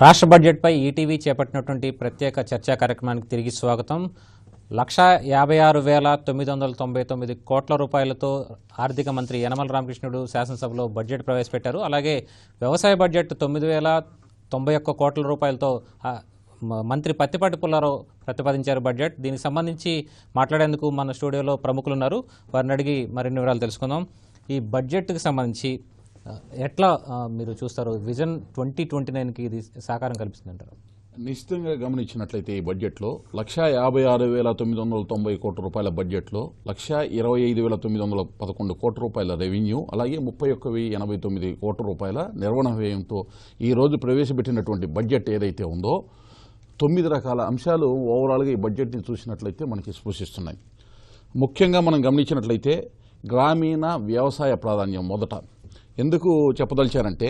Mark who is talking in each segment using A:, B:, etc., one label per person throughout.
A: రాష్ట్ర బడ్జెట్పై ఈటీవీ చేపట్టినటువంటి ప్రత్యేక చర్చా కార్యక్రమానికి తిరిగి స్వాగతం. 1,56,999 కోట్ల రూపాయలతో ఆర్థిక మంత్రి యనమల రామకృష్ణుడు శాసనసభలో బడ్జెట్ ప్రవేశపెట్టారు. అలాగే వ్యవసాయ బడ్జెట్ 9,091 కోట్ల రూపాయలతో మంత్రి పత్తిపాటి పుల్లారావు ప్రతిపాదించారు బడ్జెట్. దీనికి సంబంధించి మాట్లాడేందుకు మన స్టూడియోలో ప్రముఖులు ఉన్నారు. వారిని అడిగి మరిన్ని వివరాలు తెలుసుకుందాం. ఈ బడ్జెట్కి సంబంధించి ఎట్లా మీరు చూస్తారు? విజన్ 2029కి ఇది సాకారం కల్పిస్తుందంటారు?
B: నిశ్చితంగా గమనించినట్లయితే ఈ బడ్జెట్లో 1,56,990 కోట్ల రూపాయల బడ్జెట్లో 1,25,911 కోట్ల రూపాయల రెవెన్యూ, అలాగే 31,089 కోట్ల రూపాయల నిర్వహణ వ్యయంతో ఈ రోజు ప్రవేశపెట్టినటువంటి బడ్జెట్ ఏదైతే ఉందో 9 రకాల అంశాలు ఓవరాల్గా ఈ బడ్జెట్ని చూసినట్లయితే మనకి స్పృశిస్తున్నాయి. ముఖ్యంగా మనం గమనించినట్లయితే గ్రామీణ వ్యవసాయ ప్రాధాన్యం మొదట ఎందుకు చెప్పదలిచారంటే,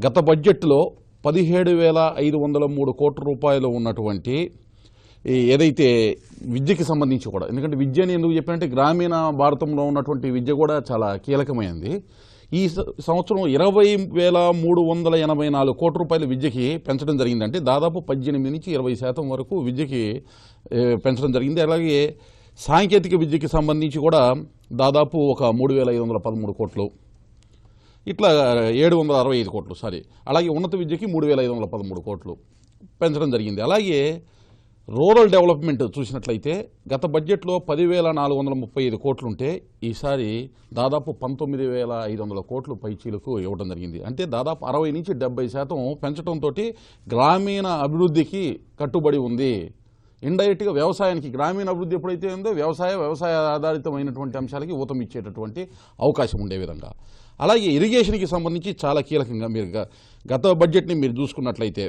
B: గత బడ్జెట్లో 17,503 కోట్ల రూపాయలు ఉన్నటువంటి ఏదైతే విద్యకి సంబంధించి కూడా, ఎందుకంటే విద్యని ఎందుకు చెప్పారంటే గ్రామీణ భారతంలో ఉన్నటువంటి విద్య కూడా చాలా కీలకమైంది. ఈ సంవత్సరం 20,384 కోట్ల రూపాయల విద్యకి పెంచడం జరిగిందంటే దాదాపు 18 నుంచి 20% వరకు విద్యకి పెంచడం జరిగింది. అలాగే సాంకేతిక విద్యకి సంబంధించి కూడా దాదాపు ఒక 3,513 కోట్లు, ఇట్లా 765 కోట్లు అలాగే ఉన్నత విద్యకి 3,513 కోట్లు పెంచడం జరిగింది. అలాగే రూరల్ డెవలప్మెంట్ చూసినట్లయితే గత బడ్జెట్లో 10,435 కోట్లుంటే ఈసారి దాదాపు 19,500 కోట్లు పైచీలకు ఇవ్వడం జరిగింది. అంటే దాదాపు 60 నుంచి 70% పెంచడంతో గ్రామీణ అభివృద్ధికి కట్టుబడి ఉంది. ఇండైరెక్ట్గా వ్యవసాయానికి, గ్రామీణ అభివృద్ధి ఎప్పుడైతే ఉందో వ్యవసాయ ఆధారితమైనటువంటి అంశాలకి ఊతం ఇచ్చేటటువంటి అవకాశం ఉండే విధంగా. అలాగే ఇరిగేషన్కి సంబంధించి చాలా కీలకంగా మీరు గత బడ్జెట్ని మీరు చూసుకున్నట్లయితే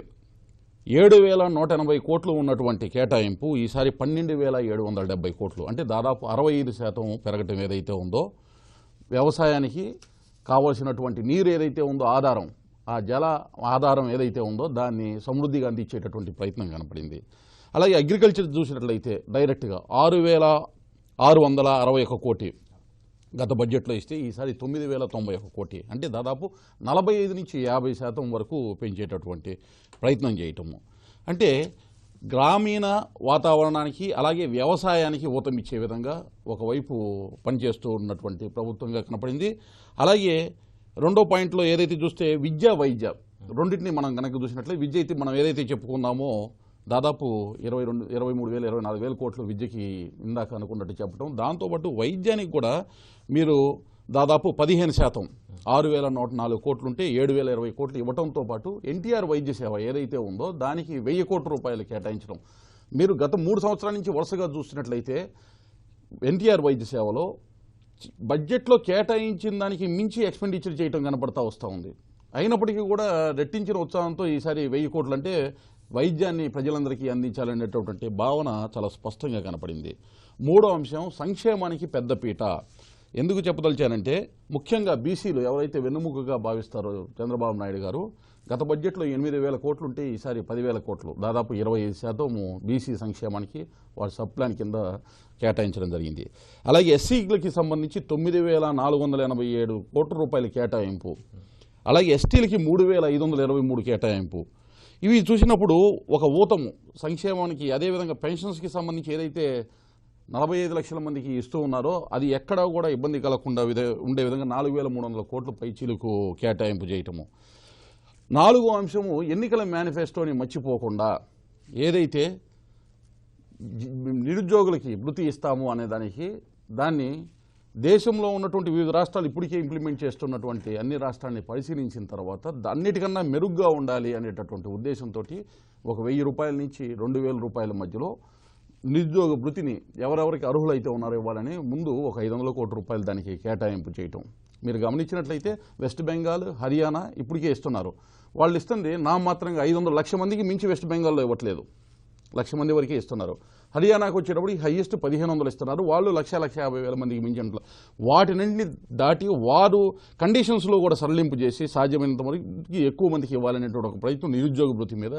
B: 7,180 కోట్లు ఉన్నటువంటి కేటాయింపు ఈసారి 12,770 కోట్లు, అంటే దాదాపు 65% పెరగటం ఏదైతే ఉందో, వ్యవసాయానికి కావలసినటువంటి నీరు ఏదైతే ఉందో ఆధారం, ఆ జల ఆధారం ఏదైతే ఉందో దాన్ని సమృద్ధిగా అందించేటటువంటి ప్రయత్నం కనపడింది. అలాగే అగ్రికల్చర్ చూసినట్లయితే డైరెక్ట్గా 6,661 కోటి గత బడ్జెట్లో ఇస్తే ఈసారి 9,091 కోటి, అంటే దాదాపు 45 నుంచి 50% వరకు పెంచేటటువంటి ప్రయత్నం చేయటము. అంటే గ్రామీణ వాతావరణానికి అలాగే వ్యవసాయానికి ఊతమిచ్చే విధంగా ఒకవైపు పనిచేస్తూ ఉన్నటువంటి ప్రభుత్వంగా కనపడింది. అలాగే రెండో పాయింట్లో ఏదైతే చూస్తే విద్య, వైద్య రెండింటినీ మనం కనుక చూసినట్లయితే విద్య అయితే మనం ఏదైతే చెప్పుకున్నామో దాదాపు 23,000 24,000 కోట్లు విద్యకి ఇందాక అనుకున్నట్టు చెప్పడం. దాంతోపాటు వైద్యానికి కూడా మీరు దాదాపు 15% 6,104 కోట్లుంటే 7,020 కోట్లు ఇవ్వడంతో పాటు ఎన్టీఆర్ వైద్య సేవ ఏదైతే ఉందో దానికి 1,000 కోట్ల రూపాయలు కేటాయించడం. మీరు గత 3 సంవత్సరాల నుంచి వరుసగా చూసినట్లయితే ఎన్టీఆర్ వైద్య సేవలో బడ్జెట్లో కేటాయించిన దానికి మించి ఎక్స్పెండిచర్ చేయడం కనపడతా వస్తూ ఉంది. అయినప్పటికీ కూడా రెట్టించిన ఉత్సాహంతో ఈసారి 1,000 కోట్లు అంటే వైద్యాన్ని ప్రజలందరికీ అందించాలనేటటువంటి భావన చాలా స్పష్టంగా కనపడింది. మూడో అంశం సంక్షేమానికి పెద్దపీట. ఎందుకు చెప్పదలిచానంటే, ముఖ్యంగా బీసీలు ఎవరైతే వెన్నుముకగా భావిస్తారో చంద్రబాబు నాయుడు గారు, గత బడ్జెట్లో 8,000 కోట్లు ఉంటే ఈసారి 10,000 కోట్లు, దాదాపు 25% బీసీ సంక్షేమానికి వారి సబ్ ప్లాన్ కింద కేటాయించడం జరిగింది. అలాగే ఎస్సీలకి సంబంధించి 9,487 కోట్ల రూపాయల కేటాయింపు, అలాగే ఎస్టీలకి 3,523 కేటాయింపు. ఇవి చూసినప్పుడు ఒక ఊతము సంక్షేమానికి, అదేవిధంగా పెన్షన్స్కి సంబంధించి ఏదైతే 45 లక్షల మందికి ఇస్తూ ఉన్నారో అది ఎక్కడా కూడా ఇబ్బంది కలగకుండా ఉండే విధంగా 4,300 కోట్ల పైచీలకు కేటాయింపు చేయటము. నాలుగో అంశము ఎన్నికల మేనిఫెస్టోని మర్చిపోకుండా ఏదైతే నిరుద్యోగులకి వృత్తి ఇస్తాము అనే దాన్ని దేశంలో ఉన్నటువంటి వివిధ రాష్ట్రాలు ఇప్పటికే ఇంప్లిమెంట్ చేస్తున్నటువంటి అన్ని రాష్ట్రాన్ని పరిశీలించిన తర్వాత అన్నిటికన్నా మెరుగ్గా ఉండాలి అనేటటువంటి ఉద్దేశంతో ఒక 1,000 రూపాయల నుంచి 2,000 రూపాయల మధ్యలో నిరుద్యోగ వృత్తిని ఎవరెవరికి అర్హులైతే ఉన్నారో ఇవ్వాలని ముందు ఒక 500 కోట్ల రూపాయలు దానికి కేటాయింపు చేయటం. మీరు గమనించినట్లయితే వెస్ట్ బెంగాల్, హర్యానా ఇప్పటికే ఇస్తున్నారు. వాళ్ళు ఇస్తుంది నామాత్రంగా 500 లక్షల మందికి మించి వెస్ట్ బెంగాల్లో ఇవ్వట్లేదు, 1,00,000 మంది వరకే ఇస్తున్నారు. హర్యానాకు వచ్చేటప్పుడు హైయెస్ట్ 1,500 ఇస్తున్నారు, వాళ్ళు 1,50,000 మందికి మించి. వాటిని దాటి వారు కండిషన్స్లో కూడా సరళింపు చేసి సాధ్యమైనంత వరకు ఎక్కువ మందికి ఇవ్వాలనేటువంటి ఒక ప్రయత్నం నిరుద్యోగ వృత్తి మీద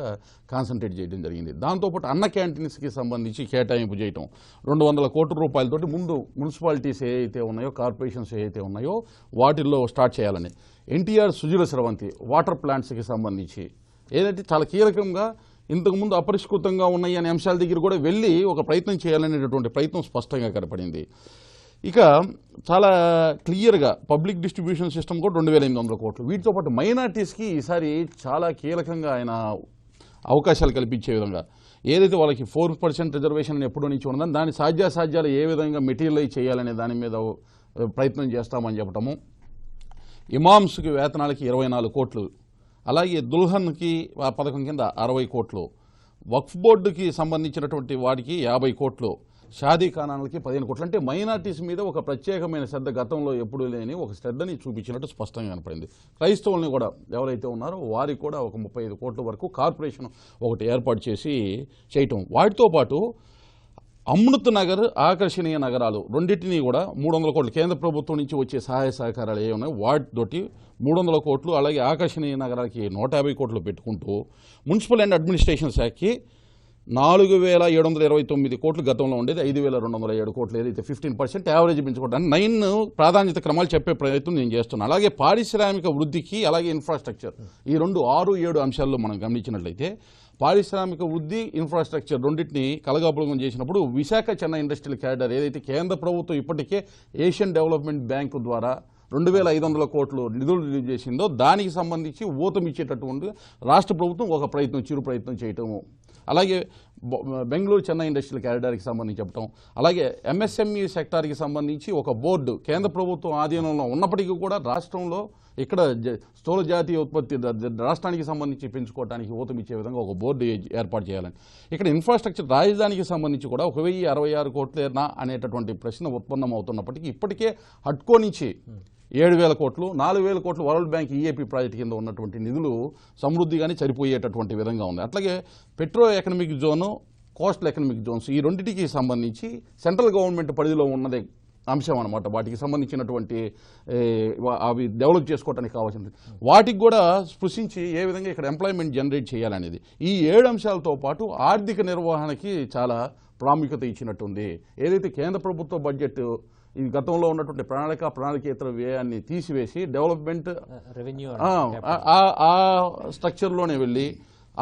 B: కాన్సన్ట్రేట్ చేయడం జరిగింది. దాంతోపాటు అన్న క్యాంటీన్స్కి సంబంధించి కేటాయింపు చేయటం 200 కోట్ల రూపాయలతోటి ముందు మున్సిపాలిటీస్ ఏవైతే ఉన్నాయో, కార్పొరేషన్స్ ఏవైతే ఉన్నాయో వాటిల్లో స్టార్ట్ చేయాలని. ఎన్టీఆర్ సుజల స్రవంతి వాటర్ ప్లాంట్స్కి సంబంధించి ఏదైతే చాలా కీలకంగా ఇంతకుముందు అపరిష్కృతంగా ఉన్నాయి అనే అంశాల దగ్గర కూడా వెళ్ళి ఒక ప్రయత్నం చేయాలనేటటువంటి ప్రయత్నం స్పష్టంగా కనపడింది. ఇక చాలా క్లియర్గా పబ్లిక్ డిస్ట్రిబ్యూషన్ సిస్టమ్ కూడా 2800 కోట్లు. వీటితో పాటు మైనార్టీస్కి ఈసారి చాలా కీలకంగా ఆయన అవకాశాలు కల్పించే విధంగా ఏదైతే వాళ్ళకి 4% రిజర్వేషన్ ఎప్పుడో నుంచి ఉన్నదని దాని సాధ్యాసాధ్యాలు ఏ విధంగా మెటీరియలైజ్ చేయాలనే దాని మీద ప్రయత్నం చేస్తామని చెప్పటము, ఇమామ్స్కి వేతనాలకి 24 కోట్లు, అలాగే దుల్హన్కి ఆ పథకం కింద 60 కోట్లు, వక్ఫ్ బోర్డుకి సంబంధించినటువంటి వాటికి 50 కోట్లు, షాదీ ఖానాలకి 15 కోట్లు. అంటే మైనార్టీస్ మీద ఒక ప్రత్యేకమైన శ్రద్ధ గతంలో ఎప్పుడూ లేని ఒక శ్రద్ధని చూపించినట్టు స్పష్టంగా కనపడింది. క్రైస్తవుల్ని కూడా ఎవరైతే ఉన్నారో వారికి కూడా ఒక 35 కోట్ల వరకు కార్పొరేషన్ ఒకటి ఏర్పాటు చేసి చేయటం. వాటితో పాటు అమృత్ నగర్, ఆకర్షణీయ నగరాలు రెండింటినీ కూడా 300 కోట్లు కేంద్ర ప్రభుత్వం నుంచి వచ్చే సహాయ సహకారాలు ఏ ఉన్నాయి వాటితోటి 300 కోట్లు, అలాగే ఆకర్షణీయ నగరాలకి 150 కోట్లు పెట్టుకుంటూ మున్సిపల్ అండ్ అడ్మినిస్ట్రేషన్ శాఖకి 4729 కోట్లు గతంలో ఉండేది 5207 కోట్లు, ఏదైతే 15% యావరేజ్ పెంచుకోవడానికి 9 ప్రాధాన్యత క్రమాలు చెప్పే ప్రయత్నం నేను చేస్తున్నాను. అలాగే పారిశ్రామిక వృద్ధికి, అలాగే ఇన్ఫ్రాస్ట్రక్చర్, ఈ 6-7 అంశాల్లో మనం గమనించినట్లయితే పారిశ్రామిక వృద్ధి, ఇన్ఫ్రాస్ట్రక్చర్ రెండింటిని కలగాపులగం చేసినప్పుడు విశాఖ చెన్నై ఇండస్ట్రియల్ క్యారిడార్ ఏదైతే కేంద్ర ప్రభుత్వం ఇప్పటికే ఏషియన్ డెవలప్మెంట్ బ్యాంకు ద్వారా 2500 కోట్లు నిధులు రిలీజ్ చేసిందో దానికి సంబంధించి ఊతమిచ్చేటటువంటి రాష్ట్ర ప్రభుత్వం ఒక చిరు ప్రయత్నం చేయటము, అలాగే బెంగళూరు చెన్నై ఇండస్ట్రియల్ క్యారిడార్కి సంబంధించి చెప్పడం, అలాగే ఎంఎస్ఎంఈ సెక్టార్కి సంబంధించి ఒక బోర్డు కేంద్ర ప్రభుత్వం ఆధీనంలో ఉన్నప్పటికీ కూడా రాష్ట్రంలో ఇక్కడ స్థూల జాతీయ ఉత్పత్తి రాష్ట్రానికి సంబంధించి పెంచుకోవడానికి ఊతమిచ్చే విధంగా ఒక బోర్డు ఏర్పాటు చేయాలని. ఇక్కడ ఇన్ఫ్రాస్ట్రక్చర్ రాజధానికి సంబంధించి కూడా 1066 కోట్లేనా అనేటటువంటి ప్రశ్న ఉత్పన్నం అవుతున్నప్పటికీ ఇప్పటికే హట్కో నుంచి 7000 కోట్లు, 4000 కోట్లు వరల్డ్ బ్యాంక్ ఈఏపీ ప్రాజెక్టు కింద ఉన్నటువంటి నిధులు సమృద్ధిగానే సరిపోయేటటువంటి విధంగా ఉంది. అట్లాగే petro economic zone, coastal economic zones ఈ రెండింటికి సంబంధించి సెంట్రల్ గవర్నమెంట్ పరిధిలో ఉన్నదే అంశం అనమాట. వాటికి సంబంధించినటువంటి అవి డెవలప్ చేసుకోవడానికి కావాల్సింది వాటికి కూడా స్పృశించి ఏ విధంగా ఇక్కడ ఎంప్లాయ్మెంట్ జనరేట్ చేయాలనేది ఈ 7 అంశాలతో పాటు ఆర్థిక నిర్వహణకి చాలా ప్రాముఖ్యత ఇచ్చినట్టుంది. ఏదైతే కేంద్ర ప్రభుత్వ బడ్జెట్ ఈ గతంలో ఉన్నటువంటి ప్రణాళికేతర వ్యయాన్ని తీసివేసి డెవలప్మెంట్
A: రెవెన్యూ
B: ఆ స్ట్రక్చర్లోనే వెళ్ళి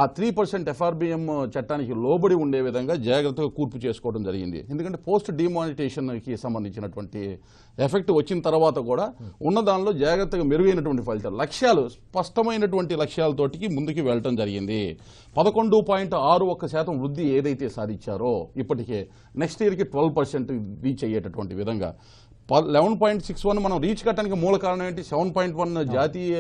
B: ఆ 3% ఎఫ్ఆర్బిఎం చట్టానికి లోబడి ఉండే విధంగా జాగ్రత్తగా కూర్పు చేసుకోవడం జరిగింది. ఎందుకంటే పోస్ట్ డిమానిటైజేషన్కి సంబంధించినటువంటి ఎఫెక్ట్ వచ్చిన తర్వాత కూడా ఉన్న దానిలో జాగ్రత్తగా మెరుగైనటువంటి ఫలితాలు, లక్ష్యాలు, స్పష్టమైనటువంటి లక్ష్యాలతోటికి ముందుకు వెళ్ళటం జరిగింది. 11.61% వృద్ధి ఏదైతే సాధించారో ఇప్పటికే నెక్స్ట్ ఇయర్కి 12% రీచ్ అయ్యేటటువంటి విధంగా 11.61 మనం రీచ్ కట్టడానికి మూల కారణం ఏంటి? 7.1 జాతీయ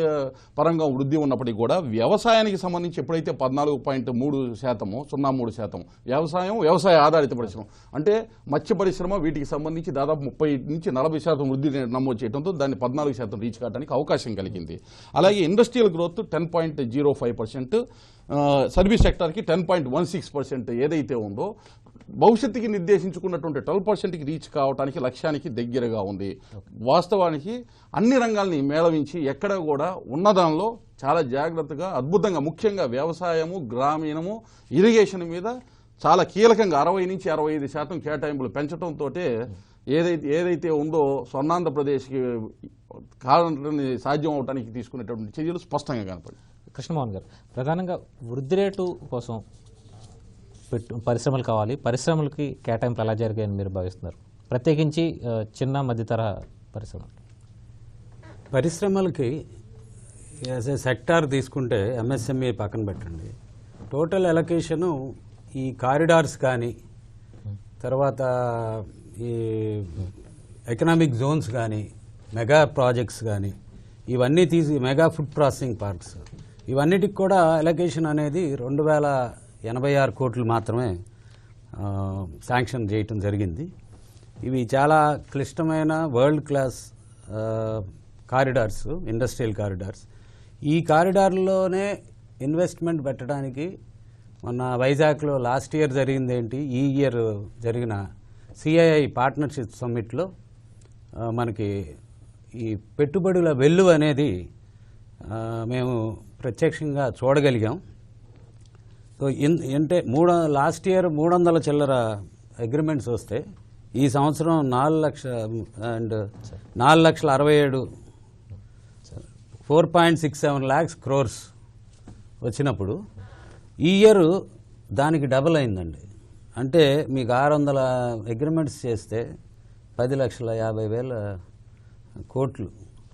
B: పరంగా వృద్ధి ఉన్నప్పటికీ కూడా వ్యవసాయానికి సంబంధించి ఎప్పుడైతే 14.3% వ్యవసాయ ఆధారిత పరిశ్రమ అంటే మత్స్య పరిశ్రమ వీటికి సంబంధించి దాదాపు 30-40% వృద్ధి నమోదు చేయడంతో దాన్ని 14% రీచ్ కావడానికి అవకాశం కలిగింది. అలాగే ఇండస్ట్రియల్ గ్రోత్ 10.05%, సర్వీస్ సెక్టార్కి 10.16% ఏదైతే ఉందో భవిష్యత్తుకి నిర్దేశించుకున్నటువంటి 12%కి రీచ్ కావడానికి లక్ష్యానికి దగ్గరగా ఉంది. వాస్తవానికి అన్ని రంగాల్ని మేళవించి ఎక్కడ కూడా ఉన్నదానిలో చాలా జాగ్రత్తగా అద్భుతంగా ముఖ్యంగా వ్యవసాయము, గ్రామీణము, ఇరిగేషన్ మీద చాలా కీలకంగా 60-65% కేటాయింపులు పెంచడంతో ఏదైతే ఉందో స్వర్ణాంధ్రప్రదేశ్కి కావాలని సాధ్యం అవడానికి తీసుకునేటువంటి చర్యలు స్పష్టంగా కనపడింది.
A: కృష్ణమోహన్ గారు, ప్రధానంగా వృద్ధి రేటు కోసం పరిశ్రమలు కావాలి, పరిశ్రమలకి కేటాయింపులు ఎలా జరిగాయని మీరు భావిస్తున్నారు? ప్రత్యేకించి చిన్న మధ్యతరహా
C: పరిశ్రమలకి యాజ్ ఏ సెక్టార్ తీసుకుంటే ఎంఎస్ఎంఈ పక్కన పెట్టండి, టోటల్ ఎలకేషను ఈ కారిడార్స్ కానీ తర్వాత ఈ ఎకనామిక్ జోన్స్ కానీ మెగా ప్రాజెక్ట్స్ కానీ ఇవన్నీ తీసి మెగా ఫుడ్ ప్రాసెసింగ్ పార్క్స్ ఇవన్నిటికి కూడా ఎలకేషన్ అనేది 2086 కోట్లు మాత్రమే శాంక్షన్ చేయటం జరిగింది. ఇవి చాలా క్లిష్టమైన world class corridors, industrial corridors. ఈ కారిడార్లోనే ఇన్వెస్ట్మెంట్ పెట్టడానికి మొన్న వైజాగ్లో లాస్ట్ ఇయర్ జరిగింది ఏంటి, ఈ ఇయర్ జరిగిన సిఐఐ పార్ట్నర్షిప్ సమ్మిట్లో మనకి ఈ పెట్టుబడుల వెల్లు అనేది మేము ప్రత్యక్షంగా చూడగలిగాం. సో అంటే లాస్ట్ ఇయర్ 300 చిల్లర అగ్రిమెంట్స్ వస్తే ఈ సంవత్సరం 4,67,4.67 lakhs crores వచ్చినప్పుడు ఈ ఇయర్ దానికి డబుల్ అయిందండి. అంటే మీకు 600 అగ్రిమెంట్స్ చేస్తే 10,50,000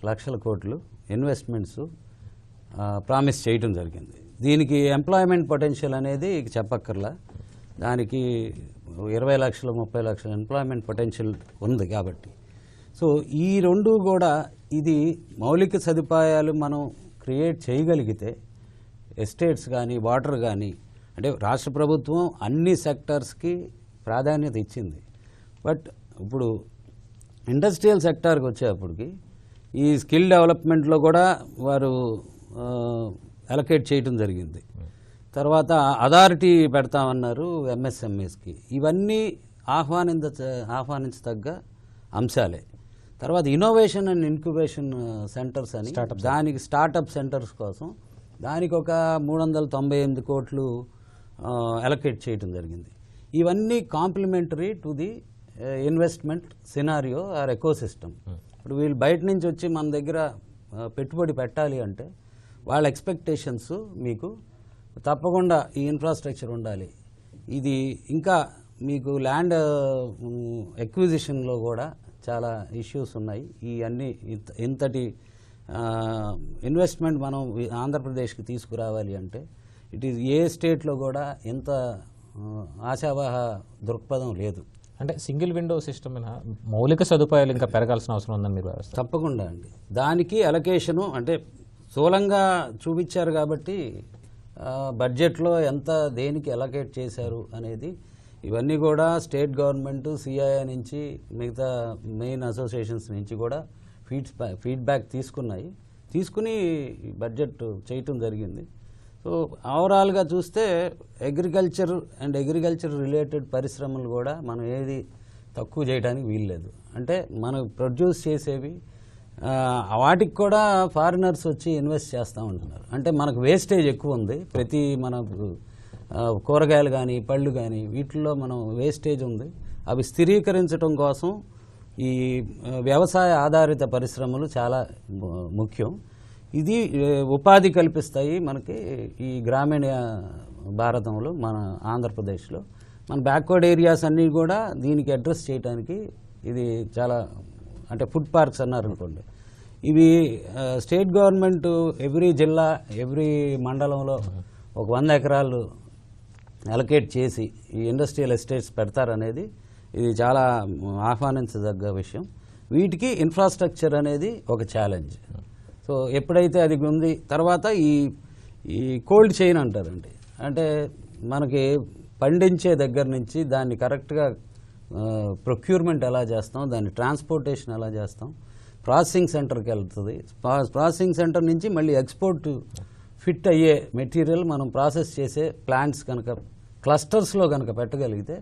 C: లక్షల కోట్లు ఇన్వెస్ట్మెంట్స్ ప్రామిస్ చేయటం జరిగింది. దీనికి ఎంప్లాయ్మెంట్ పొటెన్షియల్ అనేది చెప్పక్కర్లా, దానికి 20 లక్షలు 30 లక్షల ఎంప్లాయ్మెంట్ పొటెన్షియల్ ఉంది కాబట్టి. సో ఈ రెండు కూడా ఇది మౌలిక సదుపాయాలు మనం క్రియేట్ చేయగలిగితే ఎస్టేట్స్ కానీ వాటర్ కానీ, అంటే రాష్ట్ర ప్రభుత్వం అన్ని సెక్టార్స్కి ప్రాధాన్యత ఇచ్చింది. బట్ ఇప్పుడు ఇండస్ట్రియల్ సెక్టార్కి వచ్చేప్పటికి ఈ స్కిల్ డెవలప్మెంట్లో కూడా వారు అలొకేట్ చేయటం జరిగింది. తర్వాత అథారిటీ పెడతామన్నారు ఎంఎస్ఎంఈస్కి. ఇవన్నీ ఆహ్వానించదగ్గ అంశాలే. తర్వాత ఇన్నోవేషన్ అండ్ ఇంక్యుబేషన్ సెంటర్స్ అని దానికి స్టార్టప్ సెంటర్స్ కోసం దానికి ఒక 398 కోట్లు అలొకేట్ చేయటం జరిగింది. ఇవన్నీ complementary to the investment scenario or ecosystem. ఇప్పుడు వీళ్ళు బయట నుంచి వచ్చి మన దగ్గర పెట్టుబడి పెట్టాలి అంటే వాళ్ళ ఎక్స్పెక్టేషన్స్ మీకు తప్పకుండా ఈ ఇన్ఫ్రాస్ట్రక్చర్ ఉండాలి. ఇది ఇంకా మీకు ల్యాండ్ ఎక్విజిషన్లో కూడా చాలా ఇష్యూస్ ఉన్నాయి. ఈ అన్ని ఇంతటి ఇన్వెస్ట్మెంట్ మనం ఆంధ్రప్రదేశ్కి తీసుకురావాలి అంటే ఇట్ ఈజ్ ఏ స్టేట్లో కూడా ఇంత ఆశావాహ దృక్పథం లేదు.
A: అంటే సింగిల్ విండో సిస్టమ్ మౌలిక సదుపాయాలు ఇంకా పెరగాల్సిన అవసరం ఉందని మీరు భావిస్తారు?
C: తప్పకుండా అండి. దానికి అలొకేషను అంటే స్థూలంగా చూపించారు కాబట్టి బడ్జెట్లో ఎంత దేనికి అలొకేట్ చేశారు అనేది ఇవన్నీ కూడా స్టేట్ గవర్నమెంట్ సిఐఐ నుంచి మిగతా మెయిన్ అసోసియేషన్స్ నుంచి కూడా ఫీడ్బ్యాక్ తీసుకుని బడ్జెట్ చేయటం జరిగింది. సో ఓవరాల్గా చూస్తే అగ్రికల్చర్ అండ్ అగ్రికల్చర్ రిలేటెడ్ పరిశ్రమలు కూడా మనం ఏది తక్కువ చేయడానికి వీల్లేదు. అంటే మనం ప్రొడ్యూస్ చేసేవి వాటికి కూడా ఫారినర్స్ వచ్చి ఇన్వెస్ట్ చేస్తూ ఉంటున్నారు. అంటే మనకు వేస్టేజ్ ఎక్కువ ఉంది. ప్రతి మన కూరగాయలు కానీ పళ్ళు కానీ వీటిల్లో మనం వేస్టేజ్ ఉంది. అవి స్థిరీకరించడం కోసం ఈ వ్యవసాయ ఆధారిత పరిశ్రమలు చాలా ముఖ్యం. ఇది ఉపాధి కల్పిస్తాయి మనకి ఈ గ్రామీణ భారతంలో, మన ఆంధ్రప్రదేశ్లో. మన బ్యాక్వర్డ్ ఏరియాస్ అన్నీ కూడా దీనికి అడ్రస్ చేయడానికి ఇది చాలా, అంటే ఫుడ్ పార్క్స్ అన్నారు అనుకోండి, ఇవి స్టేట్ గవర్నమెంట్ ఎవ్రీ జిల్లా ఎవ్రీ మండలంలో ఒక 100 ఎకరాలు అలొకేట్ చేసి ఈ ఇండస్ట్రియల్ ఎస్టేట్స్ పెడతారనేది ఇది చాలా ఆహ్వానించదగ్గ విషయం. వీటికి ఇన్ఫ్రాస్ట్రక్చర్ అనేది ఒక ఛాలెంజ్. సో ఎప్పుడైతే అది ఉంది, తర్వాత ఈ కోల్డ్ చైన్ అంటారండి, అంటే మనకి పండించే దగ్గర నుంచి దాన్ని కరెక్ట్గా ప్రొక్యూర్మెంట్ ఎలా చేస్తాం, దాన్ని ట్రాన్స్పోర్టేషన్ ఎలా చేస్తాం, ప్రాసెసింగ్ సెంటర్కి వెళ్తుంది, ప్రాసెసింగ్ సెంటర్ నుంచి మళ్ళీ ఎక్స్పోర్ట్ ఫిట్ అయ్యే మెటీరియల్ మనం ప్రాసెస్ చేసే ప్లాంట్స్ కనుక క్లస్టర్స్లో కనుక పెట్టగలిగితే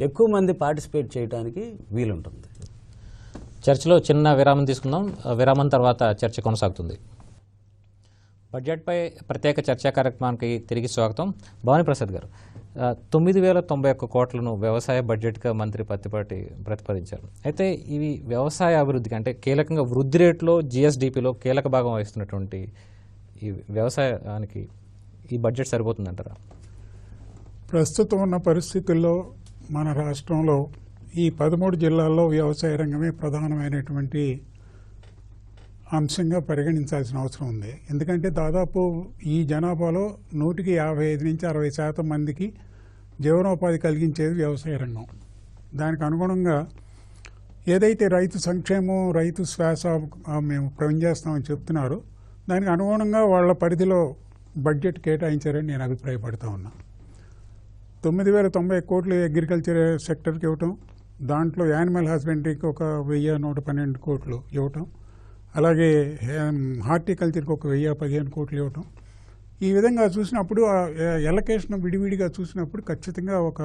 C: ఎక్కువ మంది పార్టిసిపేట్ చేయడానికి వీలుంటుంది.
A: చర్చలో చిన్న విరామం తీసుకుందాం. విరామం తర్వాత చర్చ కొనసాగుతుంది. బడ్జెట్పై ప్రత్యేక చర్చా కార్యక్రమానికి తిరిగి స్వాగతం. భవానీ ప్రసాద్ గారు, 9,091 కోట్లను వ్యవసాయ బడ్జెట్గా మంత్రి ప్రతిపాదించారు. అయితే ఇవి వ్యవసాయ అభివృద్ధికి, అంటే కీలకంగా వృద్ధి రేట్లో జిఎస్డిపిలో కీలక భాగం వహిస్తున్నటువంటి ఈ వ్యవసాయానికి ఈ బడ్జెట్ సరిపోతుందంటారా?
D: ప్రస్తుతం ఉన్న పరిస్థితుల్లో మన రాష్ట్రంలో ఈ 13 జిల్లాల్లో వ్యవసాయ రంగమే ప్రధానమైనటువంటి అంశంగా పరిగణించాల్సిన అవసరం ఉంది. ఎందుకంటే దాదాపు ఈ జనాభాలో 100కి 55 నుంచి 60% మందికి జీవనోపాధి కలిగించేది వ్యవసాయ రంగం. దానికి అనుగుణంగా ఏదైతే రైతు సంక్షేమం, రైతు శ్వాస మేము పనిచేస్తామని చెప్తున్నారో దానికి అనుగుణంగా వాళ్ళ పరిధిలో బడ్జెట్ కేటాయించారని నేను అభిప్రాయపడతా ఉన్నా. 9,090 కోట్లు అగ్రికల్చర్ సెక్టర్కి ఇవ్వటం, దాంట్లో యానిమల్ హస్బెండరీకి ఒక 1,112 కోట్లు ఇవ్వటం, అలాగే హార్టికల్చర్కి ఒక 1,015 కోట్లు ఇవ్వటం. ఈ విధంగా చూసినప్పుడు ఎలకేషన్ విడివిడిగా చూసినప్పుడు ఖచ్చితంగా ఒక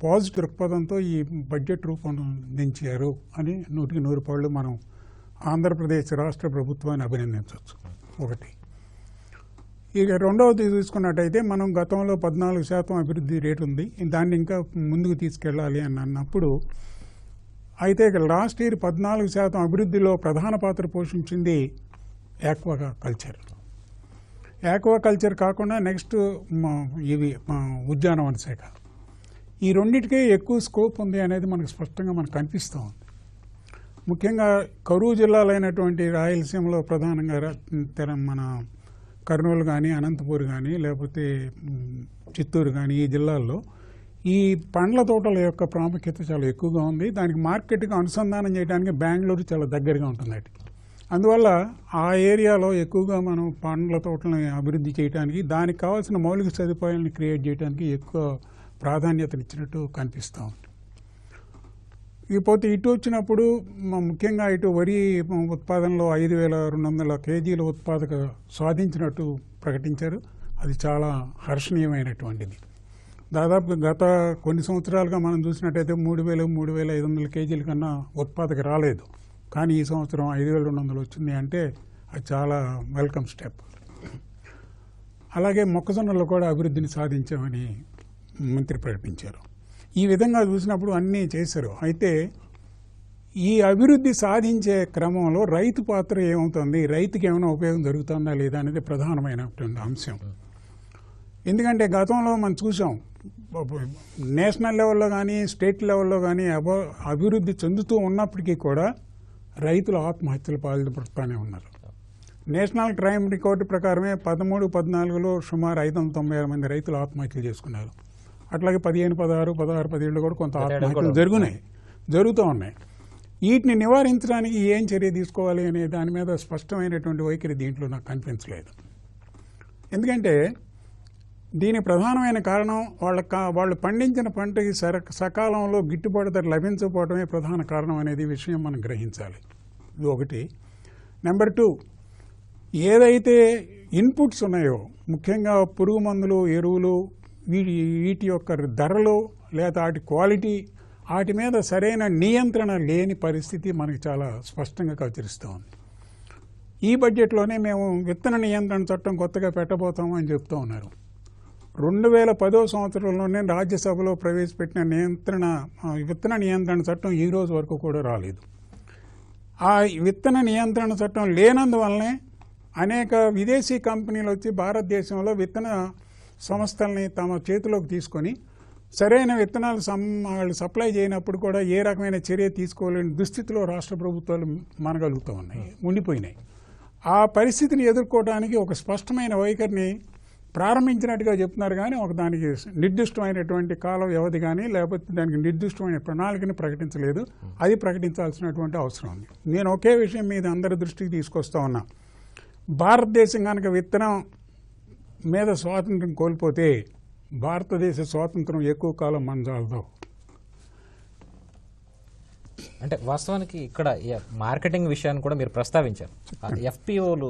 D: పాజిటివ్ దృక్పథంతో ఈ బడ్జెట్ రూపొందించారు అని 100కి 100 పాళ్ళు మనం ఆంధ్రప్రదేశ్ రాష్ట్ర ప్రభుత్వాన్ని అభినందించవచ్చు. ఒకటి. ఇక రెండవది చూసుకున్నట్టయితే మనం గతంలో 14% అభివృద్ధి రేటు ఉంది, దాన్ని ఇంకా ముందుకు తీసుకెళ్ళాలి అని అన్నప్పుడు అయితే లాస్ట్ ఇయర్ 14% అభివృద్ధిలో ప్రధాన పాత్ర పోషించింది ఆక్వా కల్చర్. ఆక్వాకల్చర్ కాకుండా నెక్స్ట్ ఇవి ఉద్యానవన శాఖ, ఈ రెండింటికే ఎక్కువ స్కోప్ ఉంది అనేది మనకు స్పష్టంగా మనకు కనిపిస్తూ ఉంది. ముఖ్యంగా కరువు జిల్లాలైనటువంటి రాయలసీమలో ప్రధానంగా మన కర్నూలు కానీ, అనంతపూర్ కానీ, లేకపోతే చిత్తూరు కానీ, ఈ జిల్లాల్లో ఈ పండ్ల తోటల యొక్క ప్రాముఖ్యత చాలా ఎక్కువగా ఉంది. దానికి మార్కెట్కి అనుసంధానం చేయడానికి బెంగళూరు చాలా దగ్గరగా ఉంటుంది. అందువల్ల ఆ ఏరియాలో ఎక్కువగా మనం పండ్ల తోటలను అభివృద్ధి చేయడానికి, దానికి కావాల్సిన మౌలిక సదుపాయాలను క్రియేట్ చేయడానికి ఎక్కువ ప్రాధాన్యతనిచ్చినట్టు కనిపిస్తూ ఉంది. ఇకపోతే ఇటు వచ్చినప్పుడు ముఖ్యంగా ఇటు వరి ఉత్పాదనలో 5,200 కేజీల ఉత్పాదక సాధించినట్టు ప్రకటించారు. అది చాలా హర్షణీయమైనటువంటిది. దాదాపు గత కొన్ని సంవత్సరాలుగా మనం చూసినట్టయితే 3,000-3,500 కేజీల కన్నా ఉత్పాదక రాలేదు. కానీ ఈ సంవత్సరం 5,200 వచ్చింది అంటే అది చాలా వెల్కమ్ స్టెప్. అలాగే మొక్కజొన్నలో కూడా అభివృద్ధిని సాధించామని మంత్రి ప్రకటించారు. ఈ విధంగా చూసినప్పుడు అన్నీ చేశారు. అయితే ఈ అభివృద్ధి సాధించే క్రమంలో రైతు పాత్ర ఏమవుతుంది, రైతుకి ఏమైనా ఉపయోగం జరుగుతుందా లేదా అనేది ప్రధానమైనటువంటి అంశం. ఎందుకంటే గతంలో మనం చూసాం, నేషనల్ లెవెల్లో కానీ స్టేట్ లెవెల్లో కానీ అభివృద్ధి చెందుతూ ఉన్నప్పటికీ కూడా రైతులు ఆత్మహత్యలు పాల్పడుతూనే ఉన్నారు. నేషనల్ క్రైమ్ రికార్డు ప్రకారమే 13-14లో సుమారు 596 మంది రైతులు ఆత్మహత్యలు చేసుకున్నారు. అట్లాగే 15, 16, 17 కూడా కొంత ఆత్మహత్యలు జరుగుతూ ఉన్నాయి. వీటిని నివారించడానికి ఏం చర్య తీసుకోవాలి అనే దాని మీద స్పష్టమైనటువంటి వైఖరి దీంట్లో నాకు కనిపించలేదు. ఎందుకంటే దీని ప్రధానమైన కారణం వాళ్ళు పండించిన పంటకి సకాలంలో గిట్టుబాటు ధర లభించకపోవడమే ప్రధాన కారణం అనేది విషయం మనం గ్రహించాలి. ఇది ఒకటి. నెంబర్ 2, ఏదైతే ఇన్పుట్స్ ఉన్నాయో ముఖ్యంగా పురుగు మందులు, ఎరువులు, వీటి యొక్క ధరలు లేదా వాటి క్వాలిటీ, వాటి మీద సరైన నియంత్రణ లేని పరిస్థితి మనకి చాలా స్పష్టంగా గోచరిస్తూ ఉంది. ఈ బడ్జెట్లోనే మేము విత్తన నియంత్రణ చట్టం కొత్తగా పెట్టబోతాము అని చెప్తూ ఉన్నారు. 2010 సంవత్సరంలోనే రాజ్యసభలో ప్రవేశపెట్టిన విత్తన నియంత్రణ చట్టం ఈ రోజు వరకు కూడా రాలేదు. ఆ విత్తన నియంత్రణ చట్టం లేనందువల్లనే అనేక విదేశీ కంపెనీలు వచ్చి భారతదేశంలో విత్తన సంస్థల్ని తమ చేతిలోకి తీసుకొని సరైన విత్తనాలు వాళ్ళు సప్లై చేయనప్పుడు కూడా ఏ రకమైన చర్య తీసుకోలేని దుస్థితిలో రాష్ట్ర ప్రభుత్వాలు మనగలుగుతూ ఉన్నాయి, ఉండిపోయినాయి. ఆ పరిస్థితిని ఎదుర్కోవడానికి ఒక స్పష్టమైన వైఖరిని ప్రారంభించినట్టుగా చెప్తున్నారు. కానీ దానికి నిర్దిష్టమైనటువంటి కాల వ్యవధి కానీ లేకపోతే దానికి నిర్దిష్టమైన ప్రణాళికని ప్రకటించలేదు. అది ప్రకటించాల్సినటువంటి అవసరం ఉంది. నేను ఒకే విషయం మీద అందరి దృష్టికి తీసుకొస్తా ఉన్నా. భారతదేశం కనుక విత్తనం మీద స్వాతంత్రం కోల్పోతే భారతదేశ స్వాతంత్రం ఎక్కువ కాలం మనజాలదు.
A: అంటే వాస్తవానికి ఇక్కడ మార్కెటింగ్ విషయాన్ని కూడా మీరు ప్రస్తావించారు. ఎఫ్పిఓలు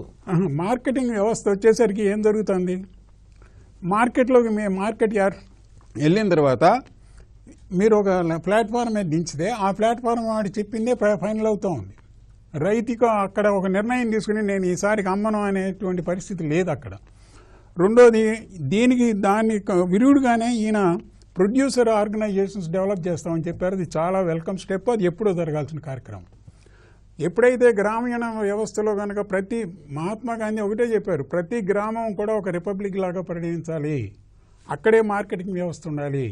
D: మార్కెటింగ్ వ్యవస్థ వచ్చేసరికి ఏం జరుగుతుంది, మార్కెట్లోకి మార్కెట్ వెళ్ళిన తర్వాత మీరు ఒక ప్లాట్ఫామ్ మీద దించితే ఆ ప్లాట్ఫామ్ వాడు చెప్పిందే ఫైనల్ అవుతూ ఉంది. రైతుకు అక్కడ ఒక నిర్ణయం తీసుకుని నేను ఈసారికి అమ్మను అనేటువంటి పరిస్థితి లేదు అక్కడ. రెండోది, దాన్ని విరుగుడుగానే ఈయన ప్రొడ్యూసర్ ఆర్గనైజేషన్స్ డెవలప్ చేస్తామని చెప్పారు. అది చాలా వెల్కమ్ స్టెప్. అది ఎప్పుడో జరగాల్సిన కార్యక్రమం. ఎప్పుడైతే గ్రామీణ వ్యవస్థలో కనుక మహాత్మా గాంధీ ఒకటే చెప్పారు, ప్రతి గ్రామం కూడా ఒక రిపబ్లిక్ లాగా పరిగణించాలి, అక్కడే మార్కెటింగ్ వ్యవస్థ ఉండాలి.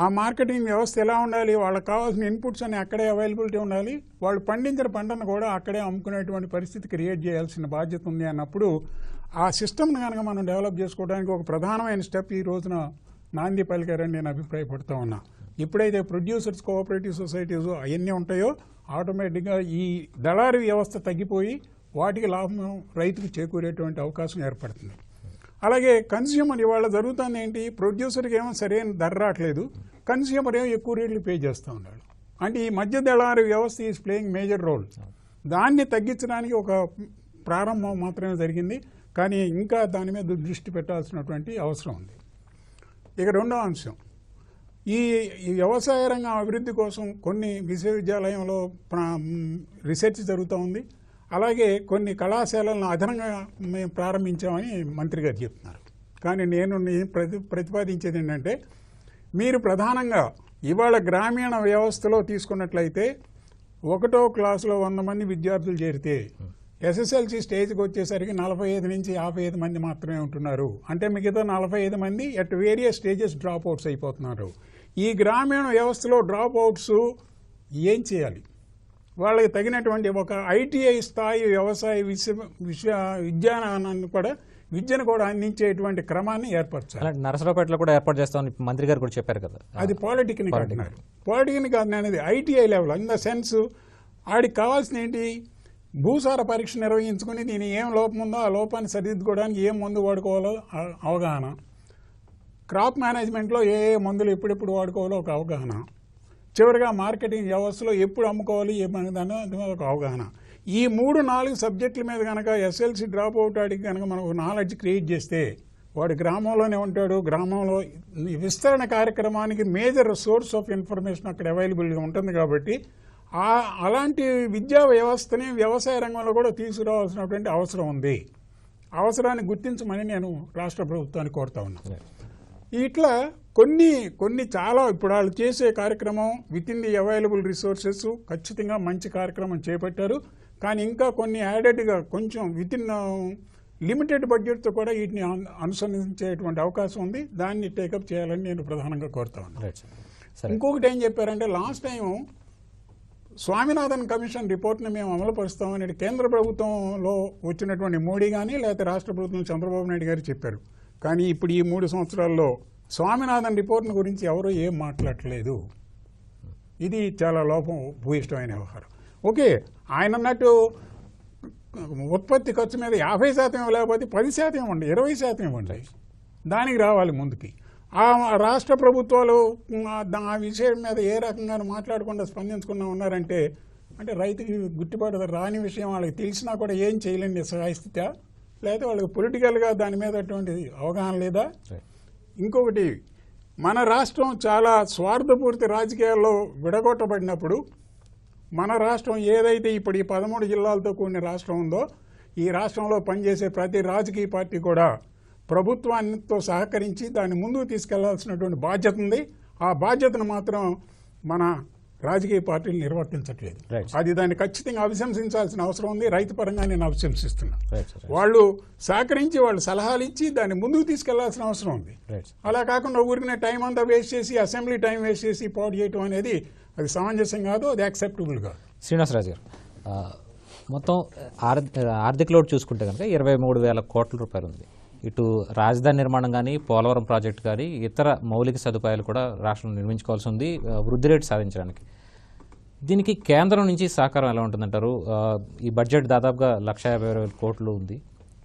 D: ఆ మార్కెటింగ్ వ్యవస్థ ఎలా ఉండాలి, వాళ్ళకి కావాల్సిన ఇన్పుట్స్ అన్ని అక్కడే అవైలబిలిటీ ఉండాలి, వాళ్ళు పండించిన పంటను కూడా అక్కడే అమ్ముకునేటువంటి పరిస్థితి క్రియేట్ చేయాల్సిన బాధ్యత ఉంది అన్నప్పుడు ఆ సిస్టమ్ని కనుక మనం డెవలప్ చేసుకోవడానికి ఒక ప్రధానమైన స్టెప్ ఈ రోజున నాంది పలికారని నేను అభిప్రాయపడుతూ ఉన్నా. ఎప్పుడైతే ప్రొడ్యూసర్స్ కోఆపరేటివ్ సొసైటీస్ అవన్నీ ఉంటాయో ఆటోమేటిక్గా ఈ దళారీ వ్యవస్థ తగ్గిపోయి వాటికి లాభం రైతుకు చేకూరేటువంటి అవకాశం ఏర్పడుతుంది. అలాగే కన్స్యూమర్ ఇవాళ జరుగుతుంది ఏంటి, ప్రొడ్యూసర్కి ఏమో సరైన ధర రావట్లేదు, కన్స్యూమర్ ఏమో ఎక్కువ రేట్లు పే చేస్తూ ఉన్నాడు. అంటే ఈ మధ్య దళారీ వ్యవస్థ ఈజ్ ప్లేయింగ్ మేజర్ రోల్. దాన్ని తగ్గించడానికి ఒక ప్రారంభం మాత్రమే జరిగింది, కానీ ఇంకా దాని మీద దృష్టి పెట్టాల్సినటువంటి అవసరం ఉంది. ఇక రెండో అంశం, ఈ వ్యవసాయ రంగం అభివృద్ధి కోసం కొన్ని విశ్వవిద్యాలయంలో రీసెర్చ్ జరుగుతూ ఉంది. అలాగే కొన్ని కళాశాలలను అదనంగా మేము ప్రారంభించామని మంత్రి గారు చెప్తున్నారు. కానీ నేను ప్రతిపాదించేది ఏంటంటే, మీరు ప్రధానంగా ఇవాళ గ్రామీణ వ్యవస్థలో తీసుకున్నట్లయితే 1వ క్లాసులో 100 మంది విద్యార్థులు చేరితే ఎస్ఎస్ఎల్సి స్టేజ్కి వచ్చేసరికి 45 నుంచి 55 మంది మాత్రమే ఉంటున్నారు. అంటే మిగతా 45 మంది at various stages drop outs అయిపోతున్నారు. ఈ గ్రామీణ వ్యవస్థలో డ్రాప్ అవుట్స్ ఏం చేయాలి? వాళ్ళకి తగినటువంటి ఒక ఐటీఐ స్థాయి వ్యవసాయ విద్యను కూడా అందించేటువంటి క్రమాన్ని ఏర్పరచాలి.
A: అలాంటి నరసరావుపేటలో కూడా ఏర్పాటు చేస్తామని మంత్రి గారు కూడా చెప్పారు కదా.
D: అది పాలిటెక్నిక్ అంటున్నారు. పాలిటెక్నిక్ అనేది ITI level. In the sense ఆడికి కావాల్సిన ఏంటి? భూసార పరీక్ష నిర్వహించుకుని దీని ఏం లోపం ఉందో ఆ లోపాన్ని సరిదిద్దుకోవడానికి ఏం మందు వాడుకోవాలో అవగాహన, క్రాప్ మేనేజ్మెంట్లో ఏ ఏ మందులు ఎప్పుడెప్పుడు వాడుకోవాలో ఒక అవగాహన, చివరిగా మార్కెటింగ్ వ్యవస్థలో ఎప్పుడు అమ్ముకోవాలి ఏమనేదాన్ని అది మీద ఒక అవగాహన. ఈ 3-4 సబ్జెక్టుల మీద కనుక ఎస్ఎల్సి డ్రాప్ అవుట్ ఆడికి కనుక మనం నాలెడ్జ్ క్రియేట్ చేస్తే వాడు గ్రామంలోనే ఉంటాడు. గ్రామంలో విస్తరణ కార్యక్రమానికి మేజర్ సోర్స్ ఆఫ్ ఇన్ఫర్మేషన్ అక్కడ అవైలబుల్గా ఉంటుంది. కాబట్టి అలాంటి విద్యా వ్యవస్థని వ్యవసాయ రంగంలో కూడా తీసుకురావాల్సినటువంటి అవసరం ఉంది. అవసరాన్ని గుర్తించమని నేను రాష్ట్ర ప్రభుత్వాన్ని కోరుతా ఉన్నాను. ఇట్లా కొన్ని చాలా ఇప్పుడు వాళ్ళు చేసే కార్యక్రమం with in the available resources ఖచ్చితంగా మంచి కార్యక్రమం చేపట్టారు. కానీ ఇంకా కొన్ని యాడెడ్గా కొంచెం విత్ ఇన్ లిమిటెడ్ బడ్జెట్తో కూడా వీటిని అనుసరించేటువంటి అవకాశం ఉంది. దాన్ని టేకప్ చేయాలని నేను ప్రధానంగా కోరుతా ఉన్నాను. ఇంకొకటి ఏం చెప్పారంటే లాస్ట్ టైం స్వామినాథన్ కమిషన్ రిపోర్ట్ని మేము అమలుపరుస్తామని కేంద్ర ప్రభుత్వంలో వచ్చినటువంటి మోడీ కానీ లేకపోతే రాష్ట్ర ప్రభుత్వం చంద్రబాబు నాయుడు గారు చెప్పారు. కానీ ఇప్పుడు ఈ 3 సంవత్సరాల్లో స్వామినాథన్ రిపోర్ట్ని గురించి ఎవరూ ఏం మాట్లాడలేదు. ఇది చాలా లోపం భూయిష్టమైన వ్యవహారం. ఓకే, ఆయన అన్నట్టు ఉత్పత్తి ఖర్చు మీద 50% ఇవ్వలేకపోతే 10% ఇవ్వండి, 20% ఇవ్వండి, దానికి రావాలి ముందుకి. ఆ రాష్ట్ర ప్రభుత్వాలు ఆ విషయం మీద ఏ రకంగానూ మాట్లాడకుండా స్పందించకుండా ఉన్నారంటే అంటే రైతుకి గిట్టుబాటు రాని విషయం వాళ్ళకి తెలిసినా కూడా ఏం చేయలేని స్థితి, లేకపోతే వాళ్ళకి పొలిటికల్గా దాని మీద అటువంటి అవగాహన లేదా. ఇంకొకటి, మన రాష్ట్రం చాలా స్వార్థపూరిత రాజకీయాల్లో విడగొట్టబడినప్పుడు మన రాష్ట్రం ఏదైతే ఇప్పుడు ఈ 13 జిల్లాలతో కూడిన రాష్ట్రం ఉందో ఈ రాష్ట్రంలో పనిచేసే ప్రతి రాజకీయ పార్టీ కూడా ప్రభుత్వానితో సహకరించి దాన్ని ముందుకు తీసుకెళ్లాల్సినటువంటి బాధ్యత ఉంది. ఆ బాధ్యతను మాత్రం మన రాజకీయ పార్టీలు నిర్వర్తించట్లేదు. అది దాన్ని ఖచ్చితంగా అభిశంసించాల్సిన అవసరం ఉంది. రైతు పరంగా నేను అభిశంసిస్తున్నా. వాళ్ళు సహకరించి వాళ్ళు సలహాలు ఇచ్చి దాన్ని ముందుకు తీసుకెళ్లాల్సిన అవసరం ఉంది. అలా కాకుండా ఊరికనే టైం అంతా వేస్ట్ చేసి అసెంబ్లీ టైం వేస్ట్ చేసి పోటీ చేయడం అనేది అది సమంజసం కాదు, అది యాక్సెప్టబుల్ కాదు.
A: శ్రీనివాసరాజు గారు, మొత్తం ఆర్థిక లోటు చూసుకుంటే కనుక 23,000 కోట్ల రూపాయలు ఉంది. ఇటు రాజధాని నిర్మాణం కానీ పోలవరం ప్రాజెక్టు కానీ ఇతర మౌలిక సదుపాయాలు కూడా రాష్ట్రం నిర్మించుకోవాల్సి ఉంది వృద్ధి రేటు సాధించడానికి. దీనికి కేంద్రం నుంచి సహకారం ఎలా ఉంటుందంటారు? ఈ బడ్జెట్ దాదాపుగా 150,000 కోట్లు ఉంది.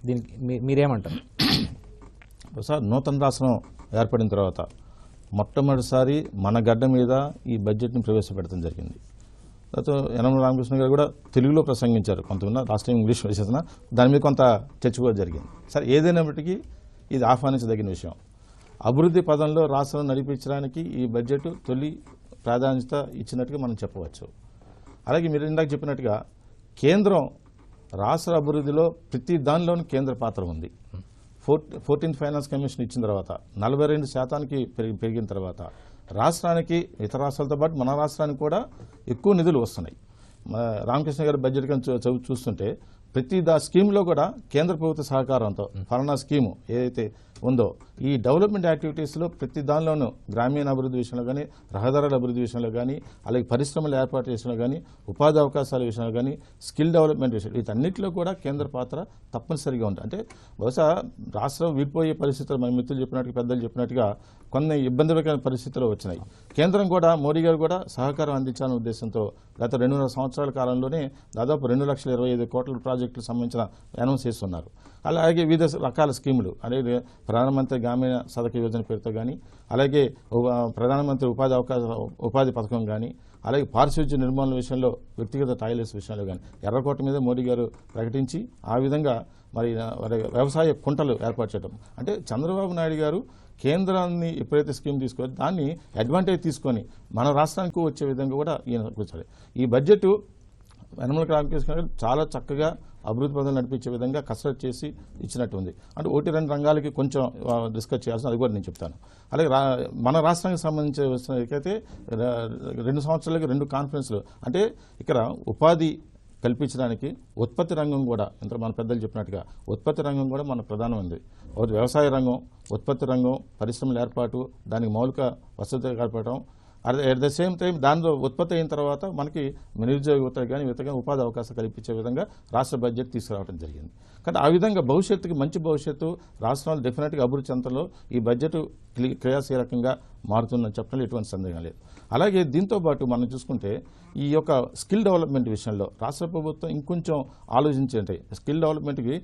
A: దీనికి మీరేమంటారు?
E: సార్, నూతన రాష్ట్రం ఏర్పడిన తర్వాత మొట్టమొదటిసారి మన గడ్డ మీద ఈ బడ్జెట్ని ప్రవేశపెట్టడం జరిగింది. తర్వాత యనమల రామకృష్ణ గారు కూడా తెలుగులో ప్రసంగించారు, కొంతమంది రాష్ట్రం ఇంగ్లీష్ వేసేసిన దాని మీద కొంత చర్చ కూడా జరిగింది. సరే, ఏదైనప్పటికీ ఇది ఆహ్వానించదగిన విషయం. అభివృద్ధి పదంలో రాష్ట్రం నడిపించడానికి ఈ బడ్జెట్ తొలి ప్రాధాన్యత ఇచ్చినట్టుగా మనం చెప్పవచ్చు. అలాగే మీరు ఇందాక చెప్పినట్టుగా కేంద్రం రాష్ట్ర అభివృద్ధిలో ప్రతి దానిలోనూ కేంద్ర పాత్ర ఉంది. 14th ఫైనాన్స్ కమిషన్ ఇచ్చిన తర్వాత 42% పెరిగిన తర్వాత రాష్ట్రానికి ఇతర రాష్ట్రాలతో పాటు మన రాష్ట్రానికి కూడా ఎక్కువ నిధులు వస్తున్నాయి. రామకృష్ణ గారి బడ్జెట్ చూస్తుంటే ప్రతి స్కీమ్లో కూడా కేంద్ర ప్రభుత్వ సహకారంతో ఫలానా స్కీము ఏదైతే ఉందో ఈ డెవలప్మెంట్ యాక్టివిటీస్లో ప్రతి దానిలోనూ గ్రామీణ అభివృద్ధి విషయంలో కానీ, రహదారుల అభివృద్ధి విషయంలో కానీ, అలాగే పరిశ్రమల ఏర్పాటు విషయంలో కానీ, ఉపాధి అవకాశాల విషయంలో కానీ, స్కిల్ డెవలప్మెంట్ విషయం వీటన్నిటిలో కూడా కేంద్ర పాత్ర తప్పనిసరిగా ఉంటుంది. అంటే బహుశా రాష్ట్రం విడిపోయే పరిస్థితులు మన మిత్రులు చెప్పినట్టుగా పెద్దలు చెప్పినట్టుగా కొన్ని ఇబ్బందికరమైన పరిస్థితులు వచ్చినాయి. కేంద్రం కూడా మోడీ గారు కూడా సహకారం అందించాలనే ఉద్దేశంతో గత 2.5 సంవత్సరాల కాలంలోనే దాదాపు 2,25,000 కోట్ల ప్రాజెక్టులకు సంబంధించిన అనౌన్స్ చేస్తున్నారు. అలాగే వివిధ రకాల స్కీములు, అలాగే ప్రధానమంత్రి గ్రామీణ సడక్ యోజన పేరుతో కానీ, అలాగే ప్రధానమంత్రి ఉపాధి పథకం కానీ, అలాగే పారిశుధ్య నిర్మాణం విషయంలో వ్యక్తిగత టాయిలెట్స్ విషయంలో కానీ ఎర్రకోట మీద మోడీ గారు ప్రకటించి ఆ విధంగా మరి వ్యవసాయ కుంటలు ఏర్పాటు చేయడం. అంటే చంద్రబాబు నాయుడు గారు కేంద్రాన్ని ఎప్పుడైతే స్కీమ్ తీసుకోవాలి దాన్ని అడ్వాంటేజ్ తీసుకొని మన రాష్ట్రానికి వచ్చే విధంగా కూడా ఈయన కూర్చోవాలి. ఈ బడ్జెట్ యనమల రామకృష్ణ గారు చాలా చక్కగా అభివృద్ధి పథకాలు నడిపించే విధంగా కసరత్తు చేసి ఇచ్చినట్టు ఉంది. అంటే 1-2 రంగాలకి కొంచెం డిస్కస్ చేయాల్సిన అది కూడా నేను చెప్తాను. అలాగే మన రాష్ట్రానికి సంబంధించి అయితే 2 సంవత్సరాలకి 2 కాన్ఫరెన్స్లు, అంటే ఇక్కడ ఉపాధి కల్పించడానికి ఉత్పత్తి రంగం కూడా ఇంత మన పెద్దలు చెప్పినట్టుగా ఉత్పత్తి రంగం కూడా మన ప్రధానమైనది. ఒకటి వ్యవసాయ రంగం, ఉత్పత్తి రంగం, పరిశ్రమల ఏర్పాటు, దానికి మౌలిక వసతులు ఏర్పడటం, అట్ ద సేమ్ టైం దానిలో ఉత్పత్తి అయిన తర్వాత మనకి నిరుద్యోగ యువత కానీ ఉపాధి అవకాశం కల్పించే విధంగా రాష్ట్ర బడ్జెట్ తీసుకురావడం జరిగింది. కానీ ఆ విధంగా భవిష్యత్తుకి మంచి భవిష్యత్తు రాష్ట్రంలో డెఫినెట్గా అభివృద్ధి చెంతలో ఈ బడ్జెట్ క్రియాశీలకంగా మారుతుందని చెప్పడంలో ఎటువంటి సందేహం లేదు. అలాగే దీంతో పాటు మనం చూసుకుంటే ఈ యొక్క స్కిల్ డెవలప్మెంట్ విషయంలో రాష్ట్ర ప్రభుత్వం ఇంకొంచెం ఆలోచించే స్కిల్ డెవలప్మెంట్కి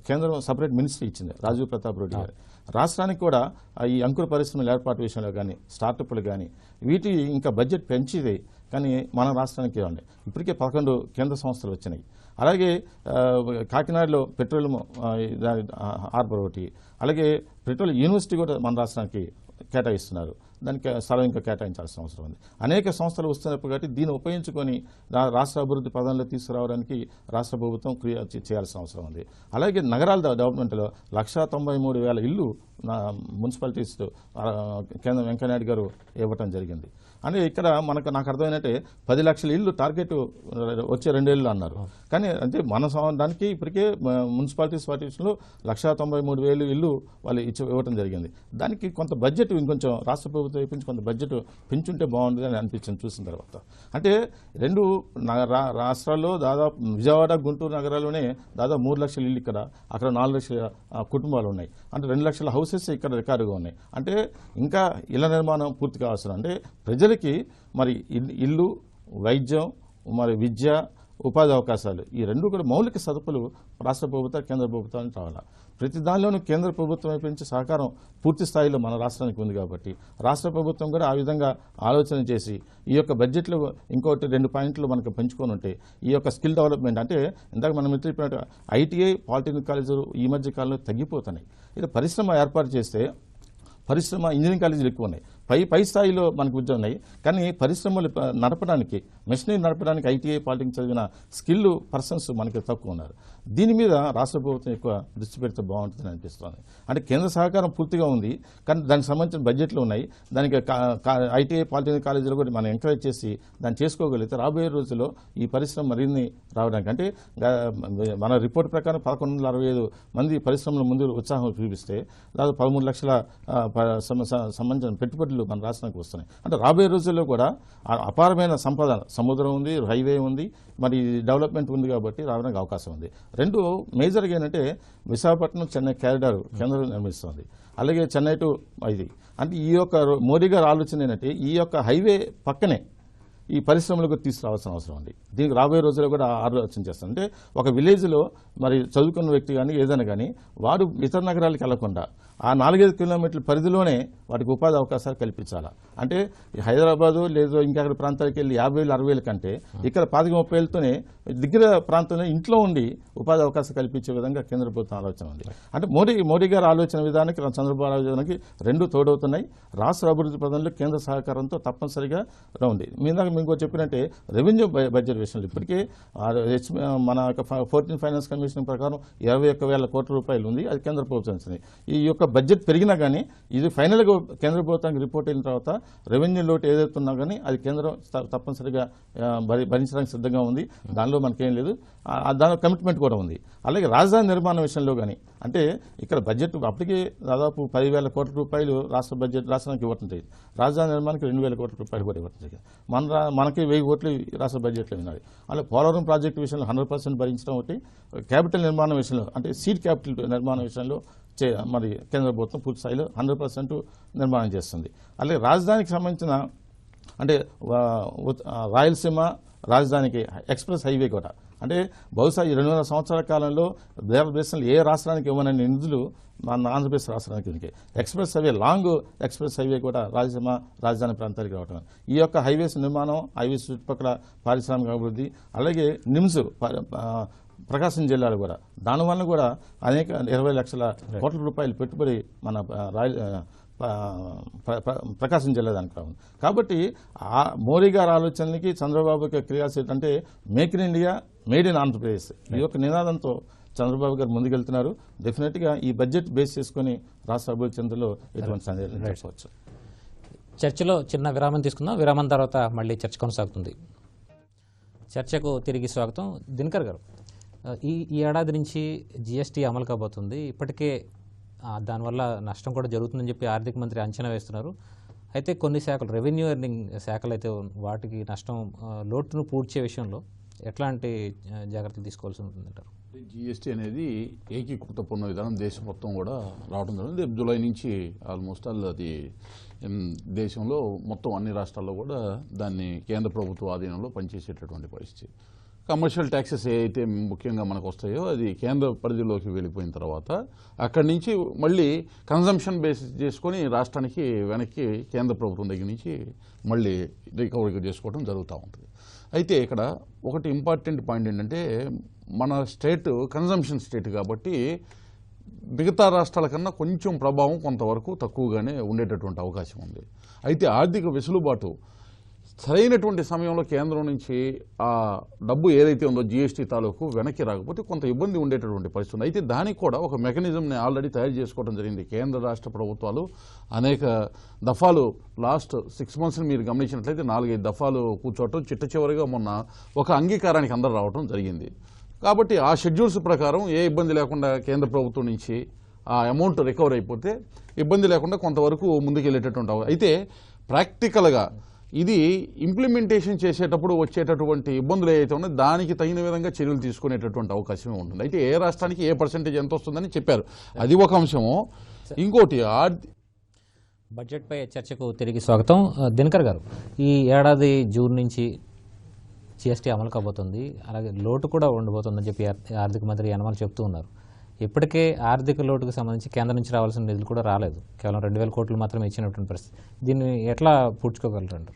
E: కేంద్రం సపరేట్ మినిస్ట్రీ ఇచ్చింది రాజీవ్ ప్రతాప్ రెడ్డి గారు. రాష్ట్రానికి కూడా ఈ అంకుర పరిశ్రమల ఏర్పాటు విషయంలో కానీ స్టార్టప్లు కానీ వీటి ఇంకా బడ్జెట్ పెంచిదే కానీ మన రాష్ట్రానికి ఇవ్వండి. ఇప్పటికే 11 కేంద్ర సంస్థలు వచ్చినాయి. అలాగే కాకినాడలో పెట్రోలియం హార్బర్ ఒకటి, అలాగే పెట్రోల్ యూనివర్సిటీ కూడా మన రాష్ట్రానికి కేటాయిస్తున్నారు. దానికి స్థలం ఇంకా కేటాయించాల్సిన అవసరం ఉంది. అనేక సంస్థలు వస్తున్నప్పుడు కాబట్టి దీన్ని ఉపయోగించుకొని రాష్ట్ర అభివృద్ధి పదంలో తీసుకురావడానికి రాష్ట్ర ప్రభుత్వం చేయాల్సిన అవసరం ఉంది. అలాగే నగరాల డెవలప్మెంట్లో 193,000 ఇల్లు మున్సిపాలిటీస్ కేంద్ర వెంకయ్యనాయుడు గారు ఇవ్వటం జరిగింది. అంటే ఇక్కడ నాకు అర్థమైనట్టే 10 లక్షల ఇల్లు టార్గెట్ వచ్చే 2 ఏళ్ళు అన్నారు. కానీ అంటే మన దానికి ఇప్పటికే మున్సిపాలిటీస్ వాటిలో 193,000 ఇల్లు వాళ్ళు ఇవ్వటం జరిగింది. దానికి కొంత బడ్జెట్ ఇంకొంచెం రాష్ట్ర ప్రభుత్వం వైపు కొంత బడ్జెట్ పెంచుంటే బాగుంటుంది అని అనిపించింది చూసిన తర్వాత. అంటే 2 రాష్ట్రాల్లో దాదాపు విజయవాడ, గుంటూరు నగరాల్లోనే దాదాపు 3 లక్షల ఇల్లు ఇక్కడ, అక్కడ 4 లక్షల కుటుంబాలు ఉన్నాయి. అంటే 2 లక్షల హౌసెస్ ఇక్కడ రికార్డుగా ఉన్నాయి. అంటే ఇంకా ఇళ్ల నిర్మాణం పూర్తి కావాల్సిన అంటే ప్రజలకి మరి ఇల్లు, వైద్యం, మరి విద్య, ఉపాధి అవకాశాలు ఈ 2 కూడా మౌలిక సదుపాయాలు రాష్ట్ర ప్రభుత్వం కేంద్ర ప్రభుత్వానికి రావాలి. ప్రతి దానిలోనూ కేంద్ర ప్రభుత్వం వైపు నుంచి సహకారం పూర్తి స్థాయిలో మన రాష్ట్రానికి ఉంది కాబట్టి రాష్ట్ర ప్రభుత్వం కూడా ఆ విధంగా ఆలోచన చేసి ఈ యొక్క బడ్జెట్లో ఇంకోటి 2 పాయింట్లు మనకు పెంచుకొని ఉంటే ఈ యొక్క స్కిల్ డెవలప్మెంట్ అంటే ఇందాక మనం చెప్పినట్టు ఐటీఐ, పాలిటెక్నిక్ కాలేజీలు ఈ మధ్య కాలంలో తగ్గిపోతున్నాయి. ఇది పరిశ్రమ ఏర్పాటు చేస్తే పరిశ్రమ ఇంజనీరింగ్ కాలేజీలు ఎక్కువ ఉన్నాయి, పై స్థాయిలో మనకు ఉద్యోగం ఉన్నాయి. కానీ పరిశ్రమలు నడపడానికి, మెషినరీ నడపడానికి ఐటీఐ, పాలిటెక్నిక్ చదివిన స్కిల్ పర్సన్స్ మనకి తక్కువ ఉన్నారు. దీని మీద రాష్ట్ర ప్రభుత్వం ఎక్కువ దృష్టి పెడితే బాగుంటుందని అనిపిస్తుంది. అంటే కేంద్ర సహకారం పూర్తిగా ఉంది, కానీ దానికి సంబంధించిన బడ్జెట్లు ఉన్నాయి. దానికి ఐటీఐ, పాలిటెక్నిక్ కాలేజీలు కూడా మనం ఎంకరేజ్ చేసి దాన్ని చేసుకోగలిగితే రాబోయే రోజుల్లో ఈ పరిశ్రమ మరిన్ని రావడానికి అంటే మన రిపోర్ట్ ప్రకారం 1,165 మంది పరిశ్రమల ముందు ఉత్సాహం చూపిస్తే దాదాపు 13 లక్షల సంబంధించిన పెట్టుబడులు మన రాష్ట్రానికి వస్తున్నాయి. అంటే రాబోయే రోజుల్లో కూడా అపారమైన సంపద, సముద్రం ఉంది, హైవే ఉంది, మరి డెవలప్మెంట్ ఉంది కాబట్టి రావడానికి అవకాశం ఉంది. 2 మేజర్గా ఏంటంటే విశాఖపట్నం, చెన్నై కారిడార్ కేంద్రం నిర్మిస్తుంది. అలాగే చెన్నై టు ఇది అంటే ఈ యొక్క మోడీ గారి ఆలోచన ఏంటంటే ఈ యొక్క హైవే పక్కనే ఈ పరిశ్రమలకు తీసుకురావాల్సిన అవసరం ఉంది. దీనికి రాబోయే రోజుల్లో కూడా ఆలోచన చేస్తాం. అంటే ఒక విలేజ్లో మరి చదువుకున్న వ్యక్తి కానీ ఏదైనా కానీ వాడు ఇతర నగరాలకు వెళ్లకుండా ఆ 4-5 కిలోమీటర్ల పరిధిలోనే వాటికి ఉపాధి అవకాశాలు కల్పించాలా. అంటే హైదరాబాదు లేదు ఇంకెక్కడ ప్రాంతాలకు వెళ్ళి 50,000, 60,000 కంటే ఇక్కడ 25-30,000తోనే దగ్గర ప్రాంతంలో ఇంట్లో ఉండి ఉపాధి అవకాశం కల్పించే విధంగా కేంద్ర ప్రభుత్వం ఆలోచన ఉంది. అంటే మోడీ గారి ఆలోచన విధానానికి చంద్రబాబు ఆలోచనకి 2 తోడవుతున్నాయి. రాష్ట్ర అభివృద్ధి పదంలో కేంద్ర సహకారంతో తప్పనిసరిగా ఉంది. మీకు చెప్పినట్టే రెవెన్యూ బడ్జెట్ విషయంలో ఇప్పటికే మన 14 ఫైనాన్స్ కమిషన్ ప్రకారం 21,000 కోట్ల రూపాయలు ఉంది. అది కేంద్ర ప్రభుత్వం ఇచ్చింది. ఈ యొక్క బడ్జెట్ పెరిగినా కానీ ఇది ఫైనల్గా కేంద్ర ప్రభుత్వానికి రిపోర్ట్ అయిన తర్వాత రెవెన్యూ లోటు ఏదైతున్నా కానీ అది కేంద్రం తప్పనిసరిగా భరించడానికి సిద్ధంగా ఉంది. దానిలో మనకేం లేదు, దాని కమిట్మెంట్ కూడా ఉంది. అలాగే రాజధాని నిర్మాణ విషయంలో కానీ అంటే ఇక్కడ బడ్జెట్ అప్పటికే దాదాపు 10,000 కోట్ల రూపాయలు రాష్ట్రానికి ఇవ్వటం జరిగింది. రాజధాని నిర్మాణానికి 2,000 కోట్ల రూపాయలు కూడా ఇవ్వటం జరిగింది. మనకి 1,000 కోట్లు రాష్ట్ర బడ్జెట్లో వినాలి. అలాగే పోలవరం ప్రాజెక్టు విషయంలో 100% భరించడం ఒకటి, క్యాపిటల్ నిర్మాణం విషయంలో అంటే సీడ్ క్యాపిటల్ నిర్మాణం విషయంలో మరి కేంద్ర ప్రభుత్వం పూర్తి స్థాయిలో 100% నిర్మాణం చేస్తుంది. అలాగే రాజధానికి సంబంధించిన అంటే రాయలసీమ రాజధానికి ఎక్స్ప్రెస్ హైవే కూడా అంటే బహుశా ఈ 200 సంవత్సరాల కాలంలో భారతదేశంలో ఏ రాష్ట్రానికి ఇవ్వనని నిధులు మన ఆంధ్రప్రదేశ్ రాష్ట్రానికి express highway, long express highway కూడా రాయలసీమ రాజధాని ప్రాంతానికి రావడం. ఈ యొక్క హైవేస్ నిర్మాణం, హైవేస్ చుట్టుపక్కల పారిశ్రామిక అభివృద్ధి, అలాగే నిమ్స్ ప్రకాశం జిల్లాలో కూడా దానివల్ల కూడా అనేక 20 లక్షల కోట్ల రూపాయలు పెట్టుబడి మన ప్రకాశం జిల్లా దానికి రావాలి. కాబట్టి మోడీ గారి ఆలోచనలకి చంద్రబాబు క్రియాశీలత అంటే make in India, made in Andhra Pradesh ఈ యొక్క నినాదంతో చంద్రబాబు గారు ముందుకెళ్తున్నారు. డెఫినెట్గా ఈ బడ్జెట్ బేస్ చేసుకుని రాష్ట్ర అభివృద్ధి చెందులో ఎటువంటి సందేహం చెప్పవచ్చు.
A: చర్చలో చిన్న విరామం తీసుకుందాం. విరామం తర్వాత మళ్ళీ చర్చ కొనసాగుతుంది. చర్చకు తిరిగి స్వాగతం. దినకర్ గారు, ఈ ఏడాది నుంచి జిఎస్టీ అమలు కాబోతుంది. ఇప్పటికే దానివల్ల నష్టం కూడా జరుగుతుందని చెప్పి ఆర్థిక మంత్రి అంచనా వేస్తున్నారు. అయితే కొన్ని శాఖలు, రెవెన్యూ ఎర్నింగ్ శాఖలు అయితే వాటికి నష్టం లోటును పూడ్చే విషయంలో ఎట్లాంటి జాగ్రత్తలు తీసుకోవాల్సి ఉంటుందంటారు?
B: జిఎస్టీ అనేది ఏకీకృత పన్ను విధానం దేశం మొత్తం కూడా రావడం జరిగింది. జూలై నుంచి ఆల్మోస్ట్ అది దేశంలో మొత్తం అన్ని రాష్ట్రాల్లో కూడా దాన్ని కేంద్ర ప్రభుత్వ ఆధీనంలో పనిచేసేటటువంటి పరిస్థితి. కమర్షియల్ ట్యాక్సెస్ ఏవైతే ముఖ్యంగా మనకు వస్తాయో అది కేంద్ర పరిధిలోకి వెళ్ళిపోయిన తర్వాత అక్కడి నుంచి మళ్ళీ కన్జంప్షన్ బేసిస్ చేసుకొని రాష్ట్రానికి వెనక్కి కేంద్ర ప్రభుత్వం దగ్గర నుంచి మళ్ళీ రికవరీ చేసుకోవడం జరుగుతూ ఉంటుంది. అయితే ఇక్కడ ఒకటి ఇంపార్టెంట్ పాయింట్ ఏంటంటే మన స్టేట్ కన్జంప్షన్ స్టేట్ కాబట్టి మిగతా రాష్ట్రాల కన్నా కొంచెం ప్రభావం కొంతవరకు తక్కువగానే ఉండేటటువంటి అవకాశం ఉంది. అయితే ఆర్థిక వెసులుబాటు సరైనటువంటి సమయంలో కేంద్రం నుంచి ఆ డబ్బు ఏదైతే ఉందో జిఎస్టీ తాలూకు వెనక్కి రాకపోతే కొంత ఇబ్బంది ఉండేటటువంటి పరిస్థితి ఉంది. అయితే దానికి కూడా ఒక మెకానిజంని ఆల్రెడీ తయారు చేసుకోవడం జరిగింది. కేంద్ర రాష్ట్ర ప్రభుత్వాలు అనేక దఫాలు లాస్ట్ 6 months మీరు గమనించినట్లయితే 4-5 దఫాలు కూర్చోవటం, చిట్ట చివరిగా మొన్న ఒక అంగీకారానికి అందరూ రావడం జరిగింది. కాబట్టి ఆ షెడ్యూల్స్ ప్రకారం ఏ ఇబ్బంది లేకుండా కేంద్ర ప్రభుత్వం నుంచి ఆ అమౌంట్ రికవర్ అయిపోతే ఇబ్బంది లేకుండా కొంతవరకు ముందుకెళ్ళేటటువంటి అయితే ప్రాక్టికల్గా ఇది ఇంప్లిమెంటేషన్ చేసేటప్పుడు వచ్చేటటువంటి ఇబ్బందులు ఏవైతే ఉన్నాయో దానికి తగిన విధంగా చర్యలు తీసుకునేటటువంటి అవకాశమే ఉంటుంది. అయితే ఏ రాష్ట్రానికి ఏ పర్సెంటేజ్ ఎంత వస్తుందని చెప్పారు, అది ఒక అంశము. ఇంకోటి
A: బడ్జెట్పై చర్చకు తిరిగి స్వాగతం. దినకర్ గారు, ఈ ఏడాది జూన్ నుంచి జిఎస్టీ అమలు కాబోతుంది, అలాగే లోటు కూడా ఉండబోతుందని చెప్పి ఆర్థిక మంత్రి యనమల చెప్తూ ఉన్నారు. ఇప్పటికే ఆర్థిక లోటుకు సంబంధించి కేంద్రం నుంచి రావాల్సిన నిధులు కూడా రాలేదు, కేవలం 2,000 కోట్లు మాత్రమే ఇచ్చినటువంటి పరిస్థితి. దీన్ని ఎట్లా పూడ్చుకోగలరంటారు?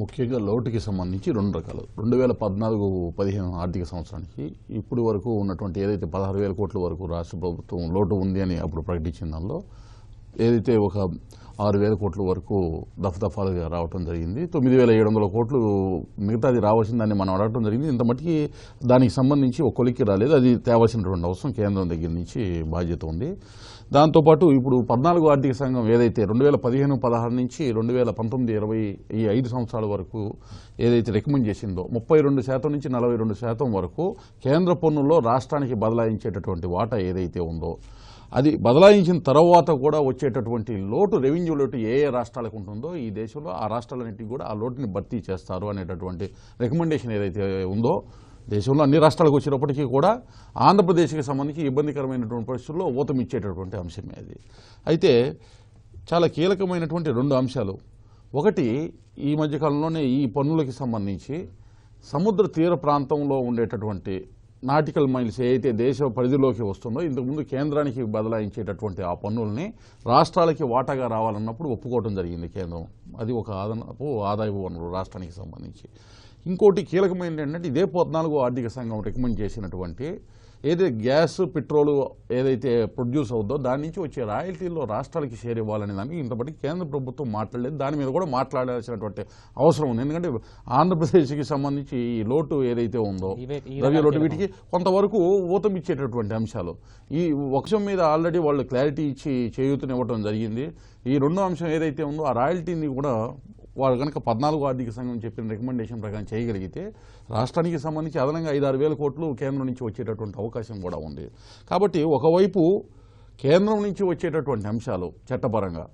B: ముఖ్యంగా లోటుకి సంబంధించి 2 రకాలు. 2014-15 ఆర్థిక సంవత్సరానికి ఇప్పుడు వరకు ఉన్నటువంటి ఏదైతే 16,000 కోట్ల వరకు రాష్ట్ర ప్రభుత్వం లోటు ఉంది అని అప్పుడు ప్రకటించిన దానిలో ఏదైతే ఒక 6,000 కోట్ల వరకు దఫాలుగా రావటం జరిగింది. 9,700 కోట్లు మిగతాది రావాల్సిన దాన్ని మనం అడగటం జరిగింది. ఇంత మట్టికి దానికి సంబంధించి ఒక కొలిక్కి రాలేదు. అది తేవాల్సినటువంటి అవసరం కేంద్రం దగ్గర నుంచి బాధ్యత ఉంది. దాంతోపాటు ఇప్పుడు 14 ఆర్థిక సంఘం ఏదైతే 2015-16 నుంచి 2019-20 ఈ 5 సంవత్సరాల వరకు ఏదైతే రికమెండ్ చేసిందో 32% నుంచి 42% వరకు కేంద్ర పన్నుల్లో రాష్ట్రానికి బదలాయించేటటువంటి వాటా ఏదైతే ఉందో అది బదలాయించిన తర్వాత కూడా వచ్చేటటువంటి లోటు, రెవెన్యూ లోటు ఏ రాష్ట్రాలకు ఉంటుందో ఈ దేశంలో ఆ రాష్ట్రాలన్నింటికి కూడా ఆ లోటుని భర్తీ చేస్తారు అనేటటువంటి రికమెండేషన్ ఏదైతే ఉందో దేశంలో అన్ని రాష్ట్రాలకు వచ్చినప్పటికీ కూడా ఆంధ్రప్రదేశ్కి సంబంధించి ఇబ్బందికరమైనటువంటి పరిస్థితుల్లో ఊతం ఇచ్చేటటువంటి అంశమే అది. అయితే చాలా కీలకమైనటువంటి 2 అంశాలు. ఒకటి, ఈ మధ్యకాలంలోనే ఈ పన్నులకి సంబంధించి సముద్ర తీర ప్రాంతంలో ఉండేటటువంటి నాటికల్ మైల్స్ ఏదైతే దేశ పరిధిలోకి వస్తుందో ఇంతకుముందు కేంద్రానికి బదలాయించేటటువంటి ఆ పన్నుల్ని రాష్ట్రాలకి వాటాగా రావాలన్నప్పుడు ఒప్పుకోవడం జరిగింది కేంద్రం. అది ఒక ఆదాయపు వనరు రాష్ట్రానికి సంబంధించి. ఇంకోటి కీలకమైనది ఏంటంటే ఇదే 14 ఆర్థిక సంఘం రికమెండ్ చేసినటువంటి ఏదైతే గ్యాస్, పెట్రోలు ఏదైతే ప్రొడ్యూస్ అవుతుందో దాని నుంచి వచ్చే రాయల్టీల్లో రాష్ట్రాలకి షేర్ ఇవ్వాలనే దానికి ఇంతబట్టి కేంద్ర ప్రభుత్వం మాట్లాడలేదు. దాని మీద కూడా మాట్లాడాల్సినటువంటి అవసరం ఉంది. ఎందుకంటే ఆంధ్రప్రదేశ్కి సంబంధించి ఈ లోటు ఏదైతే ఉందో ద్రవ్య లోటు వీటికి కొంతవరకు ఊతం ఇచ్చేటటువంటి అంశాలు. ఈ అంశం మీద ఆల్రెడీ వాళ్ళు క్లారిటీ ఇచ్చి చేయూతనివ్వడం జరిగింది. ఈ 2వ అంశం ఏదైతే ఉందో ఆ రాయల్టీని కూడా వారు కనుక 14 ఆర్థిక సంఘం చెప్పిన రికమెండేషన్ ప్రకారం చేయగలిగితే రాష్ట్రానికి సంబంధించి అదనంగా 5-6 వేల కోట్లు కేంద్రం నుంచి వచ్చేటటువంటి అవకాశం కూడా ఉంది. కాబట్టి ఒకవైపు కేంద్రం నుంచి వచ్చేటటువంటి అంశాలు చట్టపరంగా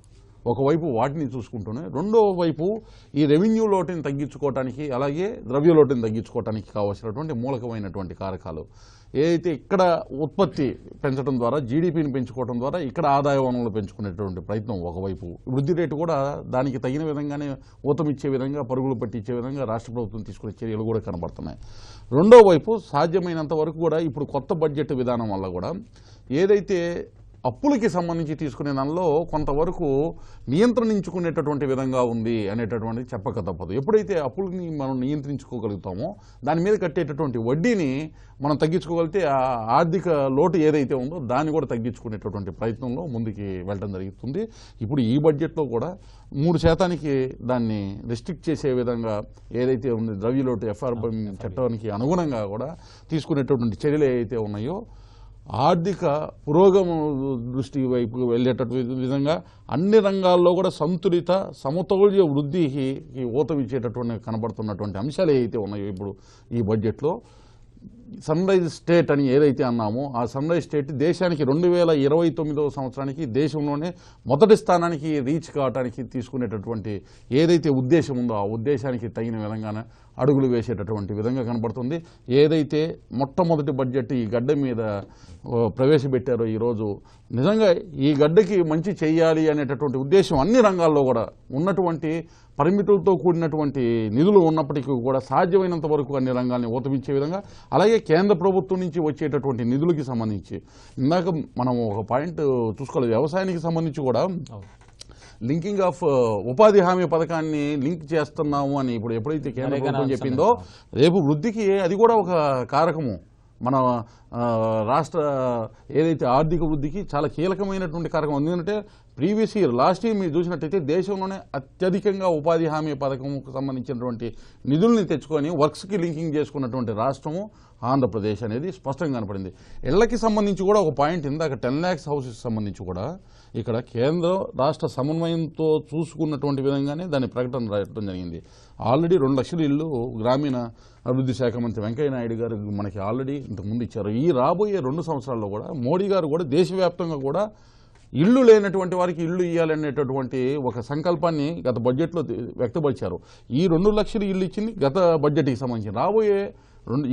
B: ఒకవైపు వాటిని చూసుకుంటూనే రెండో వైపు ఈ రెవెన్యూ లోటుని తగ్గించుకోవడానికి అలాగే ద్రవ్య లోటుని తగ్గించుకోవడానికి కావాల్సినటువంటి మూలకమైనటువంటి కారకాలు ఏదైతే ఇక్కడ ఉత్పత్తి పెంచడం ద్వారా జీడీపీని పెంచుకోవడం ద్వారా ఇక్కడ ఆదాయ వనరులు పెంచుకునేటువంటి ప్రయత్నం ఒకవైపు, వృద్ధి రేటు కూడా దానికి తగిన విధంగానే ఊతమిచ్చే విధంగా పరుగులు పట్టించే విధంగా రాష్ట్ర ప్రభుత్వం తీసుకునే చర్యలు కూడా కనబడుతున్నాయి. రెండో వైపు సాధ్యమైనంత వరకు కూడా ఇప్పుడు కొత్త బడ్జెట్ విధానం వల్ల కూడా ఏదైతే అప్పులకి సంబంధించి తీసుకునే దానిలో కొంతవరకు నియంత్రించుకునేటటువంటి విధంగా ఉంది అనేటటువంటిది చెప్పక తప్పదు. ఎప్పుడైతే అప్పులని మనం నియంత్రించుకోగలుగుతామో దాని మీద కట్టేటటువంటి వడ్డీని మనం తగ్గించుకోగలిగితే ఆ ఆర్థిక లోటు ఏదైతే ఉందో దాన్ని కూడా తగ్గించుకునేటటువంటి ప్రయత్నంలో ముందుకి వెళ్ళడం జరుగుతుంది. ఇప్పుడు ఈ బడ్జెట్లో కూడా 3% దాన్ని రెస్ట్రిక్ట్ చేసే విధంగా ఏదైతే ఉంది ద్రవ్య లోటు ఎఫ్ఆర్బిఎం చట్టానికి అనుగుణంగా కూడా తీసుకునేటటువంటి చర్యలు ఏవైతే ఉన్నాయో ఆర్థిక పురోగమ దృష్టి వైపు వెళ్ళేటట్టు విధంగా అన్ని రంగాల్లో కూడా సంతులిత సమతౌల్య వృద్ధికి ఊతమిచ్చేటటువంటి కనబడుతున్నటువంటి అంశాలు ఏవైతే ఉన్నాయో ఇప్పుడు ఈ బడ్జెట్లో సన్ రైజ్ స్టేట్ అని ఏదైతే అన్నామో ఆ సన్ రైజ్ స్టేట్ దేశానికి 2029వ సంవత్సరానికి దేశంలోనే మొదటి స్థానానికి రీచ్ కావడానికి తీసుకునేటటువంటి ఏదైతే ఉద్దేశం ఉందో ఆ ఉద్దేశానికి తగిన విధంగానే అడుగులు వేసేటటువంటి విధంగా కనబడుతుంది. ఏదైతే మొట్టమొదటి బడ్జెట్ ఈ గడ్డ మీద ప్రవేశపెట్టారో ఈరోజు నిజంగా ఈ గడ్డకి మంచి చేయాలి అనేటటువంటి ఉద్దేశం అన్ని రంగాల్లో కూడా ఉన్నటువంటి పరిమితులతో కూడినటువంటి నిధులు ఉన్నప్పటికీ కూడా సాధ్యమైనంత వరకు అన్ని రంగాల్ని ఊతమించే విధంగా, అలాగే కేంద్ర ప్రభుత్వం నుంచి వచ్చేటటువంటి నిధులకి సంబంధించి ఇందాక మనం ఒక పాయింట్ చూసుకోవాలి, వ్యవసాయానికి సంబంధించి కూడా లింకింగ్ ఆఫ్ ఉపాధి హామీ పథకాన్ని లింక్ చేస్తున్నాము అని ఇప్పుడు ఎప్పుడైతే కేంద్ర ప్రభుత్వం చెప్పిందో రేపు వృద్ధికి అది కూడా ఒక కారకము. మన రాష్ట్ర ఏదైతే ఆర్థిక వృద్ధికి చాలా కీలకమైనటువంటి కారకం. ఎందుకంటే ప్రీవియస్ ఇయర్ లాస్ట్ ఇయర్ మీరు చూసినట్టయితే దేశంలోనే అత్యధికంగా ఉపాధి హామీ పథకంకు సంబంధించినటువంటి నిధుల్ని తెచ్చుకొని వర్క్స్కి లింకింగ్ చేసుకున్నటువంటి రాష్ట్రము ఆంధ్రప్రదేశ్ అనేది స్పష్టంగా కనపడింది. ఇళ్లకి సంబంధించి కూడా ఒక పాయింట్ ఇందాక 10 lakhs హౌసెస్ సంబంధించి కూడా ఇక్కడ కేంద్ర రాష్ట్ర సమన్వయంతో చూసుకున్నటువంటి విధంగానే దాని ప్రకటన రాయడం జరిగింది. ఆల్రెడీ 2 లక్షల ఇళ్ళు గ్రామీణ అభివృద్ధి శాఖ మంత్రి వెంకయ్య నాయుడు గారు మనకి ఆల్రెడీ ఇంతకుముందు ఇచ్చారు. ఈ రాబోయే 2 సంవత్సరాల్లో కూడా మోడీ గారు కూడా దేశవ్యాప్తంగా కూడా ఇళ్ళు లేనటువంటి వారికి ఇళ్ళు ఇవ్వాలనేటటువంటి ఒక సంకల్పాన్ని గత బడ్జెట్లో వ్యక్తపరిచారు. ఈ 2 లక్షల ఇళ్ళు ఇచ్చింది గత బడ్జెట్కి సంబంధించి. రాబోయే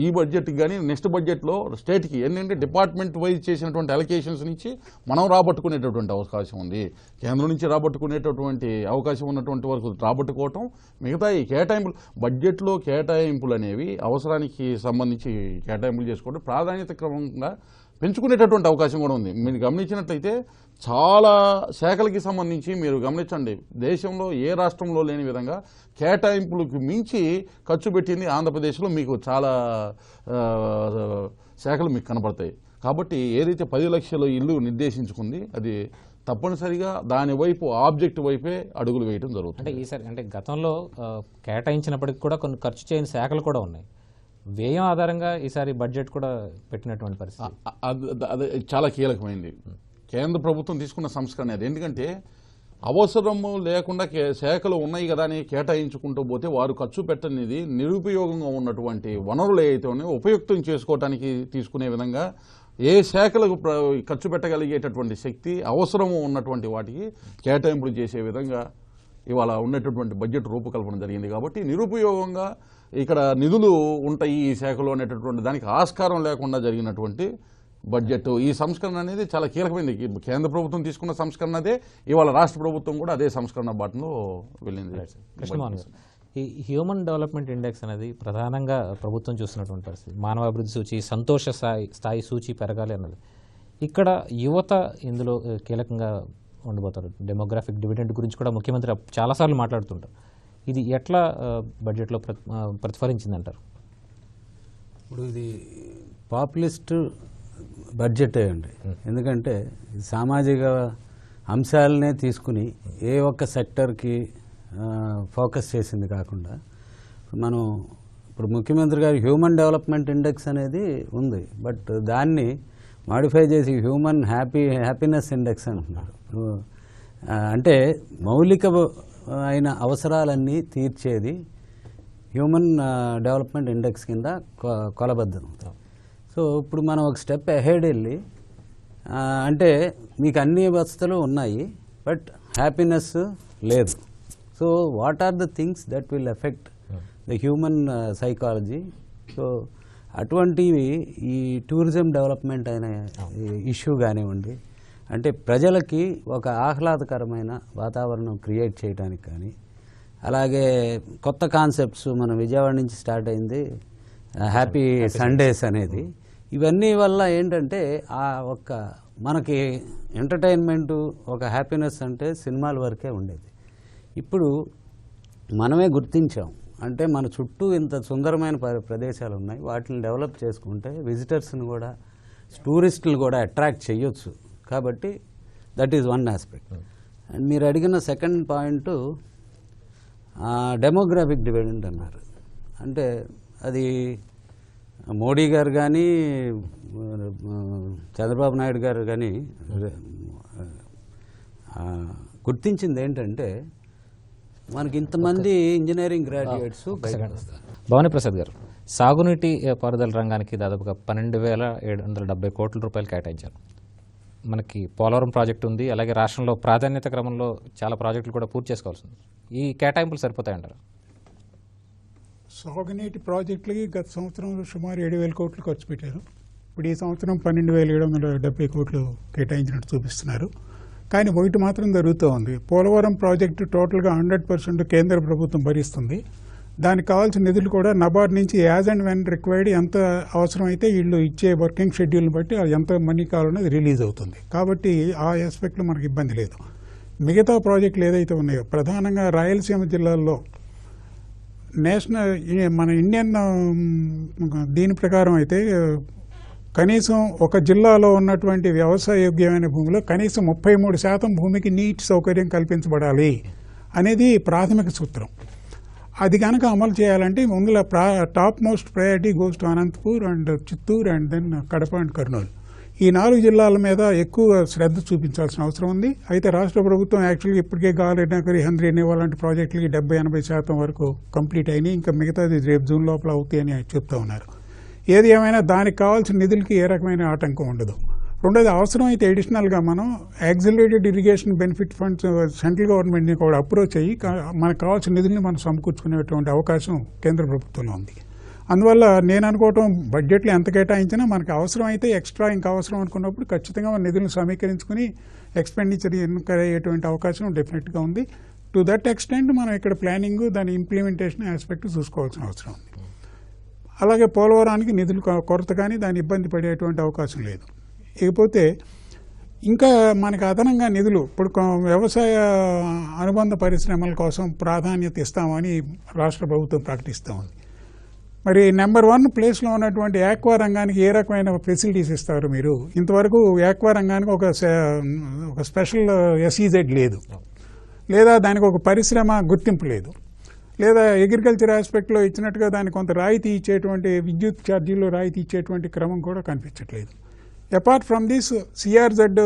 B: ఈ బడ్జెట్కి కానీ నెక్స్ట్ బడ్జెట్లో స్టేట్కి ఏంటంటే డిపార్ట్మెంట్ వైజ్ చేసినటువంటి అలొకేషన్స్ నుంచి మనం రాబట్టుకునేటటువంటి అవకాశం ఉంది. కేంద్రం నుంచి రాబట్టుకునేటటువంటి అవకాశం ఉన్నటువంటి వరకు రాబట్టుకోవటం, మిగతా ఈ కేటాయింపులు బడ్జెట్లో కేటాయింపులు అనేవి అవసరానికి సంబంధించి కేటాయింపులు చేసుకోవడం ప్రాధాన్యత క్రమంగా పెంచుకునేటటువంటి అవకాశం కూడా ఉంది. మీరు గమనించినట్లయితే చాలా శాఖలకి సంబంధించి మీరు గమనించండి, దేశంలో ఏ రాష్ట్రంలో లేని విధంగా కేటాయింపులకు మించి ఖర్చు పెట్టింది ఆంధ్రప్రదేశ్లో మీకు చాలా శాఖలు మీకు కనబడతాయి. కాబట్టి ఏదైతే 10 లక్షల ఇల్లు నిర్దేశించుకుంది అది తప్పనిసరిగా దాని వైపు ఆబ్జెక్ట్ వైపే అడుగులు వేయడం జరుగుతుంది.
A: అంటే ఈసారి అంటే గతంలో కేటాయించినప్పటికీ కూడా కొన్ని ఖర్చు చేయని శాఖలు కూడా ఉన్నాయి. వ్యయం ఆధారంగా ఈసారి బడ్జెట్ కూడా పెట్టినటువంటి పరిస్థితి
B: అది చాలా కీలకమైంది. కేంద్ర ప్రభుత్వం తీసుకున్న సంస్కరణ అది. ఎందుకంటే అవసరము లేకుండా శాఖలు ఉన్నాయి కదా అని కేటాయించుకుంటూ పోతే వారు ఖర్చు పెట్టనిది నిరుపయోగంగా ఉన్నటువంటి వనరులు ఏవైతే ఉన్నాయో ఉపయుక్తం చేసుకోవడానికి తీసుకునే విధంగా ఏ శాఖలకు ఖర్చు పెట్టగలిగేటటువంటి శక్తి అవసరము ఉన్నటువంటి వాటికి కేటాయింపులు చేసే విధంగా ఇవాళ ఉన్నటువంటి బడ్జెట్ రూపకల్పన జరిగింది. కాబట్టి నిరుపయోగంగా ఇక్కడ నిధులు ఉంటాయి ఈ శాఖలో అనేటటువంటి దానికి ఆస్కారం లేకుండా జరిగినటువంటి బడ్జెట్. ఈ సంస్కరణ అనేది చాలా కీలకమైంది. కేంద్ర ప్రభుత్వం తీసుకున్న సంస్కరణ అదే, ఇవాళ రాష్ట్ర ప్రభుత్వం కూడా అదే సంస్కరణ బాటలో వెళ్ళింది.
A: కృష్ణమోహన్ గారు, ఈ హ్యూమన్ డెవలప్మెంట్ ఇండెక్స్ అనేది ప్రధానంగా ప్రభుత్వం చూస్తున్నటువంటి పరిస్థితి. మానవాభివృద్ధి సూచి, సంతోష స్థాయి సూచి పెరగాలి అన్నది. ఇక్కడ యువత ఇందులో కీలకంగా ఉండిపోతారు. డెమోగ్రాఫిక్ డివిడెండ్ గురించి కూడా ముఖ్యమంత్రి చాలాసార్లు మాట్లాడుతుంటారు. ఇది ఎట్లా బడ్జెట్లో ప్రతిఫలించిందంటారు?
C: ఇప్పుడు ఇది పాపులిస్ట్ బడ్జెటే అండి. ఎందుకంటే సామాజిక అంశాలనే తీసుకుని ఏ ఒక్క సెక్టర్కి ఫోకస్ చేసింది కాకుండా మనం ఇప్పుడు ముఖ్యమంత్రి గారు హ్యూమన్ డెవలప్మెంట్ ఇండెక్స్ అనేది ఉంది, బట్ దాన్ని మాడిఫై చేసి హ్యూమన్ హ్యాపీనెస్ ఇండెక్స్ అంటున్నారు. అంటే మౌలిక అయిన అవసరాలన్నీ తీర్చేది హ్యూమన్ డెవలప్మెంట్ ఇండెక్స్ కింద కొలబద్దం. సో ఇప్పుడు మనం ఒక స్టెప్ అహెడ్ వెళ్ళి అంటే మీకు అన్ని వ్యవస్థలు ఉన్నాయి బట్ హ్యాపీనెస్ లేదు. So what are the things that will affect the human psychology? So అటువంటివి ఈ టూరిజం డెవలప్మెంట్ అయిన ఇష్యూ కానివ్వండి, అంటే ప్రజలకి ఒక ఆహ్లాదకరమైన వాతావరణం క్రియేట్ చేయడానికి కానీ, అలాగే కొత్త కాన్సెప్ట్స్ మన విజయవాడ నుంచి స్టార్ట్ అయింది హ్యాపీ సండేస్ అనేది. ఇవన్నీ వల్ల ఏంటంటే ఆ ఒక్క మనకి ఎంటర్టైన్మెంటు ఒక హ్యాపీనెస్ అంటే సినిమాల వరకే ఉండేది. ఇప్పుడు మనమే గుర్తించాం, అంటే మన చుట్టూ ఇంత సుందరమైన ప్రదేశాలు ఉన్నాయి, వాటిని డెవలప్ చేసుకుంటే విజిటర్స్ని కూడా టూరిస్టులు కూడా అట్రాక్ట్ చేయొచ్చు. కాబట్టి that is one aspect. And మీరు అడిగిన సెకండ్ పాయింట్ డెమోగ్రాఫిక్ డివిడెండ్ అన్నారు. అంటే అది మోడీ గారు కానీ చంద్రబాబు నాయుడు గారు కానీ గుర్తించింది ఏంటంటే మనకి ఇంతమంది ఇంజనీరింగ్ గ్రాడ్యుయేట్స్
A: భవానీ ప్రసాద్ గారు, సాగునీటి పారుదల రంగానికి దాదాపుగా 12,770 కోట్ల రూపాయలు కేటాయించారు. మనకి పోలవరం ప్రాజెక్టు ఉంది, అలాగే రాష్ట్రంలో ప్రాధాన్యత క్రమంలో చాలా ప్రాజెక్టులు కూడా పూర్తి చేసుకోవాల్సి ఉంది. ఈ కేటాయింపులు సరిపోతాయంటారు?
D: సాగునీటి ప్రాజెక్టులకి గత సంవత్సరం సుమారు 7,000 కోట్లు ఖర్చు పెట్టారు. ఇప్పుడు ఈ సంవత్సరం 12,770 కోట్లు కేటాయించినట్టు చూపిస్తున్నారు. కానీ ఒకటి మాత్రం జరుగుతూ ఉంది, పోలవరం ప్రాజెక్టు టోటల్గా 100% కేంద్ర ప్రభుత్వం భరిస్తుంది. దానికి కావాల్సిన నిధులు కూడా నబార్డ్ నుంచి యాజ్ అండ్ వెన్ రిక్వైర్డ్ ఎంత అవసరమైతే వీళ్ళు ఇచ్చే వర్కింగ్ షెడ్యూల్ని బట్టి ఎంత మనీ కావాలన్నది రిలీజ్ అవుతుంది. కాబట్టి ఆ ఆస్పెక్ట్లో మనకి ఇబ్బంది లేదు. మిగతా ప్రాజెక్టులు ఏదైతే ఉన్నాయో ప్రధానంగా రాయలసీమ జిల్లాల్లో నేషనల్ మన ఇండియన్ దీని ప్రకారం అయితే కనీసం ఒక జిల్లాలో ఉన్నటువంటి వ్యవసాయయోగ్యమైన భూమిలో కనీసం 33% భూమికి నీటి సౌకర్యం కల్పించబడాలి అనేది ప్రాథమిక సూత్రం. అది కనుక అమలు చేయాలంటే ముందులో top most priority goes to Anantapur and Chittoor and then Kadapa and Kurnool. ఈ 4 జిల్లాల మీద ఎక్కువ శ్రద్ధ చూపించాల్సిన అవసరం ఉంది. అయితే రాష్ట్ర ప్రభుత్వం యాక్చువల్గా ఇప్పటికే గాలినగరి హంద్రీ అలాంటి ప్రాజెక్టులకి 70-80% వరకు కంప్లీట్ అయినాయి. ఇంకా మిగతాది రేపు జూన్ లోపల అవుతాయి అని చెప్తూ ఉన్నారు. ఏది ఏమైనా దానికి కావాల్సిన నిధులకి ఏ రకమైన ఆటంకం ఉండదు. రెండోది, అవసరమైతే అడిషనల్గా మనం accelerated irrigation benefit funds central గవర్నమెంట్ని కూడా అప్రోచ్ అయ్యి మనకు కావాల్సిన నిధుల్ని మనం సమకూర్చుకునేటువంటి అవకాశం కేంద్ర ప్రభుత్వంలో ఉంది. అందువల్ల నేను అనుకోవటం బడ్జెట్లో ఎంత కేటాయించినా మనకు అవసరమైతే ఎక్స్ట్రా ఇంకా అవసరం అనుకున్నప్పుడు ఖచ్చితంగా మన నిధులను సమీకరించుకుని ఎక్స్పెండిచర్ ఇన్కర్ అయ్యేటువంటి అవకాశం డెఫినెట్గా ఉంది. టు దట్ ఎక్స్టెంట్ మనం ఇక్కడ ప్లానింగ్ దాని ఇంప్లిమెంటేషన్ ఆస్పెక్ట్ చూసుకోవాల్సిన అవసరం ఉంది. అలాగే పోలవరానికి నిధులు కొరత కానీ దాని ఇబ్బంది పడేటువంటి అవకాశం లేదు. ఇకపోతే ఇంకా మనకు అదనంగా నిధులు ఇప్పుడు వ్యవసాయ అనుబంధ పరిశ్రమల కోసం ప్రాధాన్యత ఇస్తామని రాష్ట్ర ప్రభుత్వం ప్రకటిస్తూ ఉంది. మరి నెంబర్ 1 ప్లేస్లో ఉన్నటువంటి యాక్వా రంగానికి ఏ రకమైన ఫెసిలిటీస్ ఇస్తారు మీరు? ఇంతవరకు యాక్వా రంగానికి ఒక స్పెషల్ ఎస్ఈజెడ్ లేదు, లేదా దానికి ఒక పరిశ్రమ గుర్తింపు లేదు, లేదా అగ్రికల్చర్ ఆస్పెక్ట్లో ఇచ్చినట్టుగా దానికి కొంత రాయితీ ఇచ్చేటువంటి విద్యుత్ ఛార్జీల్లో రాయితీ ఇచ్చేటువంటి క్రమం కూడా కనిపించట్లేదు. Apart from this CRZ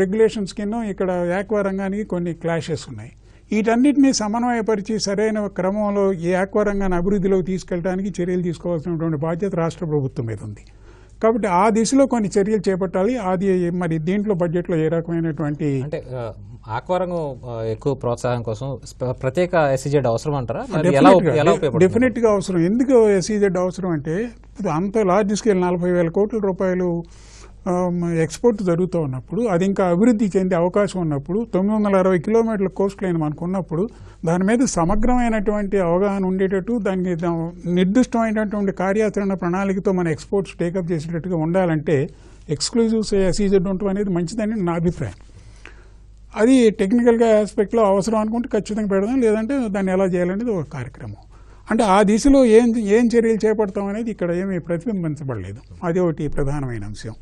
D: regulations కింద ఇక్కడ యాక్వా రంగానికి కొన్ని క్లాషెస్ ఉన్నాయి. వీటన్నిటినీ సమన్వయపరిచి సరైన క్రమంలో ఈ యాక్వా రంగాన్ని అభివృద్ధిలోకి తీసుకెళ్ళడానికి చర్యలు తీసుకోవాల్సినటువంటి బాధ్యత రాష్ట్ర ప్రభుత్వం మీద ఉంది. కాబట్టి ఆ దిశలో కొన్ని చర్యలు చేపట్టాలి. అది మరి దీంట్లో బడ్జెట్లో ఏ రకమైనటువంటి
A: అంటే ఆక్వారంగం ఎక్కువ ప్రోత్సాహం కోసం ప్రత్యేక ఎస్ఈజెడ్ అవసరం అంటారా?
D: డెఫినెట్గా అవసరం. ఎందుకు ఎస్ఈజెడ్ అవసరం అంటే అంత లార్జ్ స్కేల్ 40,000 కోట్ల రూపాయలు ఎక్స్పోర్ట్ జరుగుతూ ఉన్నప్పుడు, అది ఇంకా అభివృద్ధి చెందే అవకాశం ఉన్నప్పుడు, 960 కిలోమీటర్ల కోస్ట్ లైన్ మనకు ఉన్నప్పుడు దాని మీద సమగ్రమైనటువంటి అవగాహన ఉండేటట్టు దానికి నిర్దిష్టమైనటువంటి కార్యాచరణ ప్రణాళికతో మన ఎక్స్పోర్ట్స్ టేకప్ చేసేటట్టుగా ఉండాలంటే ఎక్స్క్లూజివ్ ఎస్ఈజెడ్ ఉండటం అనేది మంచిదని నా అభిప్రాయం. అది టెక్నికల్గా ఆస్పెక్ట్లో అవసరం అనుకుంటే ఖచ్చితంగా పెడదాం, లేదంటే దాన్ని ఎలా చేయాలనేది ఒక కార్యక్రమం. అంటే ఆ దిశలో ఏం చర్యలు చేపడతాం అనేది ఇక్కడ ఏమీ ప్రతిబింబించబడలేదు. అది ఒకటి ప్రధానమైన అంశం.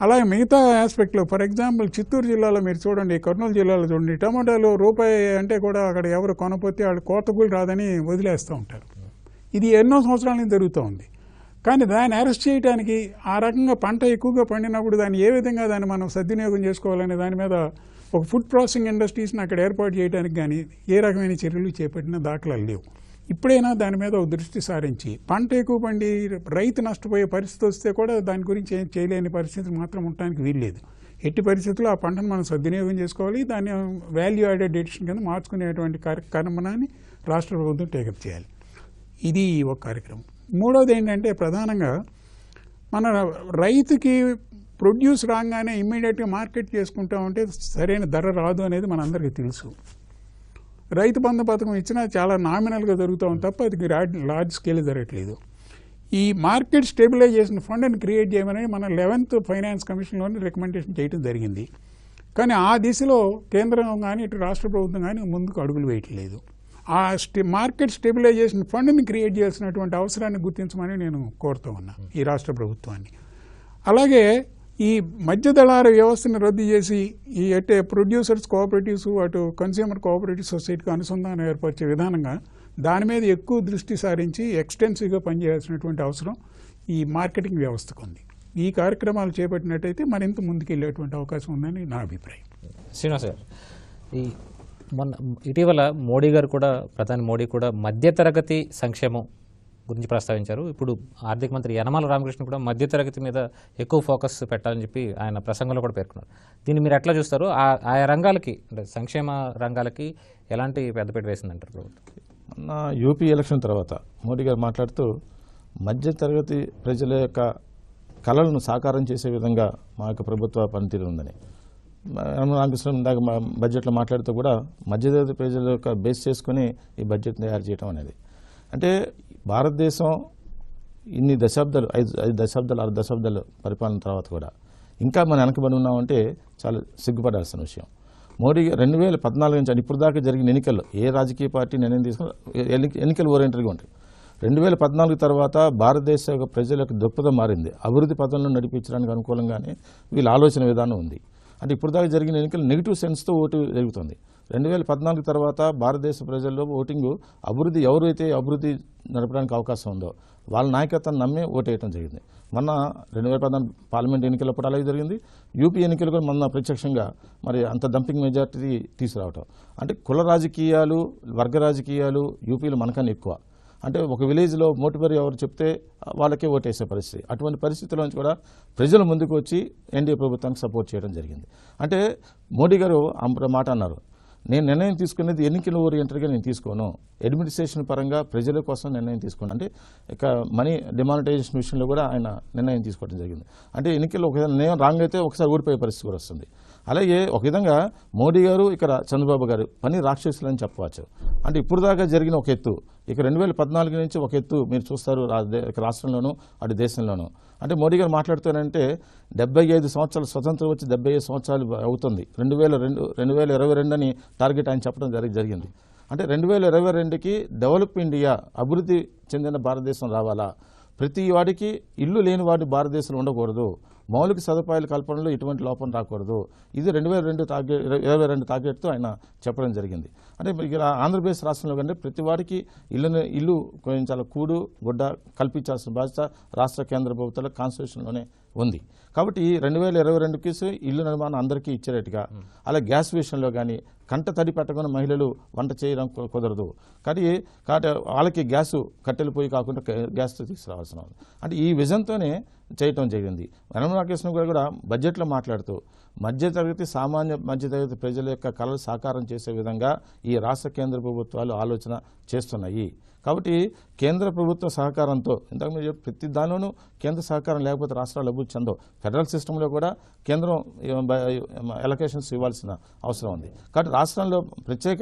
D: అలాగే మిగతా ఆస్పెక్ట్లో ఫర్ ఎగ్జాంపుల్ చిత్తూరు జిల్లాలో మీరు చూడండి, కర్నూలు జిల్లాలో చూడండి, టమాటాలు రూపాయి అంటే కూడా అక్కడ ఎవరు కొనపోతే వాళ్ళు కోతకూలి రాదని వదిలేస్తూ ఉంటారు. ఇది ఎన్నో సంవత్సరాల నుంచి జరుగుతూ ఉంది. కానీ దాన్ని అరెస్ట్ చేయడానికి ఆ రకంగా పంట ఎక్కువగా పండినప్పుడు దాన్ని ఏ విధంగా దాన్ని మనం సద్వినియోగం చేసుకోవాలనే దాని మీద ఒక ఫుడ్ ప్రాసెసింగ్ ఇండస్ట్రీస్ని అక్కడ ఏర్పాటు చేయడానికి కానీ ఏ రకమైన చర్యలు చేపట్టిన దాఖలాలు లేవు. ఇప్పుడైనా దాని మీద దృష్టి సారించి పంట ఎక్కువ పండి రైతు నష్టపోయే పరిస్థితి వస్తే కూడా దాని గురించి ఏం చేయలేని పరిస్థితి మాత్రం ఉండడానికి వీల్లేదు. ఎట్టి పరిస్థితుల్లో ఆ పంటను మనం సద్వినియోగం చేసుకోవాలి, దాన్ని వాల్యూ యాడెడ్ ఎడిషన్ కింద మార్చుకునేటువంటి కార్యక్రమాన్ని రాష్ట్ర ప్రభుత్వం టేకప్ చేయాలి. ఇది ఒక కార్యక్రమం. మూడవది ఏంటంటే ప్రధానంగా మన రైతుకి ప్రొడ్యూస్ రాగానే ఇమ్మీడియట్గా మార్కెట్ చేసుకుంటా ఉంటే సరైన ధర రాదు అనేది మనందరికీ తెలుసు. రైతు బంధు పథకం ఇచ్చినా చాలా నామినల్గా జరుగుతూ ఉంది తప్ప అది లార్జ్ స్కేల్ జరగట్లేదు. ఈ మార్కెట్ స్టెబిలైజేషన్ ఫండ్ని క్రియేట్ చేయమని మన 11th ఫైనాన్స్ కమిషన్లోని రికమెండేషన్ చేయడం జరిగింది. కానీ ఆ దిశలో కేంద్రం కానీ ఇటు రాష్ట్ర ప్రభుత్వం కానీ ముందుకు అడుగులు వేయట్లేదు. ఆ మార్కెట్ స్టెబిలైజేషన్ ఫండ్ని క్రియేట్ చేయాల్సినటువంటి అవసరాన్ని గుర్తించమని నేను కోరుతూ ఉన్నా ఈ రాష్ట్ర ప్రభుత్వాన్ని. అలాగే ఈ మధ్య దళార వ్యవస్థను రద్దు చేసి ఈ అటు ప్రొడ్యూసర్స్ కోఆపరేటివ్స్ అటు కన్స్యూమర్ కోఆపరేటివ్ సొసైటీకి అనుసంధానం ఏర్పరిచే విధానంగా దాని మీద ఎక్కువ దృష్టి సారించి ఎక్స్టెన్సివ్గా పనిచేయాల్సినటువంటి అవసరం ఈ మార్కెటింగ్ వ్యవస్థకు ఉంది. ఈ కార్యక్రమాలు చేపట్టినట్టయితే మరింత ముందుకెళ్ళేటువంటి అవకాశం ఉందని నా అభిప్రాయం.
A: శ్రీనివాస్ గారు, ఈ మొన్న ఇటీవల మోడీ గారు కూడా, ప్రధాని మోడీ కూడా మధ్యతరగతి సంక్షేమం గురించి ప్రస్తావించారు. ఇప్పుడు ఆర్థిక మంత్రి యనమల రామకృష్ణ కూడా మధ్యతరగతి మీద ఎక్కువ ఫోకస్ పెట్టాలని చెప్పి ఆయన ప్రసంగంలో కూడా పేర్కొన్నారు. దీన్ని మీరు ఎట్లా చూస్తారు? ఆయా రంగాలకి, అంటే సంక్షేమ రంగాలకి ఎలాంటి పెద్దపీట వేసిందంటారు ప్రభుత్వం?
E: మొన్న యూపీ ఎలక్షన్ తర్వాత మోడీ గారు మాట్లాడుతూ మధ్యతరగతి ప్రజల యొక్క కళలను సాకారం చేసే విధంగా మా యొక్క ప్రభుత్వ పనితీరు ఉందని రామకృష్ణ ఇందాక బడ్జెట్లో మాట్లాడుతూ కూడా మధ్యతరగతి ప్రజల యొక్క బేస్ చేసుకుని ఈ బడ్జెట్ తయారు చేయడం అనేది, అంటే భారతదేశం ఇన్ని దశాబ్దాలు, 5 దశాబ్దాలు 6 దశాబ్దాలు పరిపాలన తర్వాత కూడా ఇంకా మనం వెనకబడి ఉన్నామంటే చాలా సిగ్గుపడాల్సిన విషయం. మోడీ 2014 నుంచి ఇప్పుడు దాకా జరిగిన ఎన్నికల్లో ఏ రాజకీయ పార్టీ నిర్ణయం తీసుకుని ఎన్నికలు ఓరియంటెడ్గా ఉంటాయి. 2014 తర్వాత భారతదేశ యొక్క ప్రజల యొక్క దృక్పథం మారింది. అభివృద్ధి పథంలో నడిపించడానికి అనుకూలంగానే వీళ్ళ ఆలోచన విధానం ఉంది. అంటే ఇప్పుడు దాకా జరిగిన ఎన్నికలు నెగిటివ్ సెన్స్తో ఓటు జరుగుతుంది. 2014 తర్వాత భారతదేశ ప్రజల్లో ఓటింగ్ అభివృద్ధి, ఎవరైతే అభివృద్ధి నడపడానికి అవకాశం ఉందో వాళ్ళ నాయకత్వాన్ని నమ్మే ఓటేయడం జరిగింది. మొన్న 2014 పార్లమెంట్ ఎన్నికలప్పుడు అలాగే జరిగింది. యూపీ ఎన్నికలు కూడా మొన్న ప్రత్యక్షంగా మరి అంత డంపింగ్ మెజార్టీ తీసుకురావటం, అంటే కుల రాజకీయాలు, వర్గ రాజకీయాలు యూపీలో మనకన్నా ఎక్కువ. అంటే ఒక విలేజ్లో మోటిబరి ఎవరు చెప్తే వాళ్ళకే ఓటేసే పరిస్థితి. అటువంటి పరిస్థితుల్లో నుంచి కూడా ప్రజలు ముందుకు వచ్చి ఎన్డీఏ ప్రభుత్వానికి సపోర్ట్ చేయడం జరిగింది. అంటే మోడీ గారు మాట అన్నారు, నేను నిర్ణయం తీసుకునేది ఎన్నికల ఓరియంటెడ్గా నేను తీసుకోను, అడ్మినిస్ట్రేషన్ పరంగా ప్రజల కోసం నిర్ణయం తీసుకున్నాను. అంటే ఇక మనీ డిమానిటైజేషన్ విషయంలో కూడా ఆయన నిర్ణయం తీసుకోవడం జరిగింది. అంటే ఎన్నికల్లో ఒక నిర్ణయం రాంగ్ అయితే ఒకసారి ఓడిపోయే పరిస్థితి కూడా వస్తుంది. అలాగే ఒక విధంగా మోడీ గారు, ఇక్కడ చంద్రబాబు గారు పని రాక్షసులని చెప్పవచ్చు. అంటే ఇప్పుడు దాకా జరిగిన ఒక ఎత్తు, ఇక 2014 నుంచి ఒక ఎత్తు మీరు చూస్తారు రాష్ట్రంలోనూ అటు దేశంలోనూ. అంటే మోడీ గారు మాట్లాడుతానంటే 75 సంవత్సరాలు స్వతంత్రం వచ్చి 75 సంవత్సరాలు అవుతుంది, 2022 అని టార్గెట్ ఆయన చెప్పడం జరిగింది. అంటే 2022కి డెవలప్ ఇండియా, అభివృద్ధి చెందిన భారతదేశం రావాలా, ప్రతి వాడికి ఇల్లు లేని వాడి భారతదేశంలో ఉండకూడదు, మౌలిక సదుపాయాల కల్పనలో ఎటువంటి లోపం రాకూడదు, ఇది 2022 టార్గెట్తో ఆయన చెప్పడం జరిగింది. అంటే ఇక్కడ ఆంధ్రప్రదేశ్ రాష్ట్రంలో కంటే ప్రతి వాడికి ఇల్లు కొంచెం చాలా కూడు గుడ్డ కల్పించాల్సిన బాధ్యత రాష్ట్ర కేంద్ర ప్రభుత్వాల కాన్స్టిట్యూషన్లోనే ఉంది. కాబట్టి 2022కి ఇల్లు నిర్మాణం అందరికీ ఇచ్చేటట్టుగా, అలా గ్యాస్ విషయంలో కానీ కంట తడి పెట్టకుండా మహిళలు వంట చేయడం కుదరదు. కాబట్టి వాళ్ళకి గ్యాసు కట్టెలు పోయి కాకుండా గ్యాస్తో తీసుకురావాల్సిన, అంటే ఈ విజన్తోనే చేయటం జరిగింది. యనమల రామకృష్ణ గారు కూడా బడ్జెట్లో మాట్లాడుతూ మధ్యతరగతి, సామాన్య మధ్యతరగతి ప్రజల యొక్క కళలు సాకారం చేసే విధంగా ఈ రాష్ట్ర కేంద్ర ప్రభుత్వాలు ఆలోచన చేస్తున్నాయి. కాబట్టి కేంద్ర ప్రభుత్వ సహకారంతో, ఇంతకు మీరు ప్రతి దానిలోనూ కేంద్ర సహకారం లేకపోతే రాష్ట్రాలు అభివృద్ధి చెందవు. ఫెడరల్ సిస్టంలో కూడా కేంద్రం ఎలకేషన్స్ ఇవ్వాల్సిన అవసరం ఉంది. కాబట్టి రాష్ట్రంలో ప్రత్యేక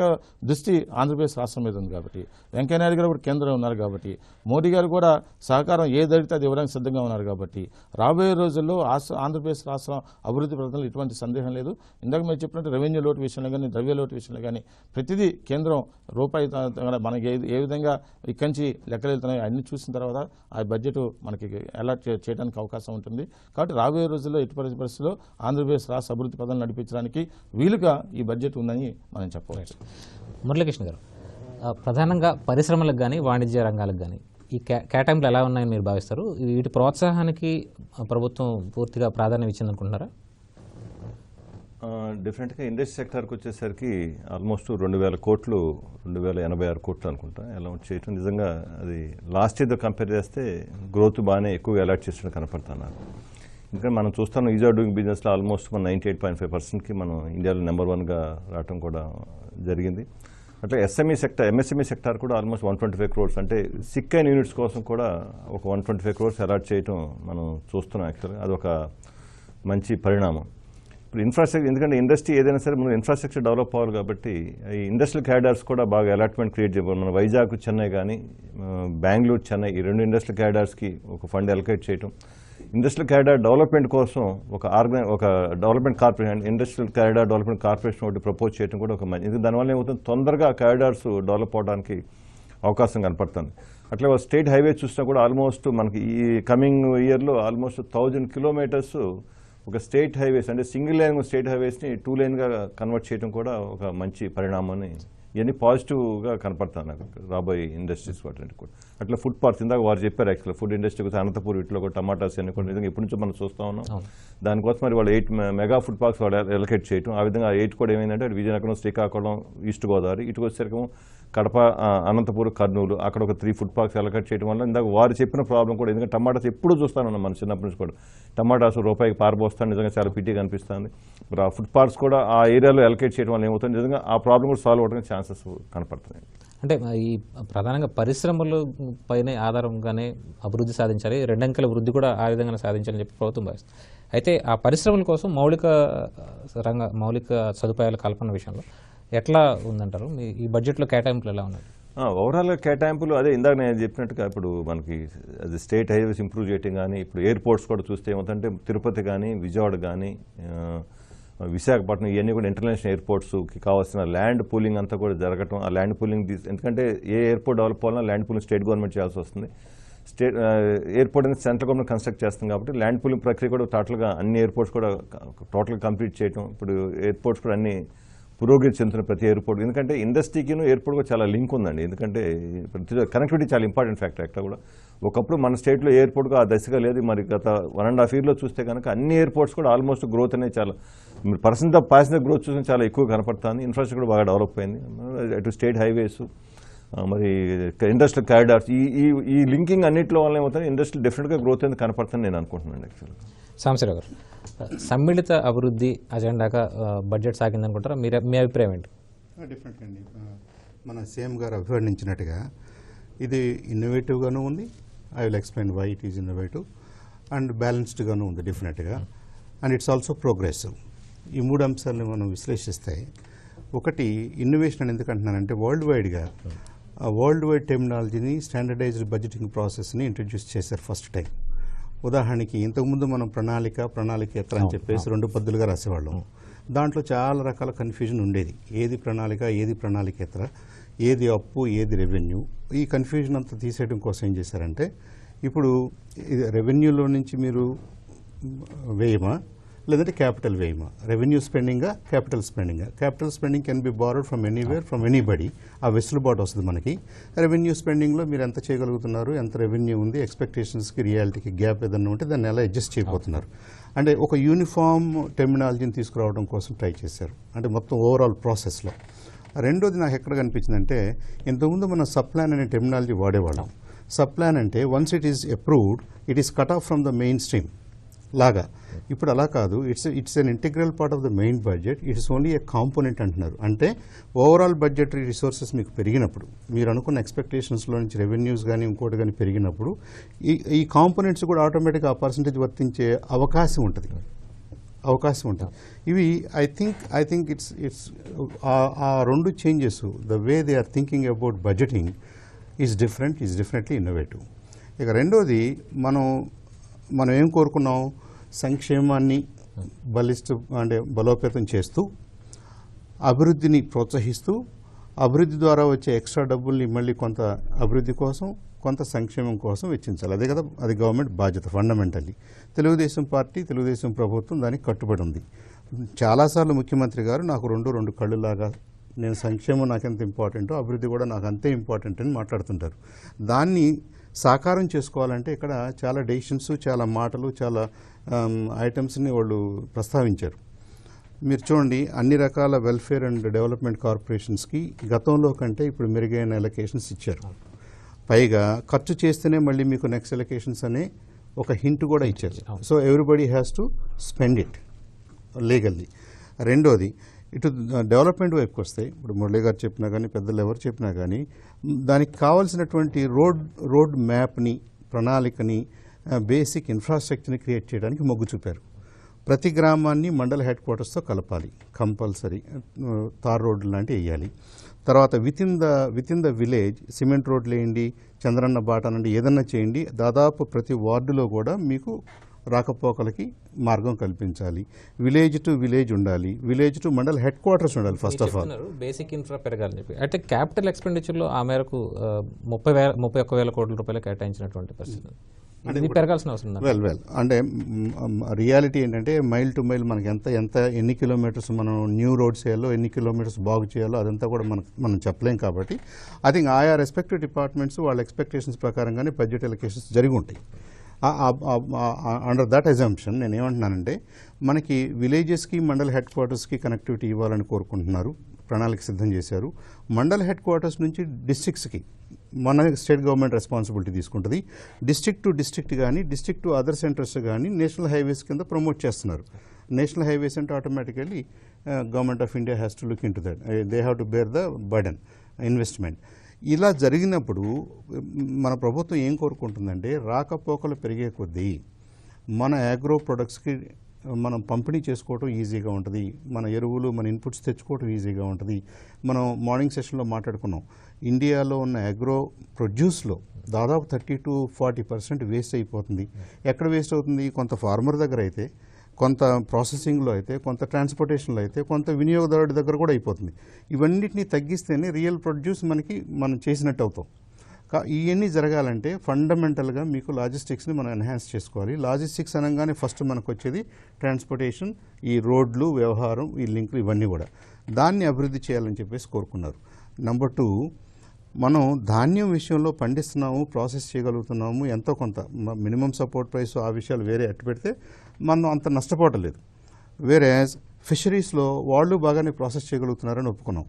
E: దృష్టి ఆంధ్రప్రదేశ్ రాష్ట్రం మీద ఉంది. కాబట్టి వెంకయ్యనాయుడు గారు కూడా కేంద్రంలో ఉన్నారు. కాబట్టి మోడీ గారు కూడా సహకారం ఏదడితే అది ఇవ్వడానికి సిద్ధంగా ఉన్నారు. కాబట్టి రాబోయే రోజుల్లో ఆంధ్రప్రదేశ్ రాష్ట్రం అభివృద్ధి ప్రజలు ఎటువంటి సందేహం లేదు. ఇందాక మీరు చెప్పినట్టు రెవెన్యూ లోటు విషయంలో కానీ, ద్రవ్య లోటు విషయంలో కానీ ప్రతిదీ కేంద్రం రూపాయి మనకి ఏ విధంగా ఇక్కడి నుంచి లెక్కలు వెళ్తున్నాయి అన్ని చూసిన తర్వాత ఆ బడ్జెట్ మనకి అలర్ట్ చేయడానికి అవకాశం ఉంటుంది. కాబట్టి రాబోయే రోజుల్లో ఎట్టి పరిస్థితుల్లో ఆంధ్రప్రదేశ్ రాష్ట్ర అభివృద్ధి పథకాలను నడిపించడానికి వీలుగా ఈ బడ్జెట్ ఉందని మనం చెప్పవచ్చు.
A: మురళీకృష్ణ గారు, ప్రధానంగా పరిశ్రమలకు కానీ వాణిజ్య రంగాలకు కానీ ఈ కేటాయింపులు ఎలా ఉన్నాయని మీరు భావిస్తారు? వీటి ప్రోత్సాహానికి ప్రభుత్వం పూర్తిగా ప్రాధాన్యం ఇచ్చిందనుకుంటున్నారా?
F: డెఫినెట్గా ఇండస్ట్రీ సెక్టార్కి వచ్చేసరికి ఆల్మోస్ట్ 2000 కోట్లు, 2086 కోట్లు అనుకుంటా అలౌట్ చేయటం నిజంగా అది లాస్ట్ ఇయర్తో కంపేర్ చేస్తే గ్రోత్ బాగానే ఎక్కువగా అలర్ట్ చేసినట్టు కనపడుతున్నారు. ఇంకా మనం చూస్తాం ఈజ్ ఆఫ్ డూయింగ్ బిజినెస్లో ఆల్మోస్ట్ మన 98.5%కి మనం ఇండియాలో నెంబర్ 1గా రావడం కూడా జరిగింది. అట్లా ఎంఎస్ఎంఈ సెక్టార్ కూడా ఆల్మోస్ట్ 125 crores, అంటే సిక్ అయిన యూనిట్స్ కోసం కూడా ఒక 125 crores అలాట్ చేయటం మనం చూస్తున్నాం. యాక్చువల్గా అదొక మంచి పరిణామం. ఇప్పుడు ఇన్ఫ్రాస్ట్రక్చర్, ఎందుకంటే ఇండస్ట్రీ ఏదైనా సరే ముందు ఇన్ఫ్రాస్ట్రక్చర్ డెవలప్ అవ్వాలి. కాబట్టి ఈ ఇండస్ట్రియల్ క్యారిడార్స్ కూడా బాగా అలాట్మెంట్ క్రియేట్ చేయాలి. మన వైజాగ్, చెన్నై కానీ, బెంగళూరు, చెన్నై ఈ 2 ఇండస్ట్రియల్ క్యారిడార్స్కి ఒక ఫండ్ అలొకేట్ చేయటం, ఇండస్ట్రియల్ క్యారిడార్ డెవలప్మెంట్ కోసం ఒక development corporation, industrial corridor development corporation ఒకటి ప్రపోజ్ చేయడం కూడా ఒక మంచి. దానివల్ల ఏమవుతుంది, తొందరగా క్యారిడార్స్ డెవలప్ అవడానికి అవకాశం కనపడుతుంది. అట్లా స్టేట్ హైవే చూసినా కూడా ఆల్మోస్ట్ మనకి ఈ కమింగ్ ఇయర్లో ఆల్మోస్ట్ 1000 kilometers ఒక స్టేట్ హైవేస్, అంటే సింగిల్ లైన్ స్టేట్ హైవేస్ని 2 laneగా కన్వర్ట్ చేయడం కూడా ఒక మంచి పరిణామాన్ని ఇవన్నీ పాజిటివ్గా కనపడతాను నాకు రాబోయే ఇండస్ట్రీస్ వాటి కూడా. అట్లా ఫుడ్ పార్క్స్ ఇందాక వారు చెప్పారు యాక్చువల్గా ఫుడ్ ఇండస్ట్రీ కోసం అనంతపూర్ వీటిలో కూడా టమాటాస్ అన్ని కూడా నిజంగా ఎప్పటి నుంచో మనం చూస్తూ ఉన్నాం. దానికోసం మరి వాళ్ళు 8 మెగా ఫుడ్ పార్క్స్ వాళ్ళు ఎలకేట్ చేయడం, ఆ విధంగా 8 కూడా ఏమైందంటే విజయనగరం, శ్రీకాకుళం, ఈస్ట్ గోదావరి, ఇటుకు వచ్చేసరికి కడప, అనంతపూర్, కర్నూలు అక్కడ ఒక 3 ఫుడ్ పార్క్స్ ఎలకేట్ చేయడం వల్ల ఇందాక వారు చెప్పిన ప్రాబ్లం కూడా, ఎందుకంటే టమాటాస్ ఎప్పుడూ చూస్తాను మన చిన్నప్పటి నుంచి కూడా టమాటాస్ రూపాయికి పారబోస్తాను, నిజంగా చాలా పిటీగా అనిపిస్తుంది. మరి ఆ ఫుడ్ పార్క్స్ కూడా ఆ ఏరియాలో ఎలకేట్ చేయడం వల్ల ఏమవుతుంది, నిజంగా ఆ ప్రాబ్లం కూడా సాల్వ్ అవడానికి ఛాన్సెస్ కనపడుతున్నాయి.
A: అంటే ఈ ప్రధానంగా పరిశ్రమలు పైన ఆధారంగానే అభివృద్ధి సాధించాలి, 2 అంకెల వృద్ధి కూడా ఆ విధంగా సాధించాలని చెప్పి ప్రభుత్వం భావిస్తుంది. అయితే ఆ పరిశ్రమల కోసం మౌలిక సదుపాయాల కల్పన విషయంలో ఎట్లా ఉందంటారు? ఈ బడ్జెట్లో కేటాయింపులు ఎలా ఉన్నాయి?
F: ఓవరాల్గా కేటాయింపులు అదే ఇందాక నేను చెప్పినట్టుగా ఇప్పుడు మనకి అది స్టేట్ హైవేస్ ఇంప్రూవ్ చేయడం కానీ, ఇప్పుడు ఎయిర్పోర్ట్స్ కూడా చూస్తే ఏమవుతుందంటే తిరుపతి కానీ, విజయవాడ కానీ, విశాఖపట్నం ఇవన్నీ కూడా ఇంటర్నేషనల్ ఎయిర్పోర్ట్స్కి కావాల్సిన ల్యాండ్ పూలింగ్ అంతా కూడా జరగటం. ఆ ల్యాండ్ పూలింగ్ ఎందుకంటే ఏ ఎయిర్పోర్ట్ డెవలప్ అవ్వాలన్నా ల్యాండ్ పూలింగ్ స్టేట్ గవర్నమెంట్ చేయాల్సి వస్తుంది. ఎయిర్పోర్ట్ అనేది సెంట్రల్ గవర్నమెంట్ కన్స్ట్రక్ట్ చేస్తుంది కాబట్టి ల్యాండ్ పూలింగ్ ప్రక్రియ కూడా టోటల్గా అన్ని ఎయిర్పోర్ట్స్ కూడా టోటల్గా కంప్లీట్ చేయడం. ఇప్పుడు ఎయిర్పోర్ట్స్ కూడా అన్ని పురోగతి చెందుతున్న ప్రతి ఎయిర్పోర్ట్, ఎందుకంటే ఇండస్ట్రీకి ఎయిర్పోర్ట్ కూడా చాలా లింక్ ఉందండి. ఎందుకంటే కనెక్టివిటీ చాలా ఇంపార్టెంట్ ఫ్యాక్టర్. అక్కడ కూడా ఒకప్పుడు మన స్టేట్లో ఎయిర్పోర్ట్గా ఆ దశగా లేదు. మరి గత 1.5 yearలో చూస్తే కనుక అన్ని ఎయిర్పోర్ట్స్ కూడా ఆల్మోస్ట్ గ్రోత్ అనేది చాలా ప్యాసింజర్ గ్రోత్ చూసిన చాలా ఎక్కువ కనపడుతుంది. ఇన్ఫ్రాస్ట్రక్చర్ కూడా బాగా డెవలప్ అయింది. అటు స్టేట్ హైవేస్, మరి ఇండస్ట్రియల్ కారిడార్స్, ఈ లింకింగ్ అన్నింటిలో వల్ల ఏమవుతుంది, ఇండస్ట్రీ డెఫినెట్గా గ్రోత్ అనేది కనపడుతుంది నేను అనుకుంటున్నాను. యాక్చువల్గా
A: సాంబశివరావు గారు, సమ్మిళిత అభివృద్ధి అజెండాగా బడ్జెట్ సాగిందనుకుంటారా? మీ అభిప్రాయం ఏంటి?
G: డెఫినెట్గా అండి, మన సీఎం గారు అభివర్ణించినట్టుగా ఇది ఇన్నోవేటివ్గాను ఉంది. I will explain why it is innovative and బ్యాలెన్స్డ్గాను ఉంది డెఫినెట్గా, అండ్ ఇట్స్ ఆల్సో ప్రోగ్రెసివ్. ఈ 3 అంశాలను మనం విశ్లేషిస్తే, ఒకటి ఇన్నోవేషన్ అని ఎందుకు అంటున్నానంటే వరల్డ్ వైడ్ టెర్మినాలజీని, స్టాండర్డైజ్డ్ బడ్జెటింగ్ ప్రాసెస్ని ఇంట్రడ్యూస్ చేశారు ఫస్ట్ టైం. ఉదాహరణకి ఇంతకుముందు మనం ప్రణాళికేతర అని చెప్పేసి 2 పద్ధతులుగా రాసేవాళ్ళం. దాంట్లో చాలా రకాల కన్ఫ్యూజన్ ఉండేది. ఏది ప్రణాళిక, ఏది ప్రణాళికేతర, ఏది అప్పు, ఏది రెవెన్యూ. ఈ కన్ఫ్యూజన్ అంతా తీసేయడం కోసం ఏం చేశారంటే, ఇప్పుడు రెవెన్యూలో నుంచి మీరు వ్యయమా లేదంటే క్యాపిటల్ వ్యయమా, రెవెన్యూ స్పెండింగా, capital spending can be borrowed from anywhere from anybody. ఆ వెసులుబాటు వస్తుంది మనకి. రెవెన్యూ స్పెండింగ్లో మీరు ఎంత చేయగలుగుతున్నారు, ఎంత రెవెన్యూ ఉంది, ఎక్స్పెక్టేషన్స్కి రియాలిటీకి గ్యాప్ ఏదన్నా ఉంటే దాన్ని ఎలా అడ్జస్ట్ చేయబోతున్నారు అంటే ఒక యూనిఫామ్ టెర్మినాలజీని తీసుకురావడం కోసం ట్రై చేశారు, అంటే మొత్తం ఓవరాల్ ప్రాసెస్లో. రెండోది నాకు ఎక్కడ కనిపించిందంటే, ఇంతకుముందు మనం సబ్ ప్లాన్ అనే టెర్మినాలజీ వాడేవాళ్ళం. సబ్ ప్లాన్ అంటే once it is approved it is cut off from the main stream లాగా. ఇప్పుడు అలా కాదు, it's an integral part of the main budget, it's only A component అంటున్నారు. అంటే ఓవరాల్ బడ్జెటరీ రిసోర్సెస్ మీకు పెరిగినప్పుడు, మీరు అనుకున్న ఎక్స్పెక్టేషన్స్లో నుంచి రెవెన్యూస్ కానీ ఇంకోటి కానీ పెరిగినప్పుడు ఈ కాంపోనెంట్స్ కూడా ఆటోమేటిక్గా ఆ పర్సంటేజ్ వర్తించే అవకాశం ఉంటుంది. ఇవి I think it's a 2 changes, the way they are thinking about budgeting is definitely innovative. ఇక రెండోది, మనం ఏం కోరుకున్నాం, సంక్షేమాన్ని బలోపేతం చేస్తూ, అభివృద్ధిని ప్రోత్సహిస్తూ, అభివృద్ధి ద్వారా వచ్చే ఎక్స్ట్రా డబ్బుల్ని మళ్ళీ కొంత అభివృద్ధి కోసం, కొంత సంక్షేమం కోసం వెచ్చించాలి. అదే కదా, అది గవర్నమెంట్ బాధ్యత ఫండమెంటల్లీ. తెలుగుదేశం పార్టీ, తెలుగుదేశం ప్రభుత్వం దానికి కట్టుబడి ఉంది. చాలాసార్లు ముఖ్యమంత్రి గారు నాకు రెండు కళ్ళులాగా, నేను సంక్షేమం నాకు ఎంత ఇంపార్టెంటో అభివృద్ధి కూడా నాకు అంతే ఇంపార్టెంట్ అని మాట్లాడుతుంటారు. దాన్ని సాకారం చేసుకోవాలంటే ఇక్కడ చాలా డెసిషన్స్, చాలా మాటలు, చాలా ఐటమ్స్ని వాళ్ళు ప్రస్తావించారు. మీరు చూడండి, అన్ని రకాల వెల్ఫేర్ అండ్ డెవలప్మెంట్ కార్పొరేషన్స్కి గతంలో కంటే ఇప్పుడు మెరుగైన ఎలకేషన్స్ ఇచ్చారు. పైగా ఖర్చు చేస్తేనే మళ్ళీ మీకు నెక్స్ట్ ఎలకేషన్స్ అనే ఒక హింట్ కూడా ఇచ్చారు. So everybody has to spend it legally. రెండోది, ఇటు డెవలప్మెంట్ వైపుకి వస్తే, ఇప్పుడు మురళీ గారు చెప్పినా కానీ, పెద్దలు ఎవరు చెప్పినా కానీ, దానికి కావాల్సినటువంటి రోడ్ మ్యాప్ని, ప్రణాళికని, బేసిక్ ఇన్ఫ్రాస్ట్రక్చర్ని క్రియేట్ చేయడానికి మొగ్గు చూపారు. ప్రతి గ్రామాన్ని మండల హెడ్ క్వార్టర్స్తో కలపాలి, కంపల్సరీ తార్ రోడ్లు లాంటివి వేయాలి. తర్వాత with in the village cement రోడ్లు వేయండి, చంద్రన్న బాట నుండి ఏదన్నా చేయండి. దాదాపు ప్రతి వార్డులో కూడా మీకు రాకపోకలకి మార్గం కల్పించాలి. విలేజ్ టు విలేజ్ ఉండాలి, village to mandal headquarters ఉండాలి. First of all
A: basic infra పెరగాలని చెప్పి, అయితే క్యాపిటల్ ఎక్స్పెండిచర్లో ఆ మేరకు 31,000 కోట్ల రూపాయలు కేటాయించినటువంటి పరిస్థితి. ఇది పెరగాల్సిన అవసరం ఉందా?
G: వెల్ అంటే రియాలిటీ ఏంటంటే మైల్ టు మైల్ మనకి ఎన్ని కిలోమీటర్స్ మనం న్యూ రోడ్స్ చేయాలో, ఎన్ని కిలోమీటర్స్ బాగు చేయాలో అదంతా కూడా మనం చెప్పలేం. కాబట్టి ఐ థింక్ ఆయా రెస్పెక్టివ్ డిపార్ట్మెంట్స్ వాళ్ళ ఎక్స్పెక్టేషన్స్ ప్రకారంగానే బడ్జెట్ ఎలకేషన్స్ జరిగి ఉంటాయి. అండర్ దట్ అజంప్షన్ నేను ఏమంటున్నానంటే, మనకి విలేజెస్కి మండల్ హెడ్ క్వార్టర్స్కి కనెక్టివిటీ ఇవ్వాలని కోరుకుంటున్నారు, ప్రణాళిక సిద్ధం చేశారు. మండల్ హెడ్ క్వార్టర్స్ నుంచి డిస్ట్రిక్ట్స్కి మన స్టేట్ గవర్నమెంట్ రెస్పాన్సిబిలిటీ తీసుకుంటుంది. డిస్ట్రిక్ట్ టు డిస్ట్రిక్ట్ కానీ, డిస్ట్రిక్ట్ టు అదర్ సెంటర్స్ కానీ నేషనల్ హైవేస్ కింద ప్రమోట్ చేస్తున్నారు. నేషనల్ హైవేస్ అంటే automatically government of India has to look in to that, they have to bear the burden investment. ఇలా జరిగినప్పుడు మన ప్రభుత్వం ఏం కోరుకుంటుందంటే, రాకపోకలు పెరిగే కొద్దీ మన అగ్రో ప్రొడక్ట్స్కి మనం పంపిణీ చేసుకోవటం ఈజీగా ఉంటుంది, మన ఎరువులు మన ఇన్పుట్స్ తెచ్చుకోవటం ఈజీగా ఉంటుంది. మనం మార్నింగ్ సెషన్లో మాట్లాడుకున్నాం, ఇండియాలో ఉన్న అగ్రో ప్రొడ్యూస్లో దాదాపు 30-40% వేస్ట్ అయిపోతుంది. ఎక్కడ వేస్ట్ అవుతుంది? కొంత ఫార్మర్ దగ్గర అయితే, కొంత ప్రాసెసింగ్లో అయితే, కొంత ట్రాన్స్పోర్టేషన్లో అయితే, కొంత వినియోగదారుడి దగ్గర కూడా అయిపోతుంది. ఇవన్నిటిని తగ్గిస్తేనే రియల్ ప్రొడ్యూస్ మనం చేసినట్టు అవుతాం. ఇవన్నీ జరగాలంటే ఫండమెంటల్గా మీకు లాజిస్టిక్స్ని మనం ఎన్హాన్స్ చేసుకోవాలి. లాజిస్టిక్స్ అనగానే ఫస్ట్ మనకు వచ్చేది ట్రాన్స్పోర్టేషన్, ఈ రోడ్లు, వ్యవహారం, ఈ లింకులు, ఇవన్నీ కూడా దాన్ని అభివృద్ధి చేయాలని చెప్పేసి కోరుకున్నారు. నెంబర్ 2, మనం ధాన్యం విషయంలో పండిస్తున్నాము, ప్రాసెస్ చేయగలుగుతున్నాము, ఎంతో కొంత మినిమం సపోర్ట్ ప్రైస్ ఆ విషయాలు వేరే అట్టు పెడితే మనం అంత నష్టపోవటం లేదు. వేరే ఫిషరీస్లో వాళ్ళు బాగానే ప్రాసెస్ చేయగలుగుతున్నారని ఒప్పుకున్నాం.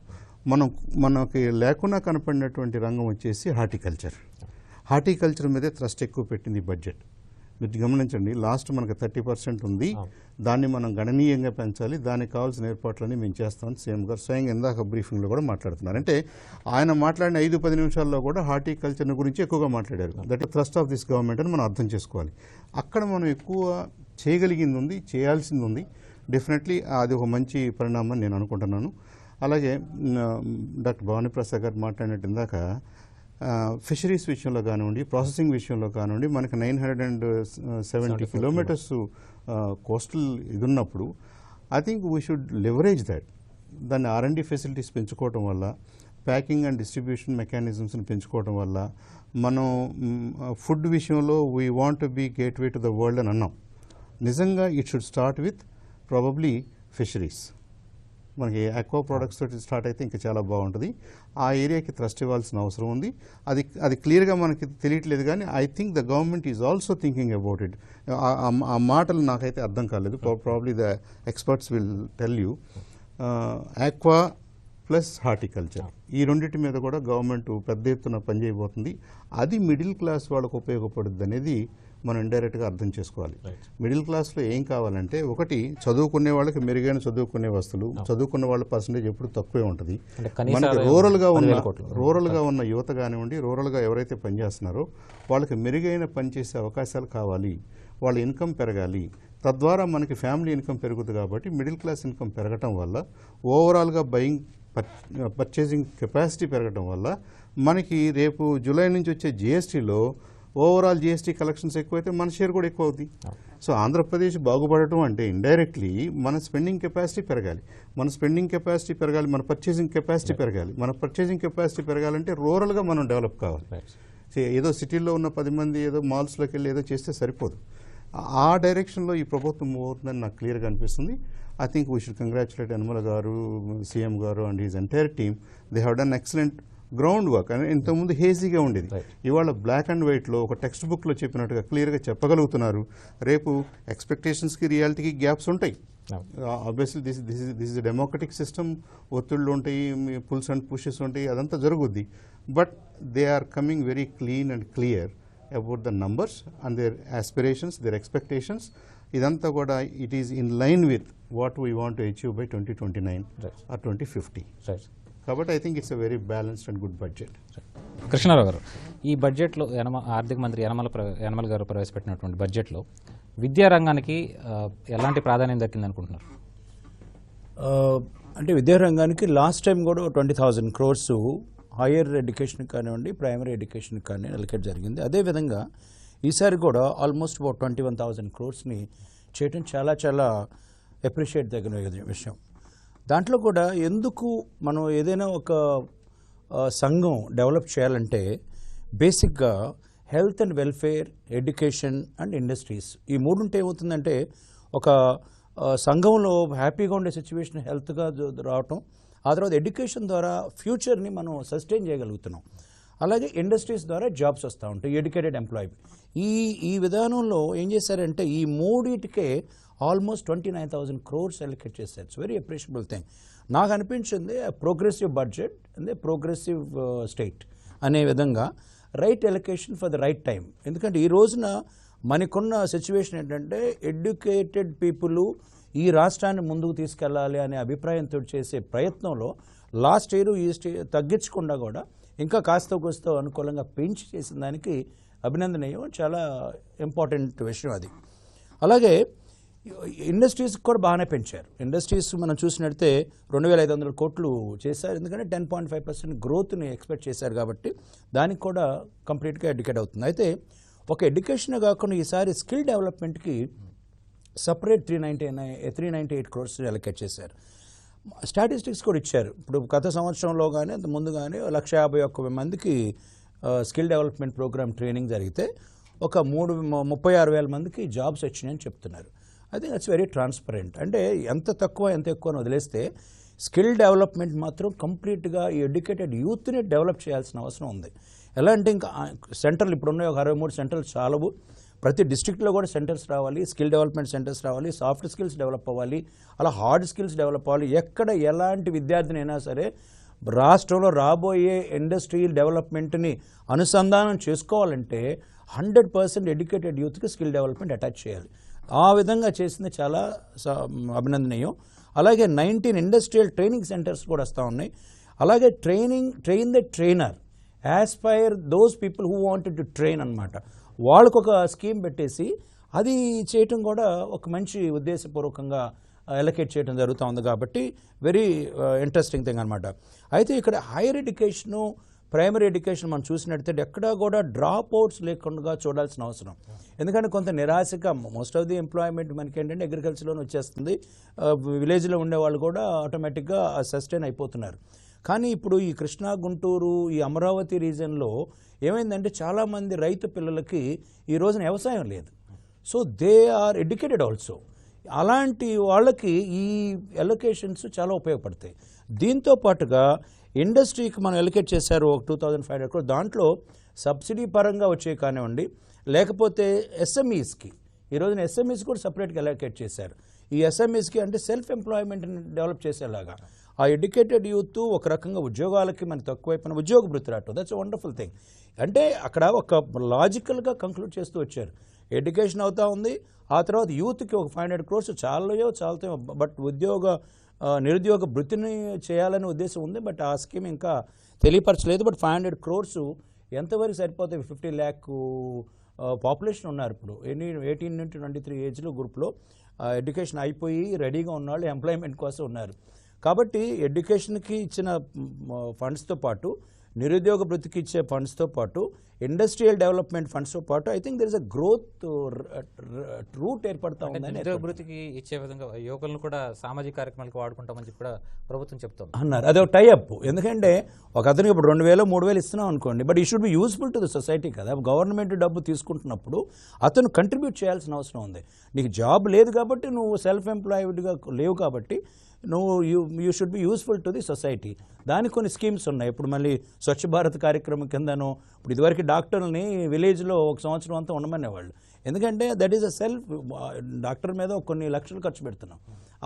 G: మనకి లేకుండా కనపడినటువంటి రంగం వచ్చేసి హార్టికల్చర్ మీదే థ్రస్ట్ ఎక్కువ పెట్టింది బడ్జెట్. మీరు గమనించండి, లాస్ట్ మనకు 30% ఉంది, దాన్ని మనం గణనీయంగా పెంచాలి, దానికి కావాల్సిన ఏర్పాట్లన్నీ మేము చేస్తామని సీఎం గారు స్వయంగా ఇందాక బ్రీఫింగ్లో కూడా మాట్లాడుతున్నారు. అంటే ఆయన మాట్లాడిన 5-10 నిమిషాల్లో కూడా హార్టికల్చర్ గురించి ఎక్కువగా మాట్లాడారు. That is thrust of this government అని మనం అర్థం చేసుకోవాలి. అక్కడ మనం ఎక్కువ చేయగలిగింది ఉంది, చేయాల్సింది ఉంది. డెఫినెట్లీ అది ఒక మంచి పరిణామం నేను అనుకుంటున్నాను. అలాగే డాక్టర్ భవానీ ప్రసాద్ గారు మాట్లాడినట్టు ఇందాక ఫిషరీస్ విషయంలో కానివ్వండి, ప్రాసెసింగ్ విషయంలో కానివ్వండి, మనకి 970 కిలోమీటర్స్ కోస్టల్ ఇది ఉన్నప్పుడు I think we should leverage that. దాన్ని R&D ఫెసిలిటీస్ పెంచుకోవటం వల్ల, ప్యాకింగ్ అండ్ డిస్ట్రిబ్యూషన్ మెకానిజమ్స్ని పెంచుకోవటం వల్ల, మనం ఫుడ్ విషయంలో we want to be gateway to the world అని అన్నాం. నిజంగా it should start with probably fisheries. మనకి అక్వా ప్రోడక్ట్స్ తోటి స్టార్ట్ అయితే ఇంకా చాలా బాగుంటుంది. ఆ ఏరియాకి థ్రస్ట్ ఇవ్వాల్సిన అవసరం ఉంది. అది క్లియర్గా మనకి తెలియట్లేదు, కానీ I think the government is also thinking about it. ఆ మాటలు నాకైతే అర్థం కాలేదు. Probably the experts will tell you. Aqua plus horticulture, ఈ రెండింటి మీద కూడా గవర్నమెంట్ పెద్ద ఎత్తున పనిచేయబోతుంది. అది మిడిల్ క్లాస్ వాళ్ళకు ఉపయోగపడుద్ది అనేది మనం ఇండైరెక్ట్గా అర్థం చేసుకోవాలి. మిడిల్ క్లాస్లో ఏం కావాలంటే, ఒకటి చదువుకునే వాళ్ళకి మెరుగైన చదువుకునే వస్తువులు, చదువుకున్న వాళ్ళ పర్సంటేజ్ ఎప్పుడు తక్కువే ఉంటుంది. మనకి రూరల్గా ఉన్న యువత కానివ్వండి, రూరల్గా ఎవరైతే పనిచేస్తున్నారో వాళ్ళకి మెరుగైన పనిచేసే అవకాశాలు కావాలి, వాళ్ళ ఇన్కమ్ పెరగాలి. తద్వారా మనకి ఫ్యామిలీ ఇన్కమ్ పెరుగుతుంది. కాబట్టి మిడిల్ క్లాస్ ఇన్కమ్ పెరగటం వల్ల, ఓవరాల్గా పర్చేసింగ్ కెపాసిటీ పెరగటం వల్ల మనకి రేపు జూలై నుంచి వచ్చే GSTలో ఓవరాల్ GST కలెక్షన్స్ ఎక్కువైతే మన షేర్ కూడా ఎక్కువ అవుతుంది. సో ఆంధ్రప్రదేశ్ బాగుపడటం అంటే ఇండైరెక్ట్లీ మన స్పెండింగ్ కెపాసిటీ పెరగాలి, మన పర్చేసింగ్ కెపాసిటీ పెరగాలి. మన పర్చేసింగ్ కెపాసిటీ పెరగాలంటే రూరల్గా మనం డెవలప్ కావాలి. ఏదో సిటీలో ఉన్న 10 మంది ఏదో మాల్స్లోకి వెళ్ళి ఏదో చేస్తే సరిపోదు. ఆ డైరెక్షన్లో ఈ ప్రభుత్వం మూవ్ అవుతుందని నాకు క్లియర్గా అనిపిస్తుంది. I think we should congratulate Yanamala garu, CM garu and his entire team. They have done excellent ground work. అని ఇంతకుముందు హేజీగా ఉండేది, ఇవాళ బ్లాక్ అండ్ వైట్లో ఒక టెక్స్ట్ బుక్లో చెప్పినట్టుగా క్లియర్గా చెప్పగలుగుతున్నారు. రేపు ఎక్స్పెక్టేషన్స్కి రియాలిటీకి గ్యాప్స్ ఉంటాయి. Obviously this is democratic system. ఒత్తిళ్ళు ఉంటాయి, పుల్స్ అండ్ పుషెస్ ఉంటాయి, అదంతా జరుగుద్ది. But they are coming very clean and clear about the numbers and their aspirations, their expectations. ఇదంతా కూడా it is in line with what we want to achieve by 2029 or 2050. కాబట్టి I think it's a very balanced and good budget.
A: Krishnarao garu, ఈ బడ్జెట్లో ఆర్థిక మంత్రి యనమల గారు ప్రవేశపెట్టినటువంటి బడ్జెట్లో విద్యారంగానికి ఎలాంటి ప్రాధాన్యం దక్కింది అనుకుంటున్నారు?
H: అంటే విద్యారంగానికి లాస్ట్ టైం కూడా 20,000 crores హైయర్ ఎడ్యుకేషన్ కానివ్వండి, ప్రైమరీ ఎడ్యుకేషన్ కానీ అలొకేట్ జరిగింది. అదేవిధంగా ఈసారి కూడా ఆల్మోస్ట్ 21,000 crores చేయడం చాలా చాలా అప్రిషియేట్ తగిన విషయం. దాంట్లో కూడా ఎందుకు మనం ఏదైనా ఒక సంఘం డెవలప్ చేయాలంటే బేసిక్గా health and welfare, education and industries. ఈ మూడు ఉంటే ఏమవుతుందంటే ఒక సంఘంలో హ్యాపీగా ఉండే సిచ్యువేషన్ హెల్త్గా రావటం, ఆ తర్వాత ఎడ్యుకేషన్ ద్వారా ఫ్యూచర్ని మనం సస్టైన్ చేయగలుగుతున్నాం. అలాగే ఇండస్ట్రీస్ ద్వారా జాబ్స్ వస్తూ ఉంటాయి, ఎడ్యుకేటెడ్ ఎంప్లాయీ. ఈ విధానంలో ఏం చేశారంటే ఈ మూడింటికే ఆల్మోస్ట్ 29,000 crores అలొకేట్ చేశారు. It's very appreciable thing. నాకు అనిపించింది progressive budget and progressive state అనే విధంగా right allocation for the right time. ఎందుకంటే ఈ రోజున మనకున్న సిచ్యువేషన్ ఏంటంటే ఎడ్యుకేటెడ్ పీపుల్ ఈ రాష్ట్రాన్ని ముందుకు తీసుకెళ్లాలి అనే అభిప్రాయంతో చేసే ప్రయత్నంలో లాస్ట్ ఇయర్ ఈ తగ్గించకుండా కూడా ఇంకా కాస్త కూస్తో అనుకూలంగా పెంచి చేసిన దానికి అభినందనీయం. చాలా ఇంపార్టెంట్ విషయం అది. అలాగే ఇండస్ట్రీస్కి కూడా బాగానే పెంచారు. ఇండస్ట్రీస్ మనం చూసినట్టే 2,500 కోట్లు చేశారు. ఎందుకంటే 10.5% గ్రోత్ని ఎక్స్పెక్ట్ చేశారు కాబట్టి దానికి కూడా కంప్లీట్గా ఎడ్యుకేట్ అవుతుంది. అయితే ఒక ఎడ్యుకేషన్ కాకుండా ఈసారి స్కిల్ డెవలప్మెంట్కి సపరేట్ 398 crores అలొకేట్ చేశారు. స్టాటిస్టిక్స్ కూడా ఇచ్చారు. ఇప్పుడు గత సంవత్సరంలో కానీ అంత ముందు కానీ 151 మందికి స్కిల్ డెవలప్మెంట్ ప్రోగ్రామ్ ట్రైనింగ్ జరిగితే ఒక 36,000 మందికి జాబ్స్ వచ్చినాయని చెప్తున్నారు. I think that's very transparent. అంటే ఎంత తక్కువ ఎంత ఎక్కువ అని వదిలేస్తే స్కిల్ డెవలప్మెంట్ మాత్రం కంప్లీట్గా ఈ ఎడ్యుకేటెడ్ యూత్ని డెవలప్ చేయాల్సిన అవసరం ఉంది. ఎలా అంటే ఇంకా సెంటర్లు ఇప్పుడున్న ఒక 63 సెంటర్లు చాలవు. ప్రతి డిస్ట్రిక్ట్లో కూడా సెంటర్స్ రావాలి, స్కిల్ డెవలప్మెంట్ సెంటర్స్ రావాలి, సాఫ్ట్ స్కిల్స్ డెవలప్ అవ్వాలి, అలా హార్డ్ స్కిల్స్ డెవలప్ అవ్వాలి. ఎక్కడ ఎలాంటి విద్యార్థినైనా సరే రాష్ట్రంలో రాబోయే ఇండస్ట్రియల్ డెవలప్మెంట్ని అనుసంధానం చేసుకోవాలంటే 100% ఎడ్యుకేటెడ్ యూత్కి స్కిల్ డెవలప్మెంట్ అటాచ్ చేయాలి. ఆ విధంగా చేసింది చాలా అభినందనీయం. అలాగే 19 ఇండస్ట్రియల్ ట్రైనింగ్ సెంటర్స్ కూడా వస్తూ ఉన్నాయి. అలాగే train the trainer aspire those people who wanted to train అనమాట. వాళ్ళకు ఒక స్కీమ్ పెట్టేసి అది చేయటం కూడా ఒక మంచి ఉద్దేశపూర్వకంగా అలొకేట్ చేయడం జరుగుతూ ఉంది కాబట్టి వెరీ ఇంట్రెస్టింగ్ థింగ్ అనమాట. అయితే ఇక్కడ హైయర్ ఎడ్యుకేషను, ప్రైమరీ ఎడ్యుకేషన్ మనం చూసినట్టయితే ఎక్కడా కూడా డ్రాప్ అవుట్స్ లేకుండా చూడాల్సిన అవసరం. ఎందుకంటే కొంత నిరాశగా మోస్ట్ ఆఫ్ ది ఎంప్లాయ్మెంట్ మనకి ఏంటంటే అగ్రికల్చర్లోనే వచ్చేస్తుంది. విలేజ్లో ఉండేవాళ్ళు కూడా ఆటోమేటిక్గా సస్టైన్ అయిపోతున్నారు. కానీ ఇప్పుడు ఈ కృష్ణా, గుంటూరు, ఈ అమరావతి రీజన్లో ఏమైందంటే చాలామంది రైతు పిల్లలకి ఈ రోజున వ్యవసాయం లేదు. So they are educated also. అలాంటి వాళ్ళకి ఈ అలొకేషన్స్ చాలా ఉపయోగపడతాయి. దీంతో పాటుగా ఇండస్ట్రీకి మనం అలొకేట్ చేశారు ఒక 2,500 crores. దాంట్లో సబ్సిడీ పరంగా వచ్చే కానివ్వండి, లేకపోతే ఎస్ఎంఈస్కి ఈ రోజున ఎస్ఎంఈస్ కూడా సపరేట్గా అలొకేట్ చేశారు. ఈ ఎస్ఎంఈస్కి అంటే సెల్ఫ్ ఎంప్లాయ్మెంట్ని డెవలప్ చేసేలాగా ఆ ఎడ్యుకేటెడ్ యూత్ ఒక రకంగా ఉద్యోగాలకి మనకి తక్కువైపోయిన ఉద్యోగ వృత్తి రావటం. That's wonderful thing. అంటే అక్కడ ఒక లాజికల్గా కంక్లూడ్ చేస్తూ వచ్చారు. ఎడ్యుకేషన్ అవుతా ఉంది, ఆ తర్వాత యూత్కి ఒక 500 crores చాలుతాయో బట్ నిరుద్యోగ వృత్తిని చేయాలనే ఉద్దేశం ఉంది. బట్ ఆ స్కీమ్ ఇంకా తెలియపరచలేదు. బట్ 500 crores ఎంతవరకు సరిపోతాయి? 50 lakh పాపులేషన్ ఉన్నారు ఇప్పుడు 18 నుంచి 23 ఏజ్లో గ్రూప్లో ఎడ్యుకేషన్ అయిపోయి రెడీగా ఉన్నవాళ్ళు ఎంప్లాయ్మెంట్ కోసం ఉన్నారు. కాబట్టి ఎడ్యుకేషన్కి ఇచ్చిన ఫండ్స్తో పాటు, నిరుద్యోగ వృత్తికి ఇచ్చే ఫండ్స్తో పాటు, ఇండస్ట్రియల్ డెవలప్మెంట్ ఫండ్స్తో పాటు I think there is a growth route ఏర్పడతా ఉందని
A: నిరుద్యోగ వృత్తికి ఇచ్చే విధంగా యువకులను కూడా సామాజిక కార్యక్రమాలకు వాడుకుంటామని చెప్పి కూడా ప్రభుత్వం చెప్తుంది
H: అన్నారు. అదే ఒక టైఅప్. ఎందుకంటే ఒక అతనికి ఇప్పుడు 2,000 3,000 ఇస్తున్నాం అనుకోండి, బట్ ఈ should be useful to the society కదా. గవర్నమెంట్ డబ్బు తీసుకుంటున్నప్పుడు అతను కంట్రిబ్యూట్ చేయాల్సిన అవసరం ఉంది. నీకు జాబ్ లేదు కాబట్టి, నువ్వు సెల్ఫ్ ఎంప్లాయిడ్గా లేవు కాబట్టి నువ్వు you should be useful to the society. దానికి కొన్ని స్కీమ్స్ ఉన్నాయి. ఇప్పుడు మళ్ళీ స్వచ్ఛ భారత్ కార్యక్రమం కిందను ఇప్పుడు ఇదివరకు డాక్టర్ని విలేజ్లో ఒక సంవత్సరం అంతా ఉండమనేవాళ్ళు. ఎందుకంటే that is a self, doctor మీద కొన్ని లక్షలు ఖర్చు పెడుతున్నాం.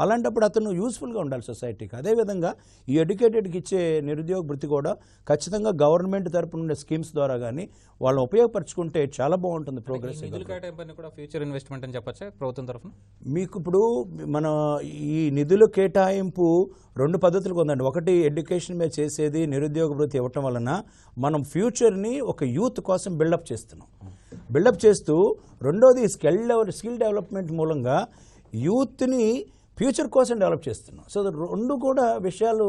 H: అలాంటప్పుడు అతను యూస్ఫుల్గా ఉండాలి సొసైటీకి. అదేవిధంగా ఈ ఎడ్యుకేటెడ్కి ఇచ్చే నిరుద్యోగ వృత్తి కూడా ఖచ్చితంగా గవర్నమెంట్ తరపున ఉండే స్కీమ్స్ ద్వారా కానీ వాళ్ళని ఉపయోగపరచుకుంటే చాలా బాగుంటుంది ప్రోగ్రెస్.
A: నిధుల కేటాయింపు కూడా ఫ్యూచర్ ఇన్వెస్ట్మెంట్ అని చెప్పచ్చా ప్రభుత్వం తరఫున?
H: మీకు ఇప్పుడు మన ఈ నిధుల కేటాయింపు 2 పద్ధతులు ఉందండి. ఒకటి ఎడ్యుకేషన్ మీద చేసేది, నిరుద్యోగ వృత్తి ఇవ్వటం వలన మనం ఫ్యూచర్ని ఒక యూత్ కోసం బిల్డప్ చేస్తున్నాం. బిల్డప్ చేస్తూ రెండోది స్కిల్ డెవలప్మెంట్ మూలంగా యూత్ని ఫ్యూచర్ కోసం డెవలప్ చేస్తున్నాం. సో 2 కూడా విషయాలు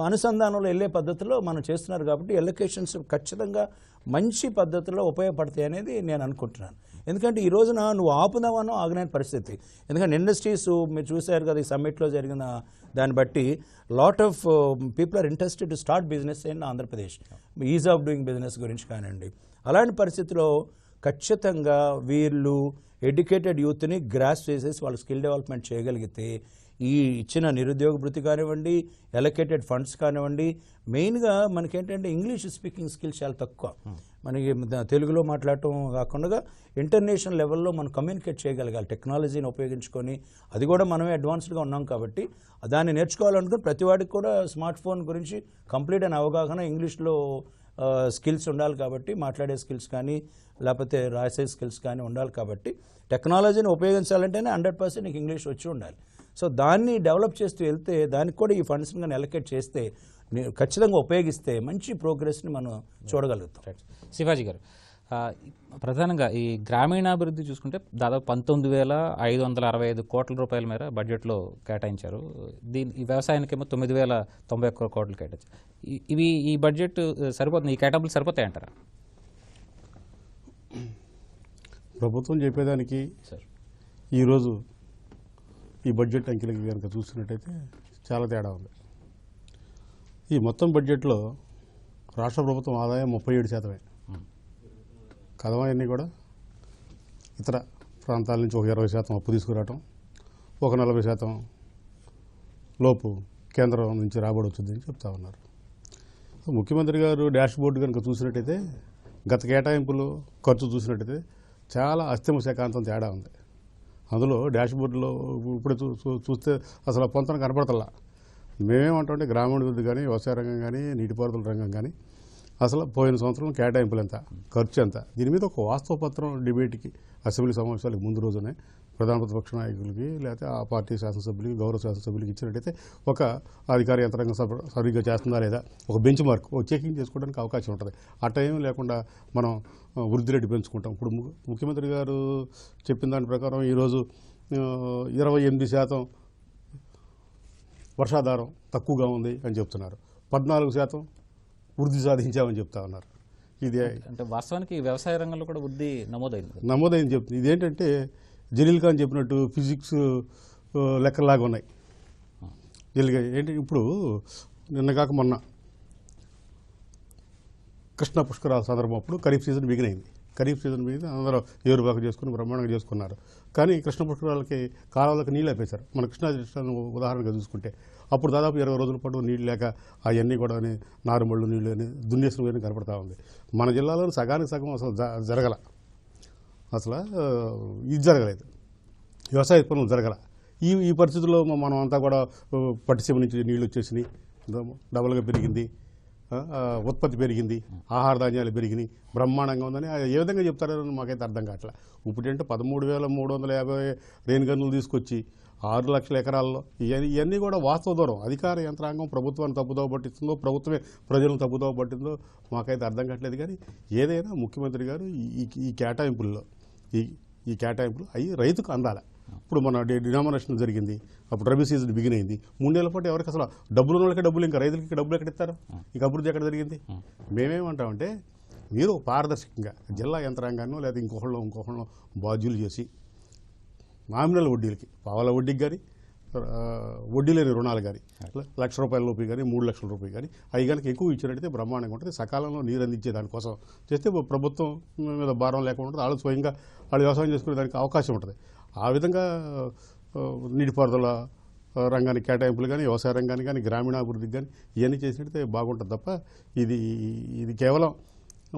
H: అనుసంధానంలో వెళ్ళే పద్ధతిలో మనం చేస్తున్నారు కాబట్టి ఎలొకేషన్స్ ఖచ్చితంగా మంచి పద్ధతిలో ఉపయోగపడతాయి అనేది నేను అనుకుంటున్నాను. ఎందుకంటే ఈ రోజున నువ్వు ఆపుదామనో ఆగలేని పరిస్థితి. ఎందుకంటే ఇండస్ట్రీస్ మీరు చూశారు కదా, ఈ సమ్మిట్లో జరిగిన దాన్ని బట్టి lot of people are interested to start business in Andhra Pradesh, ease of doing business గురించి కానివ్వండి. అలాంటి పరిస్థితిలో ఖచ్చితంగా వీళ్ళు ఎడ్యుకేటెడ్ యూత్ని గ్రాస్ చేసేసి వాళ్ళు స్కిల్ డెవలప్మెంట్ చేయగలిగితే ఈ ఇచ్చిన నిరుద్యోగ భృతి కానివ్వండి, ఎలకేటెడ్ ఫండ్స్ కానివ్వండి, మెయిన్గా మనకేంటంటే ఇంగ్లీష్ స్పీకింగ్ స్కిల్స్ చాలా తక్కువ. మనకి తెలుగులో మాట్లాడటం కాకుండా ఇంటర్నేషనల్ లెవెల్లో మనం కమ్యూనికేట్ చేయగలగాలి టెక్నాలజీని ఉపయోగించుకొని. అది కూడా మనమే అడ్వాన్స్డ్గా ఉన్నాం కాబట్టి దాన్ని నేర్చుకోవాలనుకుని ప్రతి వాడికి కూడా స్మార్ట్ ఫోన్ గురించి కంప్లీట్ అయిన అవగాహన ఇంగ్లీష్లో స్కిల్స్ ఉండాలి కాబట్టి, మాట్లాడే స్కిల్స్ కానీ లేకపోతే రాసే స్కిల్స్ కానీ ఉండాలి కాబట్టి టెక్నాలజీని ఉపయోగించాలంటేనే 100% నీకు ఇంగ్లీష్ వచ్చి ఉండాలి. సో దాన్ని డెవలప్ చేస్తూ వెళ్తే దానికి కూడా ఈ ఫండ్స్ని కానీ అలొకేట్ చేస్తే ఖచ్చితంగా ఉపయోగిస్తే మంచి ప్రోగ్రెస్ని మనం చూడగలుగుతాం.
A: శివాజీ గారు, ప్రధానంగా ఈ గ్రామీణాభివృద్ధి చూసుకుంటే దాదాపు 19,565 కోట్ల రూపాయల మేర బడ్జెట్లో కేటాయించారు. ఈ వ్యవసాయానికేమో 9,091 కోట్లు కేటాయించారు. ఇవి ఈ బడ్జెట్ సరిపోతుంది, ఈ కేటాయింపులు సరిపోతాయంటారా?
I: ప్రభుత్వం చెప్పేదానికి ఈరోజు ఈ బడ్జెట్ అంకెలకి కనుక చూసినట్టయితే చాలా తేడా ఉంది. ఈ మొత్తం బడ్జెట్లో రాష్ట్ర ప్రభుత్వం ఆదాయం 37%. కదమన్నీ కూడా ఇతర ప్రాంతాల నుంచి ఒక 20% అప్పు తీసుకురావటం, ఒక 40% లోపు కేంద్రం నుంచి రాబడి వచ్చిందని చెప్తా ఉన్నారు. ముఖ్యమంత్రి గారు డాష్ బోర్డు కనుక చూసినట్టయితే గత కేటాయింపులు ఖర్చు చూసినట్టయితే చాలా అస్థిమ శాఖాంతం తేడా ఉంది. అందులో డాష్ బోర్డులో ఇప్పుడు చూస్తే అసలు పొంతన కనపడతల్లా. మేమేమంటామంటే గ్రామీణాభివృద్ధి కానీ, వ్యవసాయ రంగం కానీ, నీటిపారుదల రంగం కానీ అసలు పోయిన సంవత్సరం కేటాయింపులు ఎంత, ఖర్చు ఎంత, దీని మీద ఒక వాస్తవ పత్రం డిబేట్కి అసెంబ్లీ సమావేశాలకు ముందు రోజునే ప్రధాన ప్రతిపక్ష నాయకులకి లేకపోతే ఆ పార్టీ శాసనసభ్యులకి, గౌరవ శాసనసభ్యులకి ఇచ్చినట్టయితే ఒక అధికార యంత్రాంగం సరిగ్గా చేస్తుందా లేదా ఒక బెంచ్ మార్క్, ఒక చెకింగ్ చేసుకోవడానికి అవకాశం ఉంటుంది. ఆ టైం లేకుండా మనం వృద్ధి రేటు పెంచుకుంటాం. ఇప్పుడు ముఖ్యమంత్రి గారు చెప్పిన దాని ప్రకారం ఈరోజు 28% వర్షాధారం తక్కువగా ఉంది అని చెప్తున్నారు, 14% వృద్ధి సాధించామని చెప్తా ఉన్నారు. ఇది
A: అంటే వాస్తవానికి వ్యవసాయ రంగంలో కూడా వృద్ధి
I: నమోదైంది చెప్తుంది. ఇదేంటంటే జలీల్ ఖాన్ చెప్పినట్టు ఫిజిక్స్ లెక్కలాగా ఉన్నాయి. జలీల్ ఖాన్ ఏంటి ఇప్పుడు నిన్న కాక మొన్న కృష్ణ పుష్కరాల సందర్భం అప్పుడు ఖరీఫ్ సీజన్ బిగినైంది. ఖరీఫ్ సీజన్ బిగిన అందరూ ఏరుబాక చేసుకుని బ్రహ్మాండంగా చేసుకున్నారు. కానీ కృష్ణ పుష్కరాలకి కాలువలకు నీళ్ళు ఆపేశారు. మన కృష్ణా ఉదాహరణగా చూసుకుంటే అప్పుడు దాదాపు 20 రోజుల పాటు నీళ్ళు లేక అవన్నీ కూడా నారుమళ్ళు నీళ్ళు అని దున్నేసిన కనపడతా ఉంది. మన జిల్లాలో సగానికి సగం అసలు జరగల, అసలు ఇది జరగలేదు, వ్యవసాయ పనులు జరగల. ఈ పరిస్థితుల్లో మనం అంతా కూడా పట్టిసీమ నుంచి నీళ్ళు వచ్చేసినాయి, డబల్గా పెరిగింది, ఉత్పత్తి పెరిగింది, ఆహార ధాన్యాలు పెరిగినాయి, బ్రహ్మాండంగా ఉందని ఏ విధంగా చెప్తారని మాకైతే అర్థం కావట్లేదు. ఇప్పుడంటే 13,350 రెయిన్ గన్నులు తీసుకొచ్చి 6 లక్షల ఎకరాల్లో ఇవన్నీ కూడా వాస్తవ దూరం. అధికార యంత్రాంగం ప్రభుత్వాన్ని తప్పుదోవ పట్టిస్తుందో, ప్రభుత్వమే ప్రజలను తప్పుదోవ పట్టిందో మాకైతే అర్థం కావట్లేదు. కానీ ఏదైనా ముఖ్యమంత్రి గారు ఈ కేటాయింపుల్లో ఈ కేటాయింపులు అవి రైతుకు అందాలి. ఇప్పుడు మన డినామినేషన్ జరిగింది, అప్పుడు రబీ సీజన్ బిగిన్ అయింది. 3 నెలల పాటు ఎవరికి అసలు డబ్బులు ఉన్న వాళ్ళకి డబ్బులు, ఇంకా రైతులకి డబ్బులు ఎక్కడ ఇస్తారు? ఇంకా అభివృద్ధి ఎక్కడ జరిగింది? మేమేమంటామంటే మీరు పారదర్శకంగా జిల్లా యంత్రాంగాన్ని లేదా ఇంకొకళ్ళు బాధ్యులు చేసి నామినల్ వడ్డీలకి, పావల వడ్డీకి కానీ, వడ్డీ లేని రుణాలు కానీ, ₹1,00,000 లోపు కానీ, ₹3,00,000 కానీ అవి కనుక ఎక్కువ ఇచ్చినట్టయితే బ్రహ్మాండంగా ఉంటుంది. సకాలంలో నీరు అందించే దానికోసం చేస్తే ప్రభుత్వం మీద భారం లేకుండా ఉంటుంది. వాళ్ళు స్వయంగా వాళ్ళు వ్యవసాయం చేసుకునే దానికి అవకాశం ఉంటుంది. ఆ విధంగా నీటిపారుదల రంగానికి కేటాయింపులు కానీ, వ్యవసాయ రంగానికి కానీ, గ్రామీణాభివృద్ధికి కానీ ఇవన్నీ చేసినట్టయితే బాగుంటుంది తప్ప ఇది కేవలం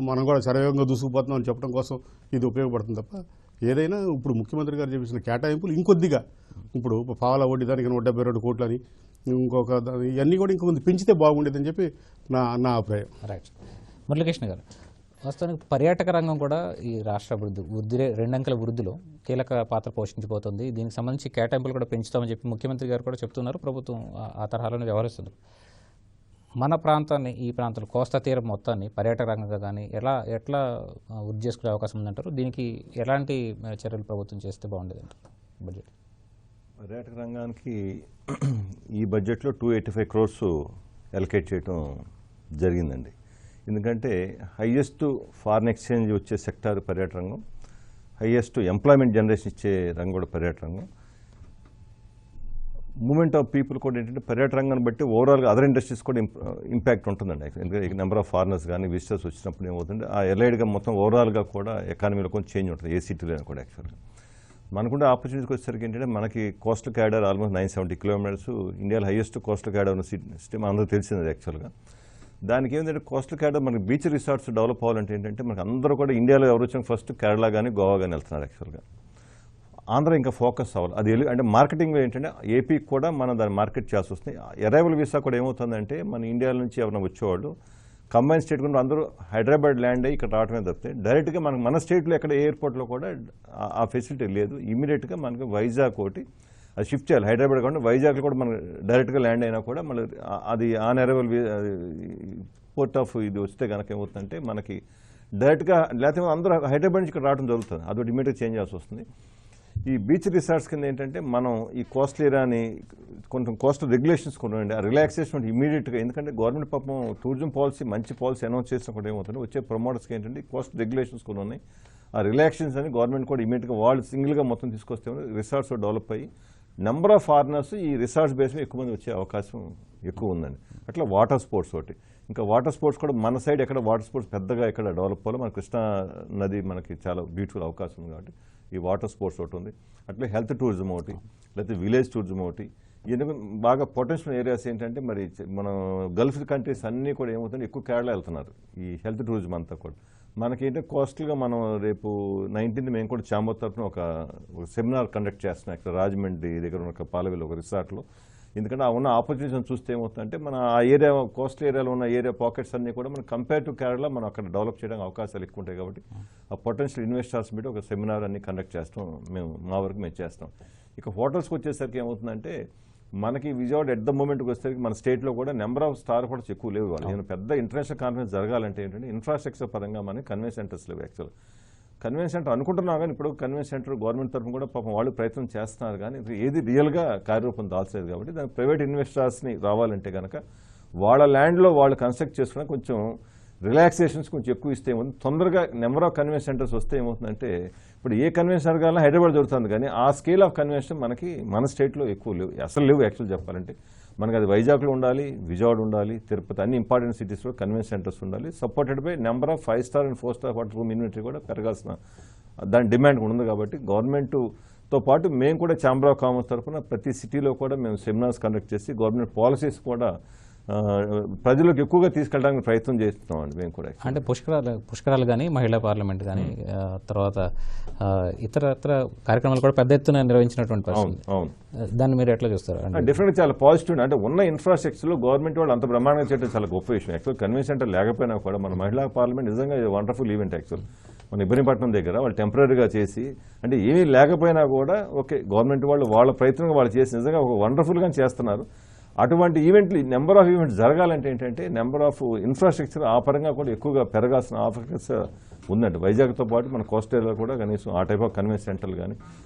I: మనం కూడా శరవేగంగా దూసుకుపోతున్నాం అని చెప్పడం కోసం ఇది ఉపయోగపడుతుంది తప్ప ఏదైనా ఇప్పుడు ముఖ్యమంత్రి గారు చేసిన కేటాయింపులు ఇంకొద్దిగా ఇప్పుడు పావల వడ్డీ దానికి 172 కోట్లని ఇంకొక ఇవన్నీ కూడా ఇంకొంత పెంచితే బాగుండేదని చెప్పి నా అభిప్రాయం.
A: రైట్. మురళీకృష్ణ గారు, వాస్తవానికి పర్యాటక రంగం కూడా ఈ రాష్ట్ర వృద్ధి 2 అంకెల వృద్ధిలో కీలక పాత్ర పోషించబోతుంది. దీనికి సంబంధించి కేటాయింపులు కూడా పెంచుతామని చెప్పి ముఖ్యమంత్రి గారు కూడా చెప్తున్నారు. ప్రభుత్వం ఆ తరహాలోనే వ్యవహరిస్తున్నారు. మన ప్రాంతాన్ని, ఈ ప్రాంతాలు కోస్తా తీరం మొత్తాన్ని పర్యాటక రంగంగా కానీ ఎట్లా వృద్ధి చేసుకునే అవకాశం ఉందంటారు? దీనికి ఎలాంటి చర్యలు ప్రభుత్వం చేస్తే బాగుండేది అంటారు? బడ్జెట్
F: పర్యాటక రంగానికి ఈ బడ్జెట్లో 285 crores అలొకేట్ చేయడం జరిగిందండి. ఎందుకంటే హైయెస్ట్ ఫారిన్ ఎక్స్చేంజ్ వచ్చే సెక్టార్ పర్యాటక రంగం. హైయెస్ట్ ఎంప్లాయ్మెంట్ జనరేషన్ ఇచ్చే రంగం కూడా పర్యాటక రంగం. మూమెంట్ ఆఫ్ పీపుల్ కూడా ఏంటంటే పర్యాటక రంగాన్ని బట్టి ఓవరాల్గా అదర్ ఇండస్ట్రీస్ కూడా ఇంపాక్ట్ ఉంటుందండి. ఎందుకంటే నెంబర్ ఆఫ్ ఫారినర్స్ కానీ విజిటర్స్ వచ్చినప్పుడు ఏమవుతుందంటే ఆ ఎలైడ్గా మొత్తం ఓవరాల్గా కూడా ఎకానమీలో కొంచెం చేంజ్ ఉంటుంది ఏ సిటీలో కూడా. యాక్చువల్గా మనకుంటే ఆపర్చునిటీకి వచ్చేసరికి ఏంటంటే మనకి కోస్టల్ క్యాడర్ ఆల్మోస్ట్ 970 కిలోమీటర్స్, ఇండియాలో హైయెస్ట్ కోస్టల్ క్యాడర్ ఉన్న సిటీ అందరూ తెలిసింది. యాక్చువల్గా దానికి ఏంటంటే కోస్టల్ క్యాడర్ మనకి బీచ్ రిసార్ట్స్ డెవలప్ అవ్వాలంటే ఏంటంటే మనకు అందరూ కూడా ఇండియాలో ఎవరు వచ్చినా ఫస్ట్ కేరళ కానీ గోవా కానీ వెళ్తున్నారు. యాక్చువల్గా ఆంధ్ర ఇంకా ఫోకస్ అవ్వాలి. అది అంటే మార్కెటింగ్ ఏంటంటే ఏపీకి కూడా మనం దాన్ని మార్కెట్ చేయాల్సి వస్తుంది. అరైవల్ వీసా కూడా ఏమవుతుందంటే మన ఇండియా నుంచి ఎవరైనా వచ్చేవాళ్ళు కంబైన్ స్టేట్ కూడా అందరూ హైదరాబాద్ ల్యాండ్ అయ్యి ఇక్కడ రావడమే తప్పితే డైరెక్ట్గా మనకు మన స్టేట్లో ఎక్కడ ఎయిర్పోర్ట్లో కూడా ఆ ఫెసిలిటీ లేదు. ఇమీడియట్గా మనకి వైజాగ్ ఒకటి అది షిఫ్ట్ చేయాలి. హైదరాబాద్ కాకుండా వైజాగ్లో కూడా మనకు డైరెక్ట్గా ల్యాండ్ అయినా కూడా మళ్ళీ అది ఆన్ అరైవల్ పోర్ట్ ఆఫ్ ఇది వస్తే కనుక ఏమవుతుందంటే మనకి డైరెక్ట్గా లేకపోతే అందరూ హైదరాబాద్ నుంచి ఇక్కడ రావడం జరుగుతుంది. అదొకటి ఇమీడియట్గా చేంజ్ చేయాల్సి వస్తుంది. ఈ బీచ్ రిసార్ట్స్ కింద ఏంటంటే మనం ఈ కోస్టల్ ఏరియాని కొంచెం కోస్టల్ రెగ్యులేషన్స్ కూడా ఉండండి. ఆ రిలాక్సేషన్ ఇమీడియట్గా, ఎందుకంటే గవర్నమెంట్ పాపం టూరిజం పాలసీ మంచి పాలసీ అనౌన్స్ చేసినా కూడా ఏమవుతుంది వచ్చే ప్రమోటర్స్కి ఏంటంటే కోస్టల్ రెగ్యులేషన్స్ కూడా ఉన్నాయి. ఆ రిలాక్సేషన్స్ అని గవర్నమెంట్ కూడా ఇమీడియట్గా వాళ్ళు సింగిల్గా మొత్తం తీసుకొస్తే రిసార్ట్స్ డెవలప్ అయ్యి నెంబర్ ఆఫ్ ఫారినర్స్ ఈ రిసార్ట్స్ బేస్ మీద ఎక్కువ మంది వచ్చే అవకాశం ఎక్కువ ఉందండి. అట్లా వాటర్ స్పోర్ట్స్ ఒకటి, ఇంకా వాటర్ స్పోర్ట్స్ కూడా మన సైడ్ ఎక్కడ వాటర్ స్పోర్ట్స్ పెద్దగా ఎక్కడ డెవలప్ అవ్వాలి. మన కృష్ణా నది మనకి చాలా బ్యూటిఫుల్ అవకాశం ఉంది కాబట్టి ఈ వాటర్ స్పోర్ట్స్ ఒకటి ఉంది. అట్లా హెల్త్ టూరిజం ఒకటి, లేకపోతే విలేజ్ టూరిజం ఒకటి. ఎందుకు బాగా పొటెన్షియల్ ఏరియాస్ ఏంటంటే మరి మనం గల్ఫ్ కంట్రీస్ అన్నీ కూడా ఏమవుతుంది ఎక్కువ కేరళ వెళ్తున్నారు ఈ హెల్త్ టూరిజం అంతా కూడా. మనకేంటే కోస్టల్గా మనం రేపు 19th మేము కూడా చాంబర్ తరఫున ఒక సెమినార్ కండక్ట్ చేస్తున్నాం ఇక్కడ రాజమండ్రి దగ్గర ఉన్న పాలవేలు ఒక రిసార్ట్లో. ఎందుకంటే ఆ ఉన్న ఆపర్చునిటీస్ చూస్తే ఏమవుతుందంటే మన ఆ ఏరియా కోస్టల్ ఏరియాలో ఉన్న ఏరియా పాకెట్స్ అన్నీ కూడా మనం కంపేర్ టు కేరళ మనం అక్కడ డెవలప్ చేయడానికి అవకాశాలు ఎక్కువ ఉంటాయి. కాబట్టి ఆ పొటెన్షియల్ ఇన్వెస్టర్స్ మీద ఒక సెమినార్ అన్ని కండక్ట్ చేస్తాం మేము, మా వరకు మేము చేస్తాం. ఇక హోటల్స్కి వచ్చేసరికి ఏమవుతుందంటే మనకి విజయవాడ ఎట్ ద మూమెంట్కి వచ్చేసరికి మన స్టేట్లో కూడా నెంబర్ ఆఫ్ స్టార్ హోటల్స్ ఎక్కువ లేవు. నేను పెద్ద ఇంటర్నేషనల్ కాన్ఫరెన్స్ జరగాలంటే ఏంటంటే ఇన్ఫ్రాస్ట్రక్చర్ పరంగా మనకి కన్వెన్షన్ సెంటర్స్ లేవు. యాక్చువల్ కన్వెన్షన్ సెంటర్ అనుకుంటున్నాం కానీ ఇప్పుడు కన్వెన్షన్ సెంటర్ గవర్నమెంట్ తరఫున కూడా పాపం వాళ్ళు ప్రయత్నం చేస్తున్నారు కానీ ఏది రియల్గా కార్యరూపం దాల్చలేదు. కాబట్టి దానికి ప్రైవేట్ ఇన్వెస్టర్స్ని రావాలంటే కనుక వాళ్ళ ల్యాండ్లో వాళ్ళు కన్స్ట్రక్ట్ చేసుకున్న కొంచెం రిలాక్సేషన్స్ కొంచెం ఎక్కువ ఇస్తే ఏమవుతుంది తొందరగా నెంబర్ ఆఫ్ కన్వెన్షన్ సెంటర్స్ వస్తే ఏమవుతుందంటే ఇప్పుడు ఏ కన్వెన్షన్ జరగాలన్నా హైదరాబాద్ దొరుకుతుంది కానీ ఆ స్కేల్ ఆఫ్ కన్వెన్షన్ మనకి మన స్టేట్లో ఎక్కువ లేవు, అసలు లేవు. యాక్చువల్ చెప్పాలంటే మనకి అది వైజాగ్లో ఉండాలి, విజయవాడ ఉండాలి, తిరుపతి అన్ని ఇంపార్టెంట్ సిటీస్లో కన్వెన్షన్ సెంటర్స్ ఉండాలి. Supported by number of 5 star and 4 star hotel room inventory కూడా పెరగాల్సిన దాని డిమాండ్ ఉంది. కాబట్టి గవర్నమెంట్తో పాటు మేము కూడా ఛాంబర్ ఆఫ్ కామర్స్ తరఫున ప్రతి సిటీలో కూడా మేము సెమినార్స్ కండక్ట్ చేసి గవర్నమెంట్ పాలసీస్ కూడా ప్రజలకు ఎక్కువగా తీసుకెళ్ళడానికి ప్రయత్నం చేస్తున్నాం అండి మేము కూడా.
A: అంటే పుష్కరాలు కానీ మహిళా పార్లమెంట్ కానీ తర్వాత ఇతర కార్యక్రమాలు కూడా పెద్ద ఎత్తున నిర్వహించినటువంటి పరిస్థితి.
F: అవును,
A: దాన్ని మీరు ఎట్లా చూస్తారు?
F: డెఫినెట్గా చాలా పాజిటివ్. అంటే ఉన్న ఇన్ఫ్రాస్ట్రక్చర్లో గవర్నమెంట్ వాళ్ళు అంత బ్రహ్మాండంగా చేయడం చాలా గొప్ప విషయం. యాక్చువల్ కన్వెన్షన్ సెంటర్ లేకపోయినా కూడా మన మహిళా పార్లమెంట్ నిజంగా వండర్ఫుల్ ఈవెంట్. యాక్చువల్ మన ఇబ్రహీంపట్నం దగ్గర వాళ్ళు టెంపరీగా చేసి అంటే ఏమీ లేకపోయినా కూడా ఓకే గవర్నమెంట్ వాళ్ళు వాళ్ళ ప్రయత్నంగా వాళ్ళు చేసి నిజంగా ఒక వండర్ఫుల్గా చేస్తున్నారు. అటువంటి ఈవెంట్లు నెంబర్ ఆఫ్ ఈవెంట్స్ జరగాలంటే ఏంటంటే నెంబర్ ఆఫ్ ఇన్ఫ్రాస్ట్రక్చర్ ఆ పరంగా కూడా ఎక్కువగా పెరగాల్సిన ఆవశ్యకత ఉందండి. వైజాగ్తో పాటు మన కోస్టల్ ఏరియాలో కూడా కనీసం ఆ టైప్ ఆఫ్ కన్వెన్షన్ సెంటర్లు కానీ,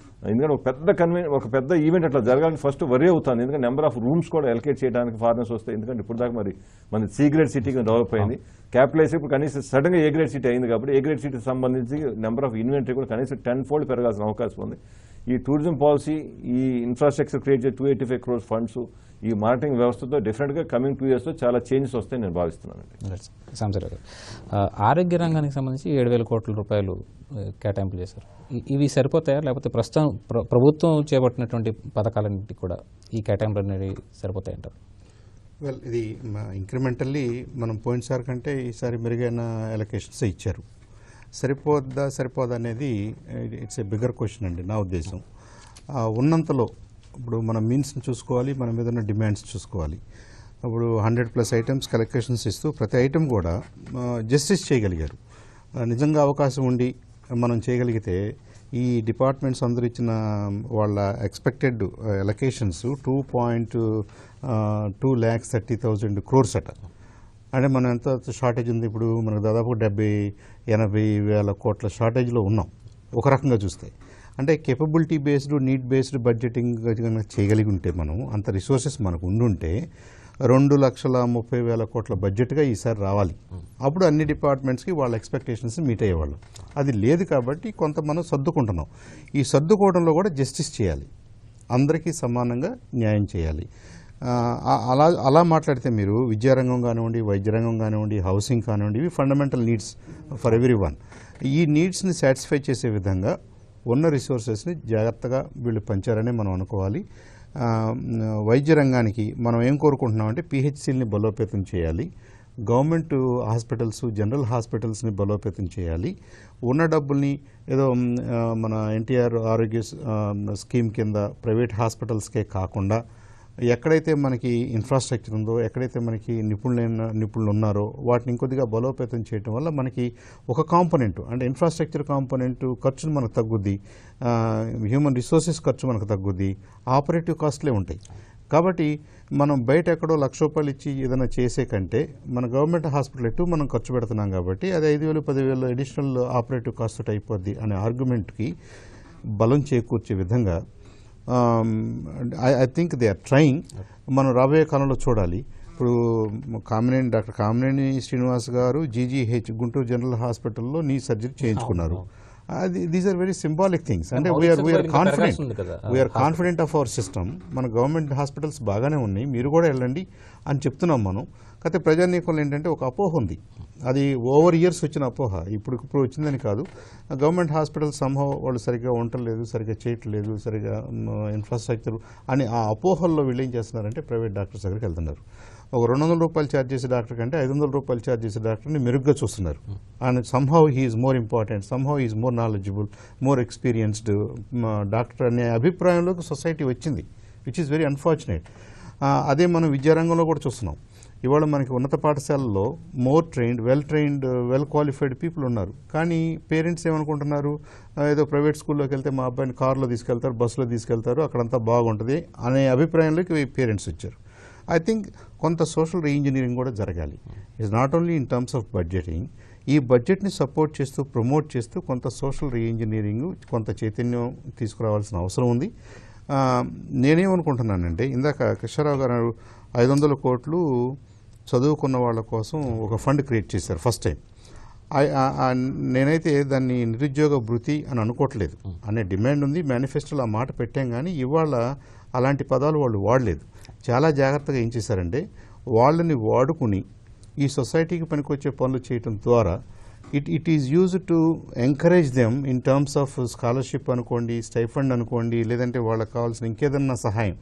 F: ఎందుకంటే ఒక పెద్ద ఈవెంట్ అట్లా జరగాలని ఫస్ట్ వరీ అవుతుంది. ఎందుకంటే నెంబర్ ఆఫ్ రూమ్స్ కూడా ఎలకేట్ చేయడానికి ఫారినర్స్ వస్తాయి. ఎందుకంటే ఇప్పుడు దాకా మరి మన సి గ్రేడ్ సిటీగా డెవలప్ అయింది, క్యాపిటల్ అయితే ఇప్పుడు కనీసం సడన్గా ఏ గ్రేడ్ సిటీ అయింది. కాబట్టి ఏ గ్రేడ్ సిటీకి సంబంధించి నెంబర్ ఆఫ్ ఇన్వెంటరీ కూడా కనీసం 10-fold పెరగాల్సిన అవకాశం ఉంది. ఈ టూరిజం పాలసీ, ఈ ఇన్ఫ్రాస్ట్రక్చర్ క్రియేట్ చేసే 285 crores ఫండ్స్, ఈ మార్కెటింగ్ వ్యవస్థతో డెఫినెట్గా కమింగ్ 2 yearsలో చాలా చేంజెస్ వస్తాయని నేను భావిస్తున్నానండి.
A: సాంసరావు గారు, ఆరోగ్య రంగానికి సంబంధించి 7,000 కోట్ల రూపాయలు కేటాయింపులు చేశారు. ఇవి సరిపోతాయా లేకపోతే ప్రస్తుతం ప్రభుత్వం చేపట్టినటువంటి పథకాలన్నింటికి కూడా ఈ కేటాయింపులు అనేవి సరిపోతాయంటారు?
G: వెల్, ఇది ఇంక్రిమెంటల్లీ మనం పోయినసారి కంటే ఈసారి మెరుగైన అలొకేషన్స్ ఇచ్చారు. సరిపోదా అనేది ఇట్స్ ఏ బిగ్గర్ క్వశ్చన్ అండి నా ఉద్దేశం. ఉన్నంతలో ఇప్పుడు మనం మీన్స్ని చూసుకోవాలి, మన మీద ఉన్న డిమాండ్స్ చూసుకోవాలి. ఇప్పుడు 100+ ఐటమ్స్ కలెక్షన్స్ ఇస్తూ ప్రతి ఐటమ్ కూడా జస్టిస్ చేయగలిగారు. నిజంగా అవకాశం ఉండి మనం చేయగలిగితే ఈ డిపార్ట్మెంట్స్ అందరూ ఇచ్చిన వాళ్ళ ఎక్స్పెక్టెడ్ అలొకేషన్స్ 2,30,000 crores అట. అంటే మనం ఎంత షార్టేజ్ ఉంది ఇప్పుడు, మనకు దాదాపు 70-80 వేల కోట్ల షార్టేజ్లో ఉన్నాం ఒక రకంగా చూస్తే. అంటే capability based, need based budgeting చేయగలిగి ఉంటే మనం అంత రిసోర్సెస్ మనకు ఉండుంటే 2,30,000 కోట్ల బడ్జెట్గా ఈసారి రావాలి. అప్పుడు అన్ని డిపార్ట్మెంట్స్కి వాళ్ళ ఎక్స్పెక్టేషన్స్ మీట్ అయ్యేవాళ్ళు. అది లేదు కాబట్టి కొంత మనం సర్దుకుంటున్నాం. ఈ సర్దుకోవడంలో కూడా జస్టిస్ చేయాలి, అందరికీ సమానంగా న్యాయం చేయాలి. అలా మాట్లాడితే మీరు విద్యారంగం కానివ్వండి, వైద్య రంగం కానివ్వండి, హౌసింగ్ కానివ్వండి, ఇవి fundamental needs for every one. ఈ నీడ్స్ని సాటిస్ఫై చేసే విధంగా ఉన్న రిసోర్సెస్ని జాగ్రత్తగా వీళ్ళు పంచారని మనం అనుకోవాలి. వైద్య రంగానికి మనం ఏం కోరుకుంటున్నామంటే పిహెచ్సిల్ని బలోపేతం చేయాలి, గవర్నమెంట్ హాస్పిటల్స్, జనరల్ హాస్పిటల్స్ని బలోపేతం చేయాలి. ఉన్న డబ్బుల్ని ఏదో మన ఎన్టీఆర్ ఆరోగ్య స్కీమ్ కింద ప్రైవేట్ హాస్పిటల్స్కే కాకుండా ఎక్కడైతే మనకి ఇన్ఫ్రాస్ట్రక్చర్ ఉందో, ఎక్కడైతే మనకి నిపుణులు ఉన్నారో వాటిని ఇంకొద్దిగా బలోపేతం చేయడం వల్ల మనకి ఒక కాంపోనెంట్ అంటే ఇన్ఫ్రాస్ట్రక్చర్ కాంపోనెంట్ ఖర్చును మనకు తగ్గుద్ది, హ్యూమన్ రిసోర్సెస్ ఖర్చు మనకు తగ్గుద్ది, ఆపరేటివ్ కాస్ట్లే ఉంటాయి. కాబట్టి మనం బయట ఎక్కడో ₹1,00,000 ఇచ్చి ఏదైనా చేసే కంటే మన గవర్నమెంట్ హాస్పిటల్ ఎటు మనం ఖర్చు పెడుతున్నాం కాబట్టి అది 5,000, 10,000 అడిషనల్ ఆపరేటివ్ కాస్ట్ అయిపోద్ది అనే ఆర్గ్యుమెంట్కి బలం చేకూర్చే విధంగా I think they are trying. మనం రాబోయే కాలంలో చూడాలి. ఇప్పుడు డాక్టర్ కామినేని శ్రీనివాస్ గారు జీజీహెచ్ గుంటూరు జనరల్ హాస్పిటల్లో నీ సర్జరీ చేయించుకున్నారు. These are very symbolic things. అంటే we are confident of our system. మన గవర్నమెంట్ హాస్పిటల్స్ బాగానే ఉన్నాయి, మీరు కూడా వెళ్ళండి అని చెప్తున్నాం మనం. కాకపోతే ప్రజానీకంలో ఏంటంటే ఒక అపోహ ఉంది, అది ఓవర్ ఇయర్స్ వచ్చిన అపోహ, ఇప్పుడు వచ్చిందని కాదు. గవర్నమెంట్ హాస్పిటల్ సంభవం వాళ్ళు సరిగ్గా ఉండలేదు, సరిగ్గా చేయట్లేదు, సరిగ్గా ఇన్ఫ్రాస్ట్రక్చర్ అని ఆ అపోహల్లో వీళ్ళు ఏం చేస్తున్నారంటే ప్రైవేట్ డాక్టర్స్ దగ్గరికి వెళ్తున్నారు. ఒక ₹200 ఛార్జ్ చేసే డాక్టర్ కంటే ₹500 ఛార్జ్ చేసే డాక్టర్ని మెరుగ్గా చూస్తున్నారు. And somehow he is more important, somehow is more knowledgeable, more experienced doctor అనే అభిప్రాయంలోకి సొసైటీ వచ్చింది, విచ్ ఈస్ వెరీ అన్ఫార్చునేట్. అదే మనం విద్యారంగంలో కూడా చూస్తున్నాం. ఇవాళ మనకి ఉన్నత పాఠశాలల్లో more trained, well qualified people ఉన్నారు. కానీ పేరెంట్స్ ఏమనుకుంటున్నారు, ఏదో ప్రైవేట్ స్కూల్లోకి వెళ్తే మా అబ్బాయిని కారులో తీసుకెళ్తారు, బస్సులో తీసుకెళ్తారు, అక్కడంతా బాగుంటుంది అనే అభిప్రాయంలోకి పేరెంట్స్ వచ్చారు. ఐ థింక్ కొంత సోషల్ రీఇంజనీరింగ్ కూడా జరగాలి. It's not only in terms of budgeting. ఈ బడ్జెట్ని సపోర్ట్ చేస్తూ, ప్రమోట్ చేస్తూ కొంత సోషల్ రీఇంజనీరింగ్, కొంత చైతన్యం తీసుకురావాల్సిన అవసరం ఉంది. నేనేమనుకుంటున్నానంటే, ఇందాక కృష్ణారావు గారు 500 కోట్లు చదువుకున్న వాళ్ళ కోసం ఒక ఫండ్ క్రియేట్ చేశారు ఫస్ట్ టైం. నేనైతే దాన్ని నిరుద్యోగ భృతి అని అనుకోవట్లేదు, అనే డిమాండ్ ఉంది, మేనిఫెస్టోలో ఆ మాట పెట్టాం. కానీ ఇవాళ అలాంటి పదాలు వాళ్ళు వాడలేదు. చాలా జాగ్రత్తగా ఏం చేశారంటే, వాళ్ళని వాడుకుని ఈ సొసైటీకి పనికొచ్చే పనులు చేయటం ద్వారా it is used to encourage them in terms of scholarship అనుకోండి, స్టైఫండ్ అనుకోండి, లేదంటే వాళ్ళకి కావాల్సిన ఇంకేదన్నా సహాయం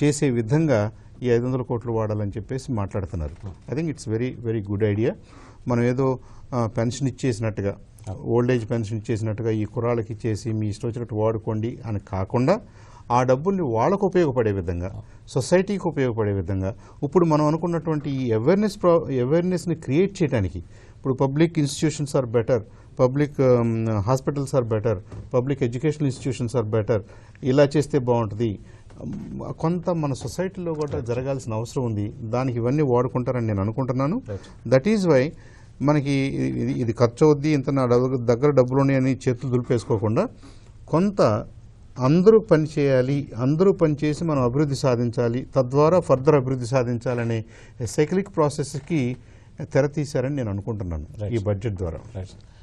G: చేసే విధంగా ఈ 500 కోట్లు వాడాలని చెప్పేసి మాట్లాడుతున్నారు. I think it's very very good idea. మనం ఏదో పెన్షన్ ఇచ్చేసినట్టుగా, ఓల్డ్ ఏజ్ పెన్షన్ ఇచ్చేసినట్టుగా ఈ కుర్రాళ్ళకి ఇచ్చేసి మీ ఇష్టం వచ్చినట్టు వాడుకోండి అని కాకుండా, ఆ డబ్బుల్ని వాళ్ళకు ఉపయోగపడే విధంగా, సొసైటీకి ఉపయోగపడే విధంగా, ఇప్పుడు మనం అనుకున్నటువంటి ఈ అవేర్నెస్ని క్రియేట్ చేయడానికి, ఇప్పుడు public institutions are better, public hospitals are better, public educational institutions are better, ఇలా చేస్తే బాగుంటుంది, కొంత మన సొసైటీలో కూడా జరగాల్సిన అవసరం ఉంది. దానికి ఇవన్నీ వాడుకుంటారని నేను అనుకుంటున్నాను. దట్ ఈజ్ వై మనకి ఇది ఖర్చు అవుద్ది, ఇంత నా దగ్గర డబ్బులు ఉన్నాయని చేతులు దులిపేసుకోకుండా కొంత అందరూ పని చేయాలి, అందరూ పని చేసి మనం అభివృద్ధి సాధించాలి, తద్వారా ఫర్దర్ అభివృద్ధి సాధించాలనే సైక్లిక్ ప్రాసెస్కి తెర తీశారని నేను అనుకుంటున్నాను ఈ బడ్జెట్ ద్వారా.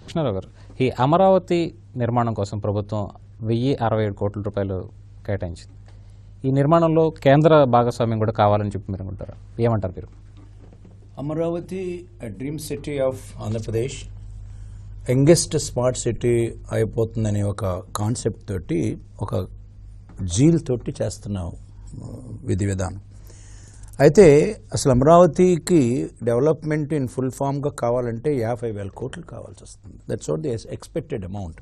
A: కృష్ణారావు గారు, ఈ అమరావతి నిర్మాణం కోసం ప్రభుత్వం 1,067 కోట్ల రూపాయలు కేటాయించింది. ఈ నిర్మాణంలో కేంద్ర భాగస్వామ్యం కూడా కావాలని చెప్పి మీరు అనుకుంటారా? ఏమంటారు మీరు?
H: Amaravati dream city of Andhra Pradesh, youngest smart city అయిపోతుందనే ఒక కాన్సెప్ట్ తోటి, ఒక జీల్ తోటి చేస్తున్న విధి విధానం. అయితే అసలు అమరావతికి డెవలప్మెంట్ ఇన్ ఫుల్ ఫామ్గా కావాలంటే 50,000 కోట్లు కావాల్సి వస్తుంది. That's what the expected amount.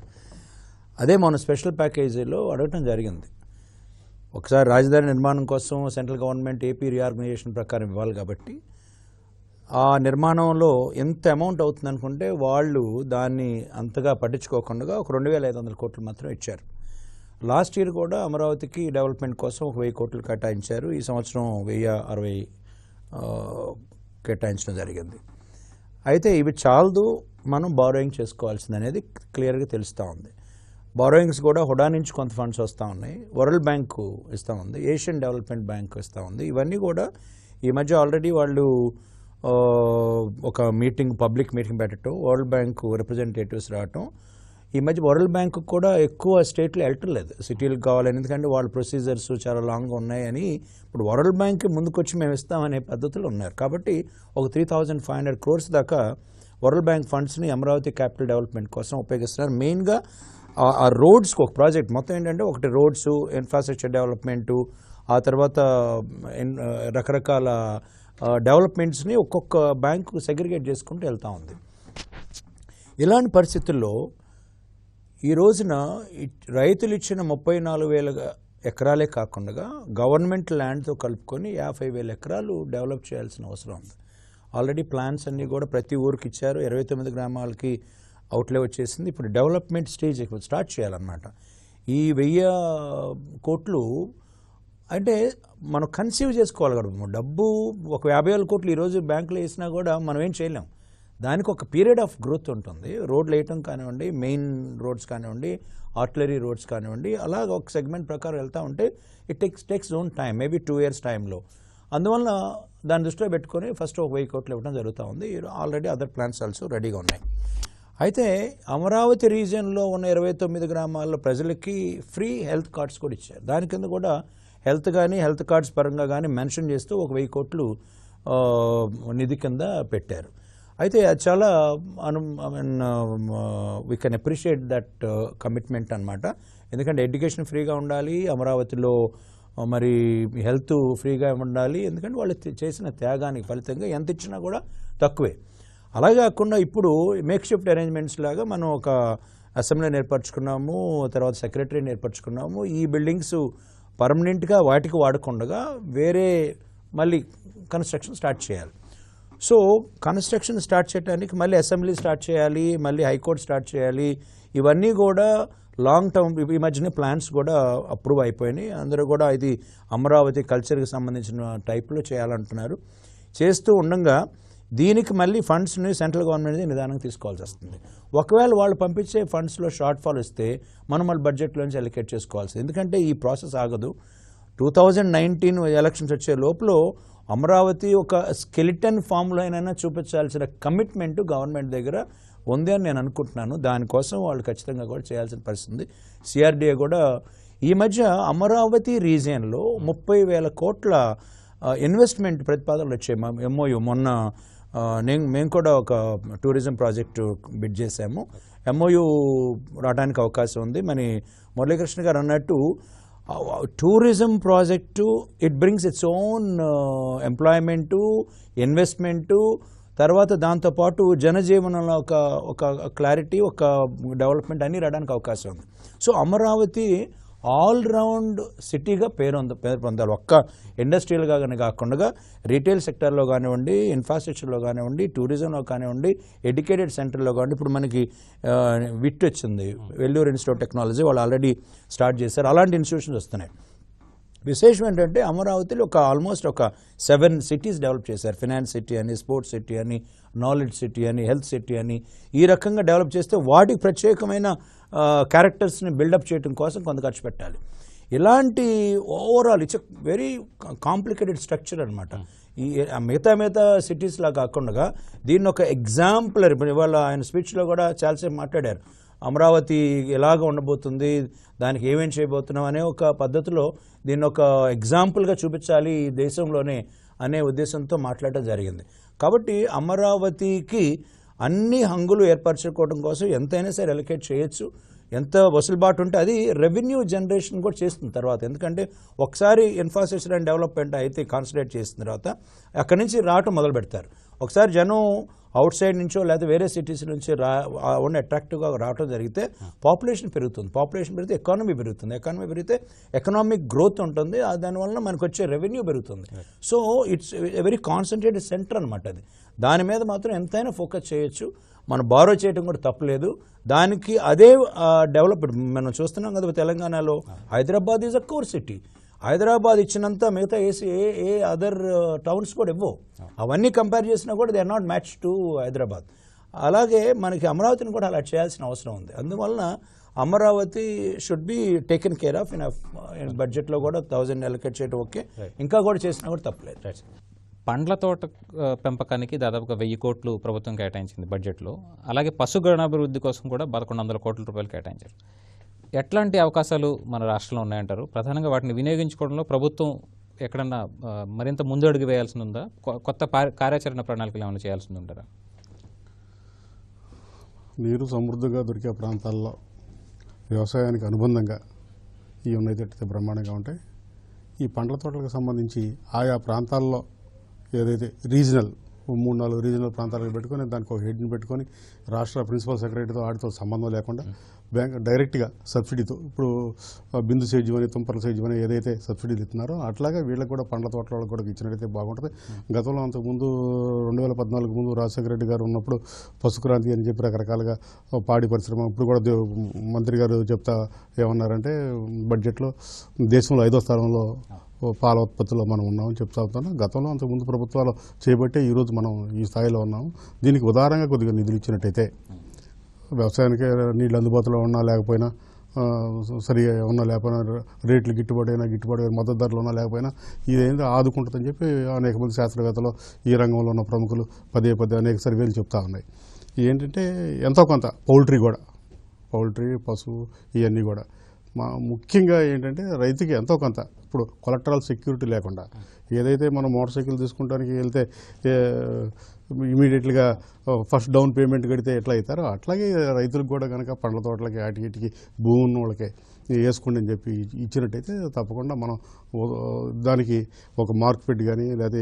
H: అదే మన స్పెషల్ ప్యాకేజీలో అడగటం జరిగింది. ఒకసారి రాజధాని నిర్మాణం కోసం సెంట్రల్ గవర్నమెంట్ ఏపీ రీఆర్గనైజేషన్ ప్రకారం ఇవ్వాలి కాబట్టి, ఆ నిర్మాణంలో ఎంత అమౌంట్ అవుతుంది అనుకుంటే వాళ్ళు దాన్ని అంతగా పట్టించుకోకుండా ఒక 2,500 కోట్లు మాత్రం ఇచ్చారు. లాస్ట్ ఇయర్ కూడా అమరావతికి డెవలప్మెంట్ కోసం ఒక 1,000 కోట్లు కేటాయించారు. ఈ సంవత్సరం 1,060 కేటాయించడం జరిగింది. అయితే ఇవి చాలదు, మనం బారోయింగ్ చేసుకోవాల్సింది అనేది క్లియర్గా తెలుస్తూ ఉంది. బారోయింగ్స్ కూడా హుడా నుంచి కొంత ఫండ్స్ వస్తూ ఉన్నాయి, వరల్డ్ బ్యాంకు ఇస్తూ ఉంది, ఏషియన్ డెవలప్మెంట్ బ్యాంక్ ఇస్తూ ఉంది. ఇవన్నీ కూడా ఈ మధ్య ఆల్రెడీ వాళ్ళు ఒక మీటింగ్, పబ్లిక్ మీటింగ్ పెట్టడం, వరల్డ్ బ్యాంక్ రిప్రజెంటేటివ్స్ రావటం. ఈ మధ్య వరల్డ్ బ్యాంక్ కూడా ఎక్కువ స్టేట్లు వెళ్ళటం లేదు, సిటీలకు కావాలని, ఎందుకంటే వాళ్ళ ప్రొసీజర్స్ చాలా లాంగ్గా ఉన్నాయని. ఇప్పుడు వరల్డ్ బ్యాంక్ ముందుకొచ్చి మేము ఇస్తామనే పద్ధతులు ఉన్నారు. కాబట్టి ఒక 3,500 crores దాకా వరల్డ్ బ్యాంక్ ఫండ్స్ని అమరావతి క్యాపిటల్ డెవలప్మెంట్ కోసం ఉపయోగిస్తున్నారు. మెయిన్గా ఆ రోడ్స్కి ఒక ప్రాజెక్ట్ మొత్తం ఏంటంటే, ఒకటి రోడ్స్, ఇన్ఫ్రాస్ట్రక్చర్ డెవలప్మెంటు, ఆ తర్వాత రకరకాల డెవలప్మెంట్స్ని ఒక్కొక్క బ్యాంకు సెగ్రిగేట్ చేసుకుంటూ వెళ్తూ ఉంది. ఇలాంటి పరిస్థితుల్లో ఈ రోజున రైతులు ఇచ్చిన 34,000 ఎకరాలే కాకుండా గవర్నమెంట్ ల్యాండ్తో కలుపుకొని 50,000 ఎకరాలు డెవలప్ చేయాల్సిన అవసరం ఉంది. ఆల్రెడీ ప్లాన్స్ అన్నీ కూడా ప్రతి ఊరికి ఇచ్చారు. 29 గ్రామాలకి అవుట్లే వచ్చేసింది. ఇప్పుడు డెవలప్మెంట్ స్టేజ్ స్టార్ట్ చేయాలన్నమాట. ఈ 1000 కోట్లు అంటే మనం కన్సీవ్ చేసుకోవాలి కదా. డబ్బు ఒక 50,000 కోట్లు ఈరోజు బ్యాంకులో వేసినా కూడా మనం ఏం చేయలేం. దానికి ఒక పీరియడ్ ఆఫ్ గ్రోత్ ఉంటుంది. రోడ్లు వేయటం కానివ్వండి, మెయిన్ రోడ్స్ కానివ్వండి, ఆర్టిలరీ రోడ్స్ కానివ్వండి, అలాగ ఒక సెగ్మెంట్ ప్రకారం వెళ్తూ ఉంటే it takes own time, maybe 2 years టైంలో. అందువల్ల దాన్ని దృష్టిలో పెట్టుకొని ఫస్ట్ ఒక 1000 కోట్లు ఇవ్వడం జరుగుతూ ఉంది. ఆల్రెడీ అదర్ ప్లాన్స్ ఆల్సో రెడీగా ఉన్నాయి. అయితే అమరావతి రీజియన్లో ఉన్న 29 గ్రామాల ప్రజలకి ఫ్రీ హెల్త్ కార్డ్స్ కూడా ఇచ్చారు. దాని కింద కూడా హెల్త్ కార్డ్స్ పరంగా కానీ మెన్షన్ చేస్తూ ఒక 1000 కోట్లు నిధి కింద పెట్టారు. అయితే అది చాలా we can appreciate that commitment అనమాట. ఎందుకంటే ఎడ్యుకేషన్ ఫ్రీగా ఉండాలి, అమరావతిలో మరి హెల్త్ ఫ్రీగా ఉండాలి. ఎందుకంటే వాళ్ళు చేసిన త్యాగానికి ఫలితంగా ఎంత ఇచ్చినా కూడా తక్కువే. అలాగే కాకుండా ఇప్పుడు మేక్ షిఫ్ట్ అరేంజ్మెంట్స్ లాగా మనం ఒక అసెంబ్లీని ఏర్పరచుకున్నాము, తర్వాత సెక్రటరీని ఏర్పరచుకున్నాము. ఈ బిల్డింగ్స్ పర్మనెంట్గా వాటికి వాడకుండా వేరే మళ్ళీ కన్స్ట్రక్షన్ స్టార్ట్ చేయాలి. సో కన్స్ట్రక్షన్ స్టార్ట్ చేయడానికి మళ్ళీ అసెంబ్లీ స్టార్ట్ చేయాలి, మళ్ళీ హైకోర్టు స్టార్ట్ చేయాలి. ఇవన్నీ కూడా లాంగ్ టర్మ్ ఈ మధ్యనే ప్లాన్స్ కూడా అప్రూవ్ అయిపోయినాయి. అందరూ కూడా ఇది అమరావతి కల్చర్కి సంబంధించిన టైప్లో చేయాలంటున్నారు. చేస్తూ ఉండగా దీనికి మళ్ళీ ఫండ్స్ని సెంట్రల్ గవర్నమెంట్ నిదానంగా తీసుకోవాల్సి వస్తుంది. ఒకవేళ వాళ్ళు పంపించే ఫండ్స్లో షార్ట్ ఫాల్ వస్తే మనం మళ్ళీ బడ్జెట్లోంచి అలికేట్ చేసుకోవాల్సి, ఎందుకంటే ఈ ప్రాసెస్ ఆగదు. 2019 ఎలక్షన్స్ వచ్చే లోపల అమరావతి ఒక స్కెలిటన్ ఫామ్లో అయినా చూపించాల్సిన కమిట్మెంట్ గవర్నమెంట్ దగ్గర ఉంది అని నేను అనుకుంటున్నాను. దానికోసం వాళ్ళు ఖచ్చితంగా కూడా చేయాల్సిన పరిస్థితి ఉంది. సిఆర్డీఏ కూడా ఈ మధ్య అమరావతి రీజియన్లో 30,000 కోట్ల ఇన్వెస్ట్మెంట్ ప్రతిపాదనలు వచ్చాయి. ఎంఓయూ మొన్న మేము కూడా ఒక టూరిజం ప్రాజెక్టు బిడ్ చేశాము. ఎంఓయూ రావడానికి అవకాశం ఉంది. మన మురళీకృష్ణ గారు అన్నట్టు tourism project it brings its own employment, investment, తర్వాత దాంతోపాటు జనజీవనంలో ఒక క్లారిటీ, ఒక డెవలప్మెంట్ అన్నీ రావడానికి అవకాశం ఉంది. సో అమరావతి ఆల్ రౌండ్ సిటీగా పేరు పొందాలి. ఒక్క ఇండస్ట్రియల్గా కానీ కాకుండా రీటైల్ సెక్టర్లో కానివ్వండి, ఇన్ఫ్రాస్ట్రక్చర్లో కానివ్వండి, టూరిజంలో కానివ్వండి, ఎడ్యుకేటెడ్ సెంటర్లో కానివ్వండి. ఇప్పుడు మనకి విట్ వచ్చింది, వెల్లూరు ఇన్స్టిట్యూట్ ఆఫ్ టెక్నాలజీ, వాళ్ళు ఆల్రెడీ స్టార్ట్ చేశారు. అలాంటి ఇన్స్టిట్యూషన్స్ వస్తున్నాయి. విశేషం ఏంటంటే అమరావతిలో ఆల్మోస్ట్ ఒక 7 cities డెవలప్ చేశారు. ఫినాన్స్ సిటీ అని, స్పోర్ట్స్ సిటీ అని, నాలెడ్జ్ సిటీ అని, హెల్త్ సిటీ అని, ఈ రకంగా డెవలప్ చేస్తే వాటికి ప్రత్యేకమైన క్యారెక్టర్స్ని బిల్డప్ చేయడం కోసం కొంత ఖర్చు పెట్టాలి. ఇలాంటి overall it's very complicated structure అనమాట. ఈ మిగతా సిటీస్లా కాకుండా దీన్ని ఒక ఎగ్జాంపులర్, ఇవాళ ఆయన స్పీచ్లో కూడా చాలాసేపు మాట్లాడారు. అమరావతి ఎలాగ ఉండబోతుంది, దానికి ఏమేం చేయబోతున్నాం అనే ఒక పద్ధతిలో దీన్ని ఒక ఎగ్జాంపుల్గా చూపించాలి ఈ దేశంలోనే అనే ఉద్దేశంతో మాట్లాడటం జరిగింది. కాబట్టి అమరావతికి అన్ని హంగులు ఏర్పరచుకోవడం కోసం ఎంతైనా సరే అలొకేట్ చేయొచ్చు. ఎంత వసూలుబాటు ఉంటే అది రెవెన్యూ జనరేషన్ కూడా చేస్తుంది తర్వాత. ఎందుకంటే ఒకసారి ఇన్ఫ్రాస్ట్రక్చర్ అండ్ డెవలప్మెంట్ అయితే కాన్సన్ట్రేట్ చేసిన తర్వాత అక్కడి నుంచి రావటం మొదలు పెడతారు. ఒకసారి జనం అవుట్ సైడ్ నుంచో లేదా వేరే సిటీస్ నుంచి ఉన్న అట్రాక్టివ్గా రావడం జరిగితే పాపులేషన్ పెరుగుతుంది. పాపులేషన్ పెరిగితే ఎకానమీ పెరుగుతుంది. ఎకానమీ పెరిగితే ఎకనామిక్ గ్రోత్ ఉంటుంది. దానివల్ల మనకు వచ్చే రెవెన్యూ పెరుగుతుంది. So it's very concentrated centre అనమాట అది. దాని మీద మాత్రం ఎంతైనా ఫోకస్ చేయొచ్చు. మనం బారో చేయడం కూడా తప్పలేదు. దానికి అదే డెవలప్డ్ మనం చూస్తున్నాం కదా తెలంగాణలో. Hyderabad is a core city. Hyderabad ఇచ్చినంత మిగతా ఏ అదర్ టౌన్స్ కూడా ఇవ్వవు. అవన్నీ కంపేర్ చేసినా కూడా they are not match to Hyderabad. అలాగే మనకి అమరావతిని కూడా అలా చేయాల్సిన అవసరం ఉంది. అందువలన Amaravati should be taken care of in బడ్జెట్లో కూడా 1,000 అలొకేట్ చేయడం ఓకే, ఇంకా కూడా చేసినా కూడా తప్పలేదు.
A: పండ్ల తోట పెంపకానికి దాదాపుగా 1000 కోట్లు ప్రభుత్వం కేటాయించింది బడ్జెట్లో. అలాగే పశుగణాభివృద్ధి కోసం కూడా 1100 కోట్ల రూపాయలు కేటాయించారు. ఎట్లాంటి అవకాశాలు మన రాష్ట్రంలో ఉన్నాయంటారు? ప్రధానంగా వాటిని వినియోగించుకోవడంలో ప్రభుత్వం ఎక్కడన్నా మరింత ముందడుగు వేయాల్సి ఉందా? కొత్త కార్యాచరణ ప్రణాళికలు ఏమైనా చేయాల్సి ఉంటారా?
I: నీరు సమృద్ధిగా దొరికే ప్రాంతాల్లో వ్యవసాయానికి అనుబంధంగా ఈ ఉన్నైతే బ్రహ్మాండంగా ఉంటాయి. ఈ పండ్ల తోటలకు సంబంధించి ఆయా ప్రాంతాల్లో ఏదైతే రీజనల్ 3-4 రీజనల్ ప్రాంతాలకు పెట్టుకొని దానికి ఒక హెడ్ని పెట్టుకొని రాష్ట్ర ప్రిన్సిపల్ సెక్రటరీతో వాటితో సంబంధం లేకుండా బ్యాంక్ డైరెక్ట్గా సబ్సిడీతో ఇప్పుడు బిందు సేద్యం అని తుంపర్ల సేద్యం అని ఏదైతే సబ్సిడీలు ఇస్తున్నారో అట్లాగే వీళ్ళకి కూడా పండ్ల తోటలకు కూడా ఇచ్చినట్టయితే బాగుంటుంది. గతంలో అంతకుముందు 2014 ముందు రాజశేఖర రెడ్డి గారు ఉన్నప్పుడు పశుక్రాంతి అని చెప్పి రకరకాలుగా పాడి పరిశ్రమ ఇప్పుడు కూడా మంత్రి గారు చెప్తా ఏమన్నారంటే బడ్జెట్లో దేశంలో 5వ స్థానంలో పాల ఉత్పత్తిలో మనం ఉన్నామని చెప్తా ఉన్నాం. గతంలో అంతకుముందు ప్రభుత్వాలు చేయబట్టే ఈరోజు మనం ఈ స్థాయిలో ఉన్నాము. దీనికి ఉదారంగా కొద్దిగా నిధులు ఇచ్చినట్టయితే వ్యవసాయానికి నీళ్ళు అందుబాటులో ఉన్నా లేకపోయినా సరిగా ఉన్నా లేకపోయినా రేట్లు గిట్టుబాటు మద్దతు ధరలు ఉన్నా లేకపోయినా ఇదేందో ఆదుకుంటుందని చెప్పి అనేక మంది శాస్త్రవేత్తలు ఈ రంగంలో ఉన్న ప్రముఖులు పదే అనేక సర్వేలు చెప్తా ఉన్నాయి. ఏంటంటే ఎంతో కొంత పౌల్ట్రీ పశువు ఇవన్నీ కూడా ముఖ్యంగా ఏంటంటే రైతుకి ఎంతో కొంత ఇప్పుడు కొలెక్టరల్ సెక్యూరిటీ లేకుండా ఏదైతే మనం మోటార్ సైకిల్ తీసుకుంటానికి వెళ్తే ఇమీడియట్గా ఫస్ట్ డౌన్ పేమెంట్ కడితే ఎట్లా అవుతారో అట్లాగే రైతులకు కూడా కనుక పండ్ల తోటలకి వాటికి భూమి ఉన్న వాళ్ళకి వేసుకోండి అని చెప్పి ఇచ్చినట్టయితే తప్పకుండా మనం దానికి ఒక మార్కెట్ కానీ లేదా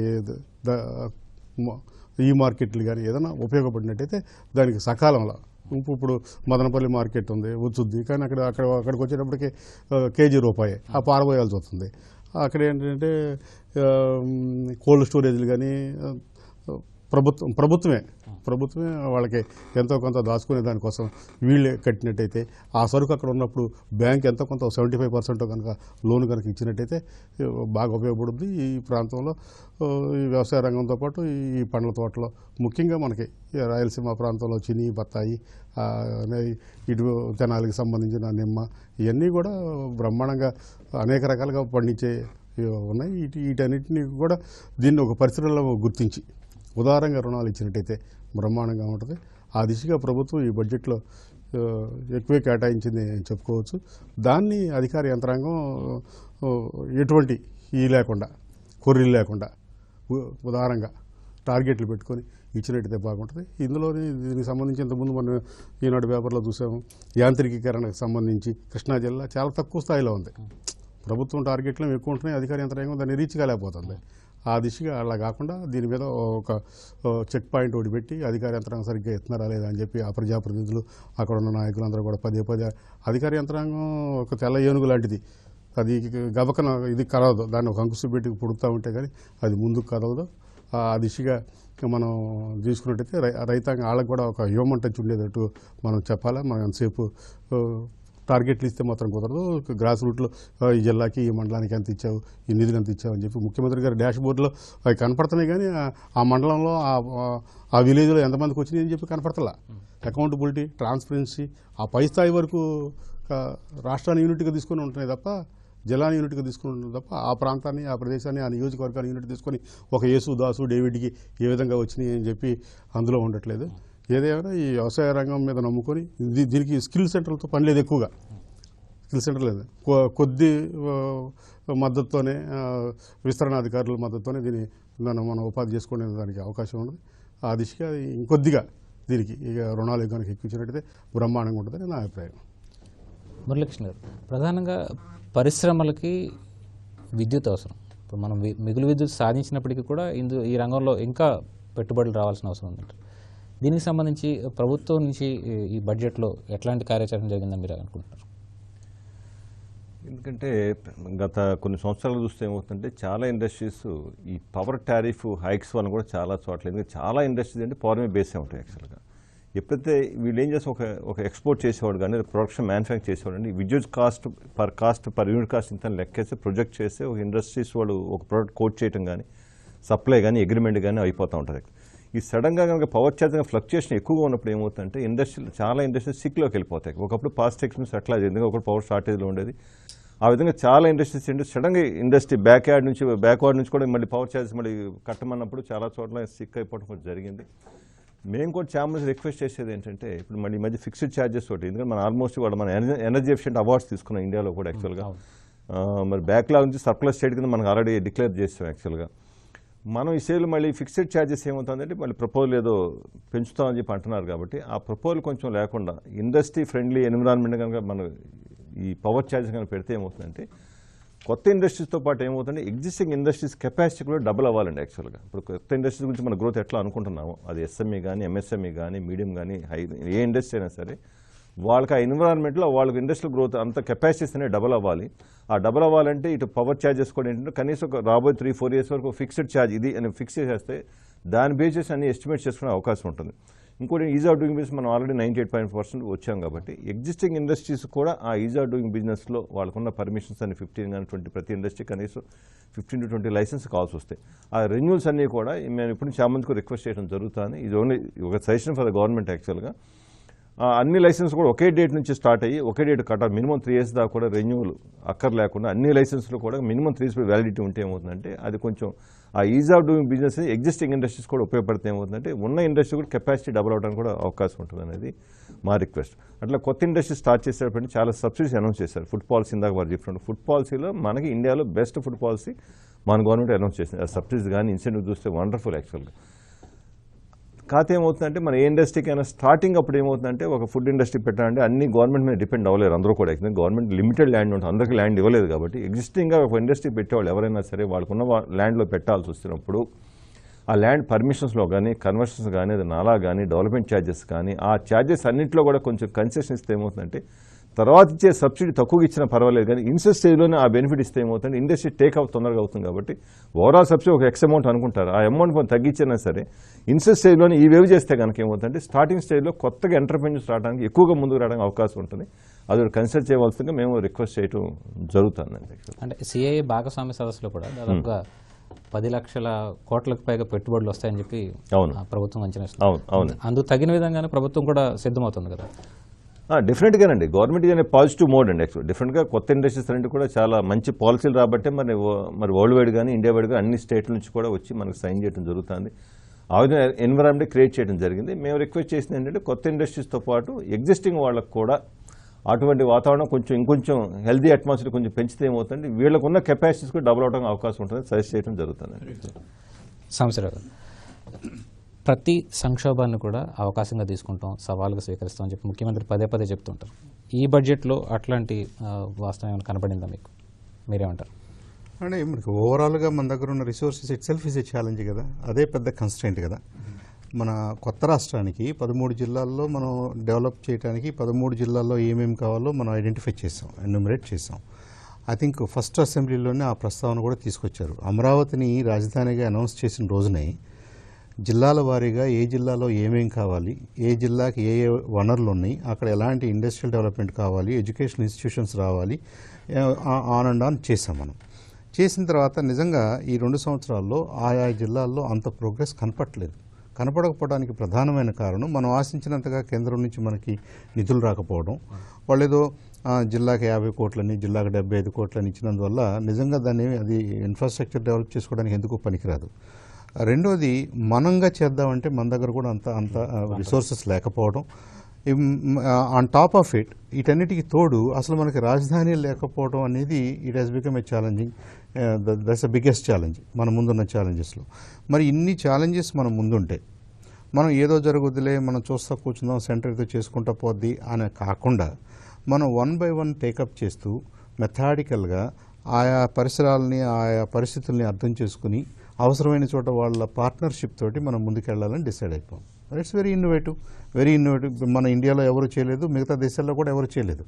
I: ఈ మార్కెట్లు కానీ ఏదైనా ఉపయోగపడినట్టయితే దానికి సకాలంలో ఇప్పుడు మదనపల్లి మార్కెట్ ఉంది వచ్చుద్ది కానీ అక్కడికి వచ్చేటప్పటికి కేజీ రూపాయి ఆ పారబోయాల్సి వస్తుంది. అక్కడ ఏంటంటే కోల్డ్ స్టోరేజ్లు కానీ ప్రభుత్వమే వాళ్ళకి ఎంతో కొంత దాచుకునే దానికోసం వీళ్ళే కట్టినట్టయితే ఆ సరుకు అక్కడ ఉన్నప్పుడు బ్యాంక్ ఎంతో కొంత 75% కనుక లోన్ కనుక ఇచ్చినట్టయితే బాగా ఉపయోగపడుతుంది. ఈ ప్రాంతంలో ఈ వ్యవసాయ రంగంతో పాటు ఈ పండ్ల తోటలో ముఖ్యంగా మనకి రాయలసీమ ప్రాంతంలో చిని బత్తాయి ఇటు తెనాలికి సంబంధించిన నిమ్మ ఇవన్నీ కూడా బ్రహ్మాండంగా అనేక రకాలుగా పండించే ఉన్నాయి. వీటన్నిటిని కూడా దీన్ని ఒక పరిశ్రమలో గుర్తించి ఉదారంగా రుణాలు ఇచ్చినట్టయితే బ్రహ్మాండంగా ఉంటుంది. ఆ దిశగా ప్రభుత్వం ఈ బడ్జెట్లో ఎక్కువే కేటాయించింది చెప్పుకోవచ్చు. దాన్ని అధికార యంత్రాంగం ఎటువంటి లేకుండా కొర్రీలు లేకుండా ఉదారంగా టార్గెట్లు పెట్టుకొని ఇచ్చినట్టయితే బాగుంటుంది. ఇందులోనే దీనికి సంబంధించి ఇంతకుముందు మనం ఈనాడు పేపర్లో చూసాము యాంత్రికీకరణకు సంబంధించి కృష్ణా జిల్లా చాలా తక్కువ స్థాయిలో ఉంది. ప్రభుత్వం టార్గెట్లు ఎక్కువ ఉంటున్నాయి, అధికార యంత్రాంగం దాన్ని రీచ్ కాలేకపోతుంది. ఆ దిశగా అలా కాకుండా దీని మీద ఒక చెక్ పాయింట్ ఒకటి పెట్టి అధికార యంత్రాంగం సరిగ్గా ఎత్తున్నారా లేదా అని చెప్పి ఆ ప్రజాప్రతినిధులు అక్కడ ఉన్న నాయకులందరూ కూడా పదే అధికార యంత్రాంగం ఒక తెల్ల ఏనుగు లాంటిది, అది గబకన ఇది కదలదు, దాన్ని ఒక అంకుశం పెట్టి పుడుతూ ఉంటే కానీ అది ముందుకు కదలదు. ఆ దిశగా మనం తీసుకున్నట్టయితే రైతాంగం వాళ్ళకి కూడా ఒక హ్యూమన్ టచ్ ఉండేటట్టు మనం చెప్పాలా. మనం ఎంతసేపు టార్గెట్లు ఇస్తే మాత్రం కుదరదు. గ్రాస్ రూట్లో ఈ జిల్లాకి ఈ మండలానికి ఎంత ఇచ్చావు, ఈ నిధులు ఎంత ఇచ్చావు అని చెప్పి ముఖ్యమంత్రి గారు డాష్ బోర్డులో అవి కనపడుతున్నాయి కానీ ఆ మండలంలో ఆ విలేజ్లో ఎంతమందికి వచ్చినాయి అని చెప్పి కనపడతలా. అకౌంటబిలిటీ, ట్రాన్స్పరెన్సీ ఆ పై స్థాయి వరకు రాష్ట్రాన్ని యూనిట్గా తీసుకొని ఉంటున్నాయి తప్ప జిల్లాని యూనిట్గా తీసుకుని ఉంటుంది తప్ప ఆ ప్రాంతాన్ని, ఆ ప్రదేశాన్ని, ఆ నియోజకవర్గాన్ని యూనిట్ తీసుకొని ఒక యేసు దాసు డేవిడ్కి ఏ విధంగా వచ్చినాయి అని చెప్పి అందులో ఉండట్లేదు. ఏదైనా ఈ వ్యవసాయ రంగం మీద నమ్ముకొని దీనికి స్కిల్ సెంటర్లతో పని లేదు, ఎక్కువగా స్కిల్ సెంటర్ లేదు. కొద్ది మద్దతుతోనే విస్తరణాధికారుల మద్దతుతోనే మనం ఉపాధి చేసుకునే దానికి అవకాశం ఉండదు. ఆ దిశగా ఇంకొద్దిగా దీనికి ఇక రుణాలు కనుక ఎక్కించినట్టయితే బ్రహ్మాండంగా ఉంటుందని నా అభిప్రాయం.
A: మురళీకృష్ణ గారు, ప్రధానంగా పరిశ్రమలకి విద్యుత్ అవసరం. ఇప్పుడు మనం మిగులు విద్యుత్ సాధించినప్పటికీ కూడా ఈ రంగంలో ఇంకా పెట్టుబడులు రావాల్సిన అవసరం ఉంది. దీనికి సంబంధించి ప్రభుత్వం నుంచి ఈ బడ్జెట్లో ఎట్లాంటి కార్యాచరణ జరిగిందని మీరు అనుకుంటున్నారు?
F: ఎందుకంటే గత కొన్ని సంవత్సరాలు చూస్తే ఏమవుతుందంటే చాలా ఇండస్ట్రీస్ ఈ పవర్ టారిఫ్ హైక్స్ వల్ల కూడా చాలా చోట్ల, ఎందుకంటే చాలా ఇండస్ట్రీస్ అంటే పవర్ మీద బేసే ఉంటాయి యాక్చువల్గా. ఎప్పుడైతే వీళ్ళు ఏం చేస్తే ఒక ఎక్స్పోర్ట్ చేసేవాడు కానీ ప్రొడక్షన్ మ్యానుఫ్యాక్చర్ చేసేవాడు అండి, విద్యుత్ కాస్ట్ పర్ యూనిట్ కాస్ట్ ఇంత లెక్కేస్తే ప్రొజెక్ట్ చేస్తే ఒక ఇండస్ట్రీస్ వాళ్ళు ఒక ప్రోడక్ట్ కోట్ చేయడం కానీ సప్లై కానీ అగ్రిమెంట్ కానీ అయిపోతూ ఉంటుంది. ఈ సడన్గా కనుక పవర్ ఛార్జ్ ఫ్లక్చుయేషన్ ఎక్కువగా ఉన్నప్పుడు ఏమవుతుందంటే చాలా ఇండస్ట్రీస్ సిక్లోకి వెళ్ళిపోతాయి. ఒకప్పుడు పాస్ట్ ఎక్స్పీరియన్స్ అట్లా జరిగింది, ఒకప్పుడు పవర్ షార్టేజ్లో ఉండేది. ఆ విధంగా చాలా ఇండస్ట్రీస్ ఏంటి సడన్గా ఇండస్ట్రీ బ్యాక్వర్డ్ నుంచి కూడా మళ్ళీ పవర్ ఛార్జెస్ మళ్ళీ కట్టమన్నప్పుడు చాలా చోట్ల సిక్ అయిపోవడం కూడా జరిగింది. మేము కూడా ఛాంబర్స్ రిక్వెస్ట్ చేసేది ఏంటంటే ఇప్పుడు మళ్ళీ ఈ మధ్య ఫిక్స్డ్ ఛార్జెస్ తోటి, ఎందుకంటే మన ఆల్మోస్ట్ కూడా మన ఎనర్జీ ఎఫిషియెంట్ అవార్డ్స్ తీసుకున్నాం ఇండియాలో కూడా యాక్చువల్గా. మరి బ్యాక్లాగ్ నుంచి సర్ప్లస్ స్టేట్ కింద మనకు ఆల్రెడీ డిక్లేర్ చేసాం యాక్చువల్గా. మనం ఈ సేల్ మళ్ళీ ఫిక్స్డ్ ఛార్జెస్ ఏమవుతుందంటే మళ్ళీ ప్రపోజల్ ఏదో పెంచుతామని చెప్పి అంటున్నారు. కాబట్టి ఆ ప్రపోజల్ కొంచెం లేకుండా ఇండస్ట్రీ ఫ్రెండ్లీ ఎన్విరాన్మెంట్ కనుక మనం ఈ పవర్ ఛార్జెస్ కనుక పెడితే ఏమవుతుందంటే కొత్త ఇండస్ట్రీస్తో పాటు ఏమవుతుందంటే ఎగ్జిస్టింగ్ ఇండస్ట్రీస్ కెపాసిటీ కూడా డబుల్ అవ్వాలండి యాక్చువల్గా. ఇప్పుడు కొత్త ఇండస్ట్రీస్ గురించి మన గ్రోత్ ఎట్లా అనుకుంటున్నామో అది ఎస్ఎంఈ కానీ ఎంఎస్ఎంఈ కానీ మీడియం కానీ హై ఏ ఇండస్ట్రీ అయినా సరే వాళ్ళకి ఆ ఎన్విరాన్మెంట్లో వాళ్ళకి ఇండస్ట్రియల్ గ్రోత్ అంత కెపాసిటీస్ అనేవి డబుల్ అవ్వాలి. ఆ డబుల్ అవ్వాలంటే ఇటు పవర్ ఛార్జెస్ కూడా ఏంటంటే కనీసం రాబోయే 3-4 years వరకు ఫిక్స్డ్ ఛార్జ్ ఇది అని ఫిక్స్ చేసేస్తే దాని బేసిస్ అన్ని ఎస్టిమేట్ చేసుకునే అవకాశం ఉంటుంది. ఇంకోటి ఈజ్ ఆఫ్ డూయింగ్ బిజినెస్ మనం ఆల్రెడీ 98% వచ్చాం కాబట్టి ఎగ్జిస్టింగ్ ఇండస్ట్రీస్ కూడా ఆ ఈజ్ ఆఫ్ డూయింగ్ బిజినెస్లో వాళ్ళకున్న పర్మిషన్స్ అన్ని 15 కానీ 20 ప్రతి ఇండస్ట్రీ కనీసం 15 to 20 లైసెన్స్ కావాల్సి వస్తాయి. ఆ రెన్యూల్స్ అన్నీ కూడా మేము ఇప్పుడు చాలా మందికి రిక్వెస్ట్ చేయడం జరుగుతుంది. ఇది ఓన్లీ ఒక సజెషన్ ఫర్ ద గవర్నమెంట్ యాక్చువల్గా. అన్ని లైసెన్స్ కూడా ఒకే డేట్ నుంచి స్టార్ట్ అయ్యి ఒకే డేట్ కట్టాలి. మినిమం 3 years దాకా కూడా రెన్యూవల్ అక్కర్ లేకుండా అన్ని లైసెన్స్లు కూడా మినిమం 3 years వ్యాలిడిటీ ఉంటే ఏమవుతుందంటే అది కొంచెం ఆ is of doing business existing industries కూడా ఉపయోగపడితే ఏమవుతుందంటే ఉన్న ఇండస్ట్రీ కూడా కెపాసిటీ డబుల్ అవడానికి కూడా అవకాశం ఉంటుంది అనేది మా రిక్వెస్ట్. అట్లా కొత్త ఇండస్ట్రీ స్టార్ట్ చేసేటప్పుడు చాలా సబ్సిడీస్ అనౌన్స్ చేశారు. ఫుడ్ పాలసీ ఇందాక వారు చెప్పినట్టు ఫుడ్ పాలసీలో మనకి ఇండియాలో బెస్ట్ ఫుడ్ పాలసీ మన గవర్నమెంట్ అనౌన్స్ చేసింది. ఆ సబ్సిడీస్ కానీ ఇన్సెంటివ్ చూస్తే వండర్ఫుల్ యాక్చువల్గా. కాకపోతే ఏమవుతుందంటే మన ఏ ఇండస్ట్రీకి అయినా స్టార్టింగ్ అప్పుడు ఏమవుతుందంటే ఒక ఫుడ్ ఇండస్ట్రీ పెట్టాలంటే అన్ని గవర్నమెంట్ మీద డిపెండ్ అవ్వలేరు అందరూ కూడా. గవర్నమెంట్ లిమిటెడ్ ల్యాండ్ ఉంటుంది, అందరికీ ల్యాండ్ ఇవ్వలేదు. కాబట్టి ఎగ్జిస్టింగ్గా ఒక ఇండస్ట్రీ పెట్టేవాళ్ళు ఎవరైనా సరే వాళ్ళకున్న ల్యాండ్లో పెట్టాల్సి వస్తున్నప్పుడు ఆ ల్యాండ్ పర్మిషన్స్లో కానీ కన్వర్షన్స్ కానీ అది నాలా కానీ డెవలప్మెంట్ ఛార్జెస్ కానీ ఆ ఛార్జెస్ అన్నింటిలో కూడా కొంచెం కన్సెషన్ ఇస్తే ఏమవుతుందంటే తర్వాత ఇచ్చే సబ్సిడీ తక్కువగా ఇచ్చినా పర్వాలేదు కానీ ఇన్సెస్ స్టేజ్లోనే ఆ బెనిఫిట్ ఇస్తే ఏమవుతుంది ఇండస్ట్రీ టేక్ ఆఫ్ తొందరగా అవుతుంది. కాబట్టి ఓవరాల్ సబ్సిడీ ఒక ఎక్స్ అమౌంట్ అనుకుంటారు, ఆ అమౌంట్ కొంచెం తగ్గించినా సరే ఇన్సెస్ స్టేజ్లోనే ఈ వేవ్ చేస్తే కనుక ఏమవుతుందంటే స్టార్టింగ్ స్టేజ్లో కొత్తగా ఎంటర్ప్రెన్యూర్స్ రావడానికి ఎక్కువగా ముందుకు రావడానికి అవకాశం ఉంటుంది. అది కన్సిడర్ చేయవలసిందిగా మేము రిక్వెస్ట్ చేయడం జరుగుతుందండి.
A: అంటే సిఐఏ భాగస్వామ్య సదస్సులో కూడా దాదాపుగా 10 లక్షల కోట్లకు పైగా పెట్టుబడులు వస్తాయని చెప్పి ప్రభుత్వం అంచనా వేస్తుంది. అందుకు తగిన విధంగానే ప్రభుత్వం కూడా సిద్ధమవుతుంది కదా.
F: డెఫినెట్గానండి గవర్నమెంట్ అనే పాజిటివ్ మోడ్ అండి. యాక్చువల్ డెఫినెట్గా కొత్త ఇండస్ట్రీస్ అంటే కూడా చాలా మంచి పాలసీలు రాబట్టే మరి వరల్డ్ వైడ్ కానీ ఇండియా వైడ్ కానీ అన్ని స్టేట్ల నుంచి కూడా వచ్చి మనకు సైన్ చేయడం జరుగుతుంది. ఆ విధంగా ఎన్విరాన్మెంట్ క్రియేట్ చేయడం జరిగింది. మేము రిక్వెస్ట్ చేసింది ఏంటంటే కొత్త ఇండస్ట్రీస్తో పాటు ఎగ్జిస్టింగ్ వాళ్ళకు కూడా అటువంటి వాతావరణం కొంచెం ఇంకొంచెం హెల్దీ అట్మాస్ఫియర్ కొంచెం పెంచితే ఏమవుతుంది వీళ్ళకున్న కెపాసిటీస్ కూడా డబుల్ అవడానికి అవకాశం ఉంటుంది సజెస్ట్ చేయడం జరుగుతుంది.
A: సంవత్సరాలు ప్రతి సంక్షోభాన్ని కూడా అవకాశంగా తీసుకుంటాం, సవాలుగా స్వీకరిస్తాం అని చెప్పి ముఖ్యమంత్రి పదే చెప్తుంటారు. ఈ బడ్జెట్లో అట్లాంటి వాస్తవం ఏమైనా కనపడిందా మీకు? మీరేమంటారు?
G: అంటే మనకి ఓవరాల్గా మన దగ్గర ఉన్న resources it self is a challenge కదా, అదే పెద్ద కన్స్ట్రెంట్ కదా. మన కొత్త రాష్ట్రానికి 13 జిల్లాల్లో మనం డెవలప్ చేయడానికి 13 జిల్లాల్లో ఏమేమి కావాలో మనం ఐడెంటిఫై చేసాం, ఎన్యూమరేట్ చేసాం. ఐ థింక్ ఫస్ట్ అసెంబ్లీలోనే ఆ ప్రస్తావన కూడా తీసుకొచ్చారు. అమరావతిని రాజధానిగా అనౌన్స్ చేసిన రోజునే జిల్లాల వారీగా ఏ జిల్లాలో ఏమేం కావాలి, ఏ జిల్లాకి ఏ ఏ వనరులు ఉన్నాయి, అక్కడ ఎలాంటి ఇండస్ట్రియల్ డెవలప్మెంట్ కావాలి, ఎడ్యుకేషన్ ఇన్స్టిట్యూషన్స్ రావాలి, ఆన్ అండ్ ఆన్ చేసాం. మనం చేసిన తర్వాత నిజంగా ఈ 2 సంవత్సరాల్లో ఆయా జిల్లాల్లో అంత ప్రోగ్రెస్ కనపడకపోవడానికి ప్రధానమైన కారణం మనం ఆశించినంతగా కేంద్రం నుంచి మనకి నిధులు రాకపోవడం. వాళ్ళేదో జిల్లాకి 50 కోట్లని జిల్లాకి 75 కోట్లని ఇచ్చినందువల్ల నిజంగా దాన్ని అది ఇన్ఫ్రాస్ట్రక్చర్ డెవలప్ చేసుకోవడానికి ఎందుకు పనికిరాదు. రెండోది మనంగా చేద్దామంటే మన దగ్గర కూడా అంత రిసోర్సెస్ లేకపోవడం. ఆన్ టాప్ ఆఫ్ ఇట్ వీటన్నిటికీ తోడు అసలు మనకి రాజధాని లేకపోవడం అనేది it has become a challenging, that's the biggest challenge మన ముందున్న ఛాలెంజెస్లో. మరి ఇన్ని ఛాలెంజెస్ మన ముందుంటే మనం ఏదో జరుగుద్దిలే మనం చూస్తా కూర్చుందాం సెంటర్ ఏదో చేసుకుంటా పోద్ది అని కాకుండా మనం 1 by 1 టేకప్ చేస్తూ మెథాడికల్గా ఆయా పరిసరాలని ఆయా పరిస్థితుల్ని అర్థం చేసుకుని అవసరమైన చోట వాళ్ళ పార్ట్నర్షిప్ తోటి మనం ముందుకెళ్లాలని డిసైడ్ అయిపోయాం. It's very innovative. మన ఇండియాలో ఎవరు చేయలేదు, మిగతా దేశాల్లో కూడా ఎవరు చేయలేదు.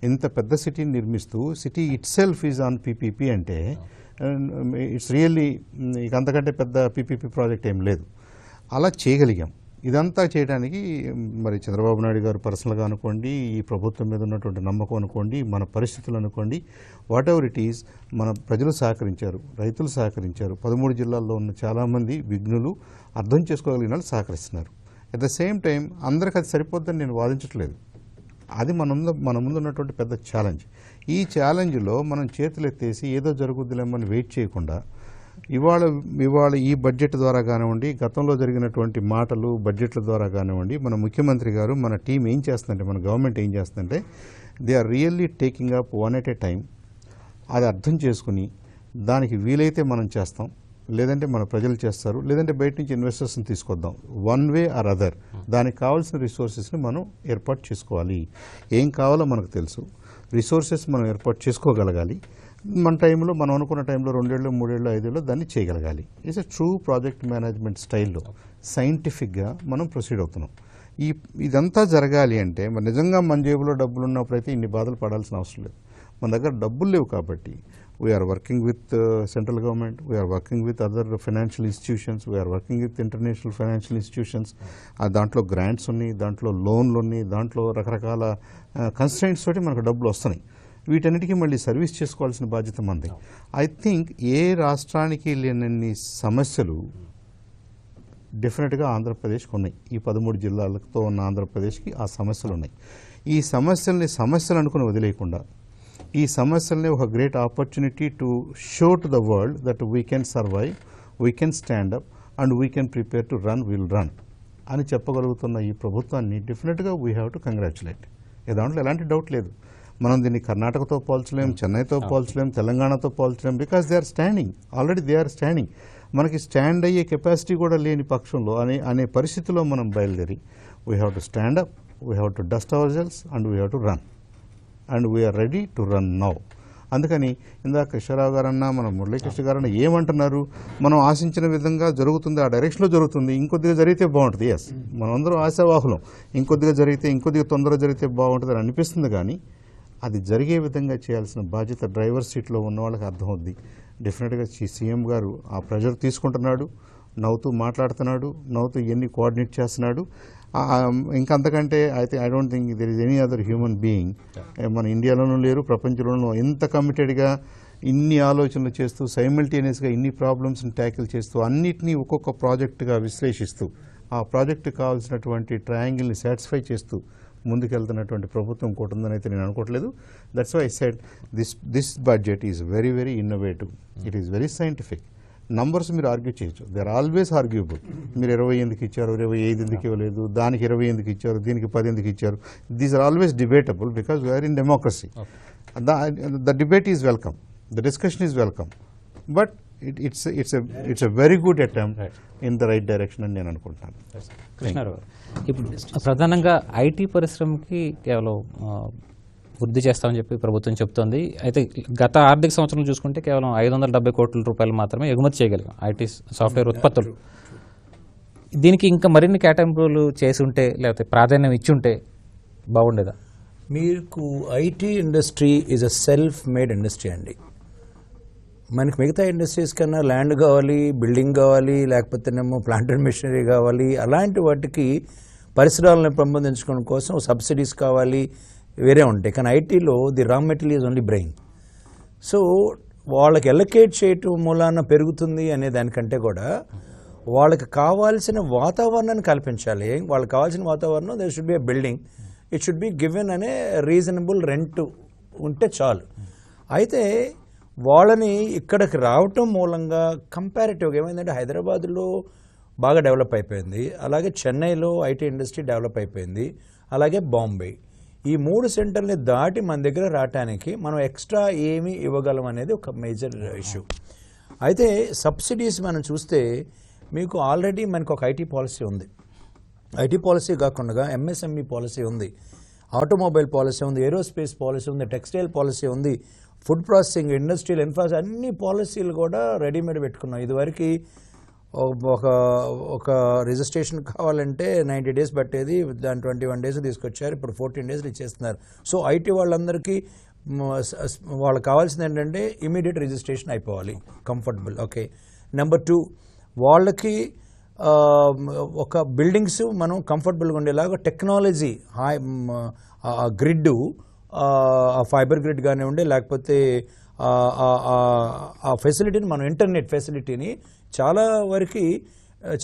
G: ఇంత పెద్ద సిటీని నిర్మిస్తూ city itself is on PPP అంటే ఇట్స్ రియల్లీ ఇక అంతకంటే పెద్ద పీపీపీ ప్రాజెక్ట్ ఏం లేదు. అలా చేయగలిగాం. ఇదంతా చేయడానికి మరి చంద్రబాబు నాయుడు గారు పర్సనల్గా అనుకోండి, ఈ ప్రభుత్వం మీద ఉన్నటువంటి నమ్మకం అనుకోండి, మన పరిస్థితులు అనుకోండి, వాట్ ఎవర్ ఇట్ ఈజ్ మన ప్రజలు సహకరించారు, రైతులు సహకరించారు, 13 జిల్లాల్లో ఉన్న చాలామంది విఘ్నులు అర్థం చేసుకోగలిగిన వాళ్ళు సహకరిస్తున్నారు. అట్ ద సేమ్ టైం అందరికీ అది సరిపోద్దని నేను వాదించట్లేదు. అది మన ముందు ఉన్నటువంటి పెద్ద ఛాలెంజ్. ఈ ఛాలెంజ్లో మనం చేతులు ఎత్తేసి ఏదో జరుగుద్దిలేమని వెయిట్ చేయకుండా ఇవాళ ఈ బడ్జెట్ ద్వారా కానివ్వండి, గతంలో జరిగినటువంటి మాటలు బడ్జెట్ల ద్వారా కానివ్వండి, మన ముఖ్యమంత్రి గారు, మన టీం ఏం చేస్తుందంటే, మన గవర్నమెంట్ ఏం చేస్తుందంటే, they are really taking up one at a time. అది అర్థం చేసుకుని దానికి వీలైతే మనం చేస్తాం, లేదంటే మన ప్రజలు చేస్తారు, లేదంటే బయట నుంచి ఇన్వెస్టర్స్ని తీసుకొద్దాం. వన్ వే ఆర్ అదర్ దానికి కావాల్సిన రిసోర్సెస్ని మనం ఏర్పాటు చేసుకోవాలి. ఏం కావాలో మనకు తెలుసు, రిసోర్సెస్ మనం ఏర్పాటు చేసుకోగలగాలి. మన టైంలో, మనం అనుకున్న టైంలో 2 ఏళ్ళు 3 ఏళ్ళు 5 ఏళ్ళు దాన్ని చేయగలగాలి. It's a true project management స్టైల్లో సైంటిఫిక్గా మనం ప్రొసీడ్ అవుతున్నాం. ఇదంతా జరగాలి అంటే మరి నిజంగా మన జేబులో డబ్బులు ఉన్నప్పుడైతే ఇన్ని బాధలు పడాల్సిన అవసరం లేదు. మన దగ్గర డబ్బులు లేవు కాబట్టి we are working with central government, we are working with other financial institutions, we are working with international financial institutions. దాంట్లో గ్రాంట్స్ ఉన్నాయి, దాంట్లో లోన్లు ఉన్నాయి, దాంట్లో రకరకాల కన్స్ట్రెంట్స్ తోటి మనకు డబ్బులు వస్తున్నాయి. వీటన్నిటికీ మళ్ళీ సర్వీస్ చేసుకోవాల్సిన బాధ్యత మనది. ఐ థింక్ ఏ రాష్ట్రానికి లేనన్ని సమస్యలు డెఫినెట్గా ఆంధ్రప్రదేశ్కి ఉన్నాయి. ఈ 13 జిల్లాలతో ఉన్న ఆంధ్రప్రదేశ్కి ఆ సమస్యలు ఉన్నాయి. ఈ సమస్యలు అనుకుని వదిలేయకుండా ఈ సమస్యల్ని ఒక great opportunity to show to the world that we can survive, we can stand up and we can prepare to run, will run అని చెప్పగలుగుతున్న ఈ ప్రభుత్వాన్ని డెఫినెట్గా వీ హ్యావ్ టు కంగ్రాచులేట్. దాంట్లో ఎలాంటి డౌట్ లేదు. మనం దీన్ని కర్ణాటకతో పోల్చలేం, చెన్నైతో పోల్చలేం, తెలంగాణతో పోల్చలేం. Because they are standing, already they are standing. మనకి స్టాండ్ అయ్యే కెపాసిటీ కూడా లేని పక్షంలో అనే పరిస్థితిలో మనం బయలుదేరి we have to stand up, we have to dust ourselves and we have to run and we are ready to run now. అందుకని ఇందాక కృష్ణరావు గారన్నా, మన మురళీకృష్ణ గారన్నా ఏమంటున్నారు, మనం ఆశించిన విధంగా జరుగుతుంది, ఆ డైరెక్షన్లో జరుగుతుంది, ఇంకొద్దిగా జరిగితే బాగుంటుంది. ఎస్, మనమందరం ఆశావాహులం, ఇంకొద్దిగా తొందరగా జరిగితే బాగుంటుంది అని అనిపిస్తుంది. కానీ అది జరిగే విధంగా చేయాల్సిన బాధ్యత డ్రైవర్ సీట్లో ఉన్న వాళ్ళకి అర్థమవుద్ది. డెఫినెట్గా సీఎం గారు ఆ ప్రెజర్ తీసుకుంటున్నాడు, నవ్వుతూ మాట్లాడుతున్నాడు, నవ్వుతూ ఇవన్నీ కోఆర్డినేట్ చేస్తున్నాడు. ఇంకా అంతకంటే I don't think there is any other human being మన ఇండియాలోనూ లేరు, ప్రపంచంలోనూ ఇంత కమిటెడ్గా ఇన్ని ఆలోచనలు చేస్తూ సైమల్టేనియస్గా ఇన్ని ప్రాబ్లమ్స్ని ట్యాకిల్ చేస్తూ అన్నిటినీ ఒక్కొక్క ప్రాజెక్టుగా విశ్లేషిస్తూ ఆ ప్రాజెక్టుకు కావాల్సినటువంటి ట్రయాంగిల్ని సాటిస్ఫై చేస్తూ ముందుకెళ్తున్నటువంటి ప్రభుత్వం ఇంకోటి ఉందని అయితే నేను అనుకోవట్లేదు. That's why I said this budget is very very innovative, it is very scientific. Numbers మీరు ఆర్గ్యూ చేయొచ్చు, దే ఆర్ ఆల్వేస్ ఆర్గ్యూబుల్. మీరు 20 ఎందుకు ఇచ్చారు, 25 ఎందుకు ఇవ్వలేదు, దానికి 20 ఎందుకు ఇచ్చారు, దీనికి 10 ఎందుకు ఇచ్చారు. These are always debatable because we are in democracy. The debate is welcome, the discussion is welcome, but it's a very good attempt in the right direction అని నేను అనుకుంటున్నాను.
A: కృష్ణారావు, ఇప్పుడు ప్రధానంగా ఐటీ పరిశ్రమకి కేవలం వృద్ధి చేస్తామని చెప్పి ప్రభుత్వం చెప్తోంది. అయితే గత ఆర్థిక సంవత్సరం చూసుకుంటే కేవలం 570 కోట్ల రూపాయలు మాత్రమే ఎగుమతి చేయగలిగాం ఐటీ సాఫ్ట్వేర్ ఉత్పత్తులు. దీనికి ఇంకా మరిన్ని కేటాయింపులు చేసి ఉంటే, లేకపోతే ప్రాధాన్యం ఇచ్చి ఉంటే బాగుండేదా?
H: మీకు IT industry is a self made industry అండి. మనకి మిగతా ఇండస్ట్రీస్ కన్నా ల్యాండ్ కావాలి, బిల్డింగ్ కావాలి, లేకపోతేనేమో ప్లాంట్ అండ్ మెషినరీ కావాలి. అలాంటి వాటికి పరిసరాలను పెంపొందించుకోవడం కోసం సబ్సిడీస్ కావాలి, వేరే ఉంటాయి. కానీ ఐటీలో the raw material is only brain. So వాళ్ళకి ఎలకేట్ చేయటం మూలాన పెరుగుతుంది అనే దానికంటే కూడా వాళ్ళకి కావాల్సిన వాతావరణాన్ని కల్పించాలి. వాళ్ళకి కావాల్సిన వాతావరణం, there should be a building, it should be given అనే రీజనబుల్ రెంట్ ఉంటే చాలు. అయితే వాళ్ళని ఇక్కడికి రావటం మూలంగా కంపారిటివ్గా ఏమైందంటే హైదరాబాద్లో బాగా డెవలప్ అయిపోయింది, అలాగే చెన్నైలో ఐటీ ఇండస్ట్రీ డెవలప్ అయిపోయింది, అలాగే బాంబే. ఈ 3 సెంటర్ని దాటి మన దగ్గర రావటానికి మనం ఎక్స్ట్రా ఏమి ఇవ్వగలం అనేది ఒక మేజర్ ఇష్యూ. అయితే సబ్సిడీస్ మనం చూస్తే మీకు ఆల్రెడీ మనకు ఒక ఐటీ పాలసీ ఉంది. ఐటీ పాలసీ కాకుండా ఎంఎస్ఎంఈ పాలసీ ఉంది, ఆటోమొబైల్ పాలసీ ఉంది, ఏరోస్పేస్ పాలసీ ఉంది, టెక్స్టైల్ పాలసీ ఉంది, ఫుడ్ ప్రాసెసింగ్, ఇండస్ట్రియల్ ఇన్ఫ్రాస్ట్రక్చర్, అన్ని పాలసీలు కూడా రెడీమేడ్ పెట్టుకున్నాం. ఇదివరకు ఒక రిజిస్ట్రేషన్ కావాలంటే 90 days పట్టేది, దాని 21 days తీసుకొచ్చారు, ఇప్పుడు 14 days ఇచ్చేస్తున్నారు. సో ఐటీ వాళ్ళందరికీ వాళ్ళకి కావాల్సింది ఏంటంటే ఇమీడియట్ రిజిస్ట్రేషన్ అయిపోవాలి, కంఫర్టబుల్. ఓకే. నెంబర్ 2, వాళ్ళకి ఒక బిల్డింగ్స్ మనం కంఫర్టబుల్గా ఉండేలాగా టెక్నాలజీ, గ్రిడ్, ఫైబర్ గ్రిడ్ కానివ్వండి, లేకపోతే ఆ ఫెసిలిటీని మనం ఇంటర్నెట్ ఫెసిలిటీని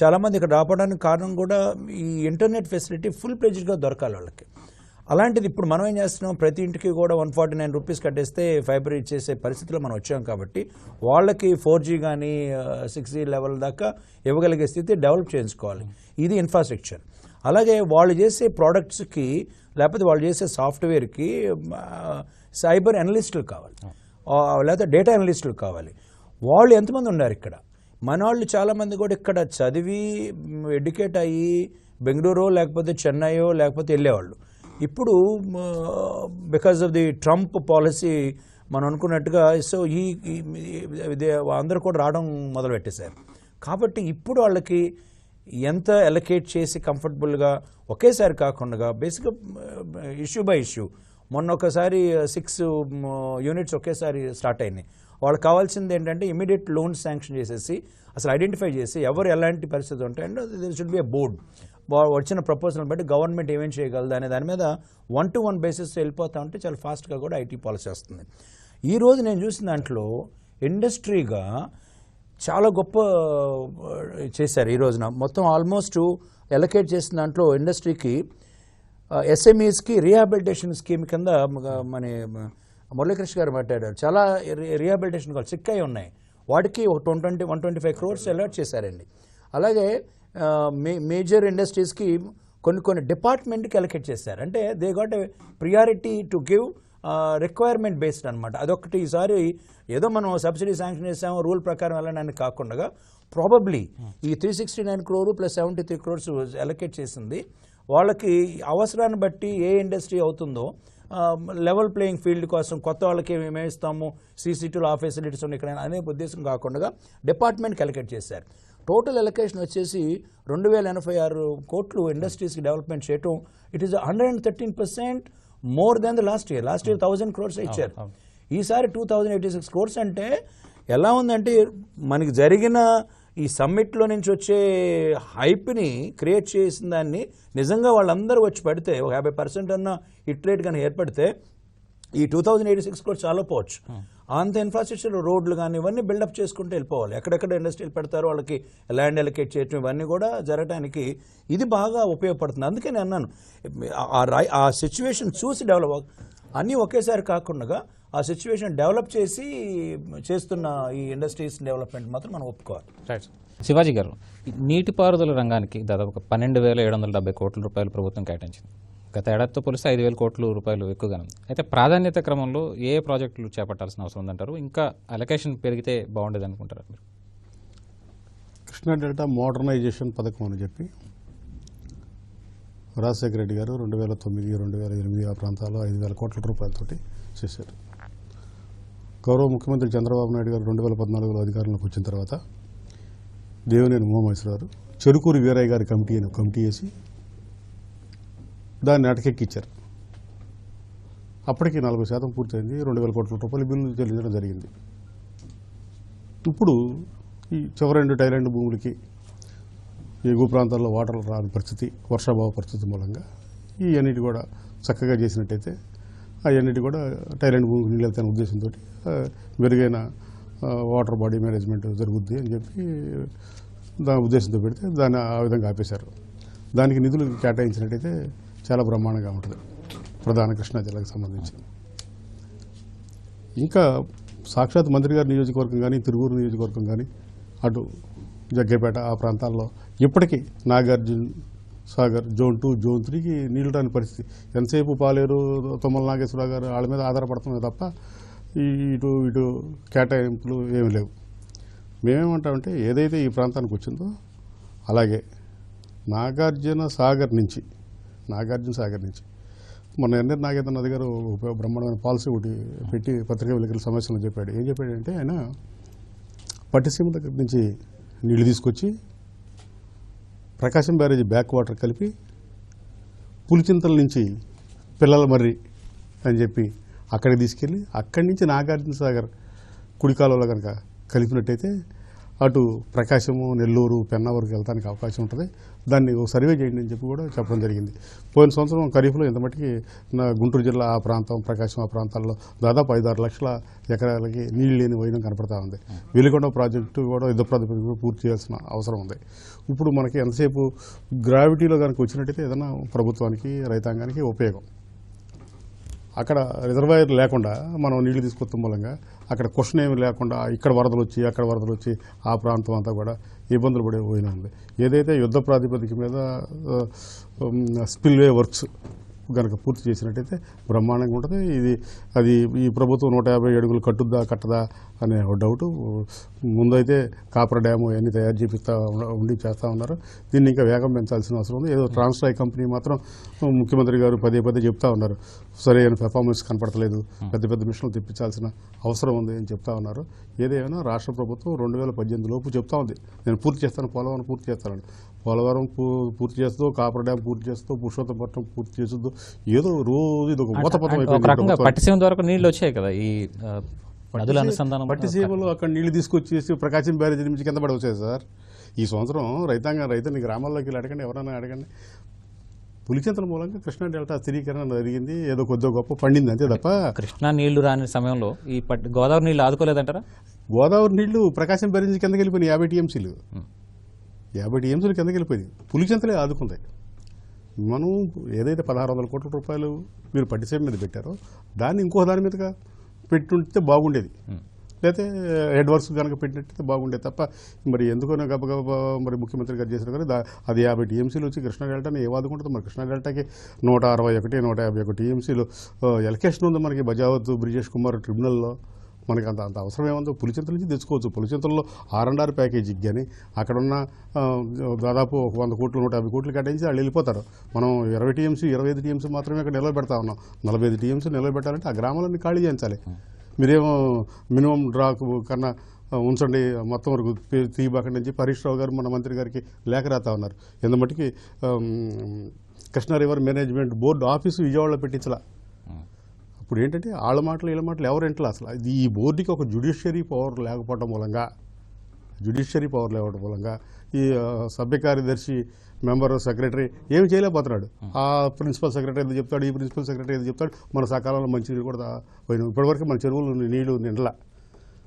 H: చాలామంది ఇక్కడ రావడానికి కారణం కూడా ఈ ఇంటర్నెట్ ఫెసిలిటీ ఫుల్ ప్లేజ్డ్గా దొరకాలి వాళ్ళకి. అలాంటిది ఇప్పుడు మనం ఏం చేస్తున్నాం, ప్రతి ఇంటికి కూడా 149 రూపీస్ కట్టేస్తే ఫైబర్ ఇచ్చేసే పరిస్థితిలో మనం వచ్చాం కాబట్టి వాళ్ళకి 4G కానీ 6G లెవెల్ దాకా ఇవ్వగలిగే స్థితి డెవలప్ చేసుకోవాలి. ఇది ఇన్ఫ్రాస్ట్రక్చర్. అలాగే వాళ్ళు చేసే ప్రోడక్ట్స్కి లేకపోతే వాళ్ళు చేసే సాఫ్ట్వేర్కి సైబర్ అనలిస్టులు కావాలి, లేకపోతే డేటా అనలిస్టులు కావాలి. వాళ్ళు ఎంతమంది ఉన్నారు ఇక్కడ? మన వాళ్ళు చాలామంది కూడా ఇక్కడ చదివి ఎడ్యుకేట్ అయ్యి బెంగళూరు లేకపోతే చెన్నైయో లేకపోతే వెళ్ళేవాళ్ళు. ఇప్పుడు because of the Trump policy మనం అనుకున్నట్టుగా సో అందరూ కూడా రావడం మొదలుపెట్టేశారు. కాబట్టి ఇప్పుడు వాళ్ళకి ఎంత ఎలకేట్ చేసి కంఫర్టబుల్గా ఒకేసారి కాకుండా బేసిక్గా ఇష్యూ బై ఇష్యూ, మొన్న ఒకసారి 6 యూనిట్స్ ఒకేసారి స్టార్ట్ అయినాయి. వాళ్ళకి కావాల్సింది ఏంటంటే ఇమీడియట్ లోన్స్ శాంక్షన్ చేసేసి అసలు ఐడెంటిఫై చేసి ఎవరు ఎలాంటి పరిస్థితి ఉంటాయంటే దిర్ షుడ్ బి ఎ బోర్డ్. వచ్చిన ప్రపోజల్ బట్టి గవర్నమెంట్ ఏమేం చేయగలదు అనే దాని మీద 1-to-1 బేసిస్ వెళ్ళిపోతా ఉంటే చాలా ఫాస్ట్గా కూడా ఐటీ పాలసీ వస్తుంది. ఈరోజు నేను చూసిన దాంట్లో ఇండస్ట్రీగా చాలా గొప్ప చేశారు. ఈ రోజున మొత్తం ఆల్మోస్ట్ ఎలకేట్ చేసిన దాంట్లో ఇండస్ట్రీకి ఎస్ఎంఈస్కి రీహాబిలిటేషన్ స్కీమ్ కింద మన మురళీకృష్ణ గారు మాట్లాడారు. చాలా రీహాబిలిటేషన్ కాల్ సిక్కై ఉన్నాయి, వాటికి 125 crores అలర్ట్ చేశారండి. అలాగే మేజర్ ఇండస్ట్రీస్కి కొన్ని డిపార్ట్మెంట్కి అలకేట్ చేశారు. అంటే they got a priority to give requirement based అనమాట. అదొకటి. ఈసారి ఏదో మనం సబ్సిడీ శాంక్షన్ చేసాము రూల్ ప్రకారం వెళ్ళడానికి కాకుండా ప్రాబబ్లీ ఈ 369 crore ప్లస్ 73 crores అలకేట్ చేసింది వాళ్ళకి అవసరాన్ని బట్టి ఏ ఇండస్ట్రీ అవుతుందో లెవెల్ ప్లేయింగ్ ఫీల్డ్ కోసం కొత్త వాళ్ళకి మేము ఇస్తాము, CC2 ఆ ఫెసిలిటీస్ ఉన్నాయి ఇక్కడ అనే ఉద్దేశం కాకుండా డిపార్ట్మెంట్కి అలకేట్ చేశారు. టోటల్ ఎలకేషన్ వచ్చేసి 2086 కోట్లు ఇండస్ట్రీస్కి డెవలప్మెంట్ చేయటం. It is 113% more than the last year. Last year 1000 crores ఇచ్చారు, ఈసారి 2086 crores. అంటే ఎలా ఉందంటే మనకి జరిగిన ఈ సమ్మిట్లో నుంచి వచ్చే హైప్ని క్రియేట్ చేసిన దాన్ని నిజంగా వాళ్ళందరూ వచ్చి పెడితే ఒక 50% అన్న హిట్ రేట్ కానీ ఏర్పడితే ఈ 2086 crores చాలా పోవచ్చు. అంత ఇన్ఫ్రాస్ట్రక్చర్ రోడ్లు కానీ ఇవన్నీ బిల్డప్ చేసుకుంటూ వెళ్ళిపోవాలి. ఎక్కడెక్కడ ఇండస్ట్రీలు పెడతారో వాళ్ళకి ల్యాండ్ ఎలకేట్ చేయటం ఇవన్నీ కూడా జరగడానికి ఇది బాగా ఉపయోగపడుతుంది. అందుకే నేను అన్నాను ఆ సిచ్యువేషన్ చూసి డెవలప్ అన్నీ ఒకేసారి కాకుండా ఆ సిచ్యువేషన్ డెవలప్ చేసి చేస్తున్న ఈ ఇండస్ట్రీస్ డెవలప్మెంట్ మాత్రం మనం ఒప్పుకోవాలి.
A: రైట్. శివాజీ గారు, నీటిపారుదల రంగానికి దాదాపు 12,770 కోట్ల రూపాయలు ప్రభుత్వం కేటాయించింది. గత ఏడాదితో పోలిస్తే 5,000 కోట్ల రూపాయలు ఎక్కువగానే ఉంది. అయితే ప్రాధాన్యత క్రమంలో ఏ ప్రాజెక్టులు చేపట్టాల్సిన అవసరం ఉందంటారు? ఇంకా అలొకేషన్ పెరిగితే బాగుండేది అనుకుంటారా మీరు?
I: కృష్ణా డెల్టా మోడర్నైజేషన్ పథకం అని చెప్పి రాజశేఖర రెడ్డి గారు 2009, 2008 ఆ ప్రాంతాల్లో 5,000 కోట్ల రూపాయలతోటి చేశారు. గౌరవ ముఖ్యమంత్రి చంద్రబాబు నాయుడు గారు 2014లో అధికారంలోకి వచ్చిన తర్వాత దేవినేని ఉమామహేశ్వరరావు చెరుకూరి వీరయ్య గారి కమిటీ వేసి దాన్ని అటకెక్కిచ్చారు. అప్పటికి 40% పూర్తయింది. 2,000 కోట్ల రూపాయలు బిల్లు చెల్లించడం జరిగింది. ఇప్పుడు ఈ చివరి 2 టైలాండ్ భూములకి ఎగువ ప్రాంతాల్లో వాటర్ రాని పరిస్థితి, వర్షాభావ పరిస్థితి మూలంగా ఈ అన్నిటి కూడా చక్కగా చేసినట్టయితే అవన్నిటి కూడా టైలాండ్ భూమికి నీళ్ళు వెళ్తానే ఉద్దేశంతో మెరుగైన వాటర్ బాడీ మేనేజ్మెంట్ జరుగుద్ది అని చెప్పి దాని ఉద్దేశంతో పెడితే దాన్ని ఆ విధంగా ఆపేశారు. దానికి నిధులు కేటాయించినట్టయితే చాలా బ్రహ్మాండంగా ఉంటుంది ప్రధాన కృష్ణా జిల్లాకు సంబంధించి. ఇంకా సాక్షాత్ మంత్రి గారి నియోజకవర్గం కానీ, తిరువూరు నియోజకవర్గం కానీ, అటు జగ్గేపేట ఆ ప్రాంతాల్లో ఇప్పటికీ నాగార్జున సాగర్ జోన్ 2, జోన్ 3కి నీళ్ళు రాని పరిస్థితి. ఎంతసేపు పాలేరు, తుమ్మల నాగేశ్వరరావు గారు వాళ్ళ మీద ఆధారపడుతున్నాయి తప్ప ఇటు కేటాయింపులు ఏమి లేవు. మేమేమంటామంటే ఏదైతే ఈ ప్రాంతానికి వచ్చిందో అలాగే నాగార్జున సాగర్ నుంచి మొన్న ఎన్ఆర్ నాగేంద్రనాథ్ గారు బ్రహ్మాండమైన పాలసీ ఒకటి పెట్టి పత్రికా విలేకరుల సమస్యలు చెప్పాడు. ఏం చెప్పాడంటే ఆయన పట్టిసీమ దగ్గర నుంచి నీళ్లు తీసుకొచ్చి ప్రకాశం బ్యారేజీ బ్యాక్ వాటర్ కలిపి పులిచింతల నుంచి పిల్లల మర్రి అని చెప్పి అక్కడికి తీసుకెళ్ళి అక్కడి నుంచి నాగార్జున సాగర్ కుడి కాలువలో కనుక కలిపినట్టయితే అటు ప్రకాశము, నెల్లూరు, పెన్నా వరకు వెళ్తానికి అవకాశం ఉంటుంది. దాన్ని ఒక సర్వే చేయండి అని చెప్పి కూడా చెప్పడం జరిగింది. పోయిన సంవత్సరం ఖరీఫ్లో ఇంత మట్టికి గుంటూరు జిల్లా ఆ ప్రాంతం, ప్రకాశం ఆ ప్రాంతాల్లో దాదాపు 5-6 లక్షల ఎకరాలకి నీళ్ళు లేని వైనం కనపడతా ఉంది. వెలిగొండ ప్రాజెక్టు కూడా యుద్ధ ప్రాతిపదికన పూర్తి చేయాల్సిన అవసరం ఉంది. ఇప్పుడు మనకి ఎంతసేపు గ్రావిటీలో కనుక వచ్చినట్టయితే ఏదైనా ప్రభుత్వానికి, రైతాంగానికి ఉపయోగం. అక్కడ రిజర్వాయర్ లేకుండా మనం నీళ్లు తీసుకొస్తాం మూలంగా అక్కడ క్వశ్చన్ ఏమి లేకుండా ఇక్కడ వరదలు వచ్చి అక్కడ వరదలు వచ్చి ఆ ప్రాంతం అంతా కూడా ఇబ్బందులు పడే పోయినా ఉంది. ఏదైతే యుద్ధ ప్రాతిపదిక మీద స్పిల్వే వర్క్స్ కనుక పూర్తి చేసినట్టయితే బ్రహ్మాండంగా ఉంటుంది. అది ఈ ప్రభుత్వం 150 అడుగులు కట్టుద్దా కట్టదా అనే డౌట్. ముందైతే కాపర్ డ్యాము అన్ని తయారు చేపిస్తా చేస్తూ ఉన్నారు. దీన్ని ఇంకా వేగం పెంచాల్సిన అవసరం ఉంది. ఏదో ట్రాన్స్ట్రాయ్ కంపెనీ మాత్రం ముఖ్యమంత్రి గారు పదే చెప్తా ఉన్నారు, సరైన పెర్ఫార్మెన్స్ కనపడతలేదు, పెద్ద మిషన్లు తెప్పించాల్సిన అవసరం ఉంది అని చెప్తా ఉన్నారు. ఏదేమైనా రాష్ట్ర ప్రభుత్వం 2018 లోపు చెప్తా ఉంది, నేను పూర్తి చేస్తాను, పోలవరం పూర్తి చేస్తాను. పోలవరం పూర్తి చేస్తూ, కాపర్ డ్యామ్ పూర్తి చేస్తూ, పురుషోత్తపట్నం పూర్తి చేస్తూ, ఏదో రోజు ఇది ఒక మూతపథం అయిపోయింది.
A: పట్టిసీమ ద్వారా నీళ్లు వచ్చాయి కదా, ఈ నదుల అనుసంధానం
I: పట్టిసీమలో అక్కడ నీళ్లు తీసుకొచ్చేసి ప్రకాశం బ్యారేజ్ నుంచి కింద పడి వచ్చాయి సార్. ఈ సంవత్సరం రైతుని గ్రామాల్లోకి వెళ్ళి అడగండి, ఎవరైనా అడగండి, పులిచింతల మూలంగా కృష్ణా డెల్టా స్థిరీకరణ జరిగింది, ఏదో కొద్దిగా గొప్ప పండింది అంతే తప్ప
A: కృష్ణా నీళ్లు రాని సమయంలో ఈ గోదావరి నీళ్లు ఆదుకోలేదంటారా?
I: గోదావరి నీళ్లు ప్రకాశం బ్యారేజ్ కిందకి వెళ్ళిపోయినాయి 50 టీఎంసీలు. 50 టీఎంసీలు కిందకి వెళ్ళిపోయింది. పులిచింతలే ఆదుకుంది. మనం ఏదైతే 1600 కోట్ల రూపాయలు మీరు పట్టిసీమ మీద పెట్టారో దాన్ని ఇంకో దాని మీదగా పెట్టుంటే బాగుండేది, లేకపోతే హెడ్ వర్క్స్ కనుక పెట్టినట్టయితే బాగుండేది తప్ప మరి ఎందుకో గబగబా మరి ముఖ్యమంత్రి గారు చేశారు కానీ అది 50 టీఎంసీలు వచ్చి కృష్ణా డెల్టాని ఏ వాదుకుంటుంది. మరి కృష్ణా డెల్టాకి 161, 151 టీఎంసీలు ఎలకేషన్ ఉంది మనకి బజావత్ బ్రిజేష్ కుమార్ ట్రిబ్యునల్లో. మనకి అంత అవసరం ఏముందో పులిచింతల నుంచి తెచ్చుకోవచ్చు. పులిచింతల్లో R&R ప్యాకేజీకి కానీ అక్కడున్న దాదాపు 100 కోట్లు 150 కోట్లు కేటాయించి వాళ్ళు వెళ్ళిపోతారు. మనం 20 టీఎంసీ 25 టీఎంసీ మాత్రమే అక్కడ నిలబెడతా ఉన్నాం. 45 టీఎంసీ నిలబెట్టాలంటే ఆ గ్రామాలన్నీ ఖాళీ చేయించాలి. మీరేమో మినిమం డ్రాక్ కన్నా ఉంచండి, మొత్తం వరకు తీయబాకండి నుంచి హరీష్ రావు గారు మన మంత్రి గారికి లేఖ రాతా ఉన్నారు. ఎందుమట్టికి Krishna river management board office విజయవాడలో పెట్టించలా. ఇప్పుడు ఏంటంటే వాళ్ళ మాటలు వీళ్ళ మాటలు ఎవరు ఎంటలా. అసలు ఈ బోర్డుకి ఒక జ్యుడిషియరీ పవర్ లేకపోవడం మూలంగా ఈ సభ్య కార్యదర్శి మెంబర్ సెక్రటరీ ఏమి చేయలేకపోతున్నాడు. ఆ ప్రిన్సిపల్ సెక్రటరీ ఏదో చెప్తాడు, ఈ ప్రిన్సిపల్ సెక్రటరీ ఏదో చెప్తాడు. మన సకాలంలో మంచి నీళ్ళు కూడా పోయినాం. ఇప్పటివరకు మన చెరువులు నీళ్లు నిండలా.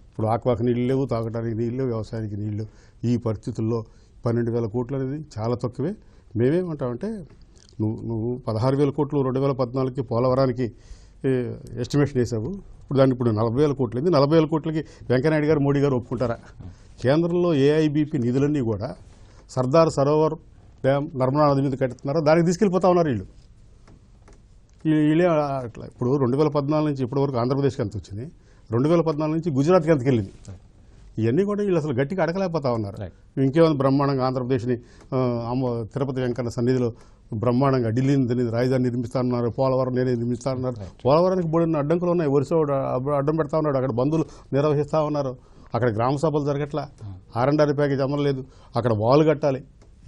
I: ఇప్పుడు ఆక్వాకి నీళ్ళు లేవు, తాగడానికి నీళ్ళు లేవు, వ్యవసాయానికి నీళ్లు. ఈ పరిస్థితుల్లో 12,000 కోట్లు అనేది చాలా తక్కువే. మేమేమంటామంటే నువ్వు 16,000 కోట్లు 2014కి పోలవరానికి ఎస్టిమేషన్ వేసావు, ఇప్పుడు దాన్ని 40,000 కోట్లు అయింది. 40,000 కోట్లకి వెంకయ్యనాయుడు గారు మోడీ గారు ఒప్పుకుంటారా? కేంద్రంలో ఏఐబీపీ నిధులన్నీ కూడా సర్దార్ సరోవర్ డ్యామ్ నర్మదా నది మీద కట్టుతున్నారో దానికి తీసుకెళ్ళిపోతా ఉన్నారు వీళ్ళే అట్లా. ఇప్పుడు 2014 నుంచి ఇప్పటి వరకు ఆంధ్రప్రదేశ్కి ఎంత వచ్చింది, 2014 నుంచి గుజరాత్కి ఎంతకి వెళ్ళింది. ఇవన్నీ కూడా వీళ్ళు అసలు గట్టిగా అడగలేకపోతా ఉన్నారు. ఇంకేమైనా బ్రహ్మాండంగా ఆంధ్రప్రదేశ్ని తిరుపతి వెంకన్న సన్నిధిలో బ్రహ్మాండంగా ఢిల్లీని రాజధాని నిర్మిస్తానన్నారు, పోలవరం నేనే నిర్మిస్తానన్నారు. పోలవరానికి బోడిన అడ్డంకులు ఉన్నాయి, వరుస అడ్డం పెడతా ఉన్నాడు. అక్కడ బంధువులు నిర్వహిస్తూ ఉన్నారు, అక్కడ గ్రామ సభలు జరగట్లా, R&R ప్యాకేజ్ అమలు లేదు, అక్కడ వాలు కట్టాలి.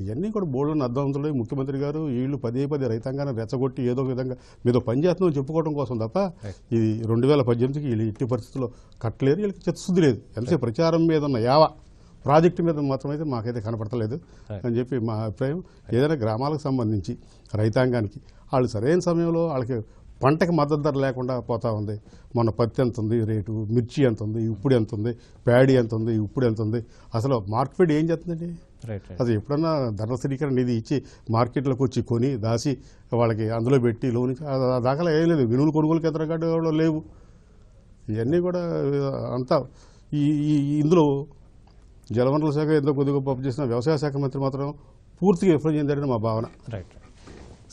I: ఇవన్నీ కూడా బోర్డులను అర్థవంతులు. ముఖ్యమంత్రి గారు వీళ్ళు పదే రైతాంగాన్ని రెచ్చగొట్టి ఏదో విధంగా మీద పనిచేస్తుందని చెప్పుకోవడం కోసం తప్ప ఇది 2018కి వీళ్ళు ఇట్టి పరిస్థితుల్లో కట్టలేరు, వీళ్ళకి చిత్తశుద్ధి లేదు. ఎంతసేపు ప్రచారం మీద ఉన్న ప్రాజెక్టు మీద మాత్రమైతే మాకైతే కనపడతలేదు అని చెప్పి మా అభిప్రాయం. ఏదైనా గ్రామాలకు సంబంధించి రైతాంగానికి వాళ్ళు సరైన సమయంలో వాళ్ళకి పంటకి మద్దతు ధర లేకుండా పోతా ఉంది. మన పత్తి ఎంత ఉంది రేటు, మిర్చి ఎంత ఉంది, ఇప్పుడు ఎంత ఉంది, ప్యాడీ ఎంత ఉంది, ఇప్పుడు ఎంత ఉంది, అసలు మార్కెట్ ఏం చేస్తుందండి? అది ఎప్పుడన్నా ధరల స్థిరీకరణ నిధి ఇచ్చి మార్కెట్లోకి వచ్చి కొని దాచి వాళ్ళకి అందులో పెట్టి లోన్ దాఖలా ఏం లేదు. వినులు కొనుగోలు కేంద్రాలు లేవు. ఇవన్నీ కూడా అంతా ఇందులో జలవనరుల శాఖ ఎంతో కొద్దిగా పప్పు చేసిన వ్యవసాయ శాఖ మంత్రి మాత్రం పూర్తిగా విఫలం చెందారని మా భావన.
A: రైట్.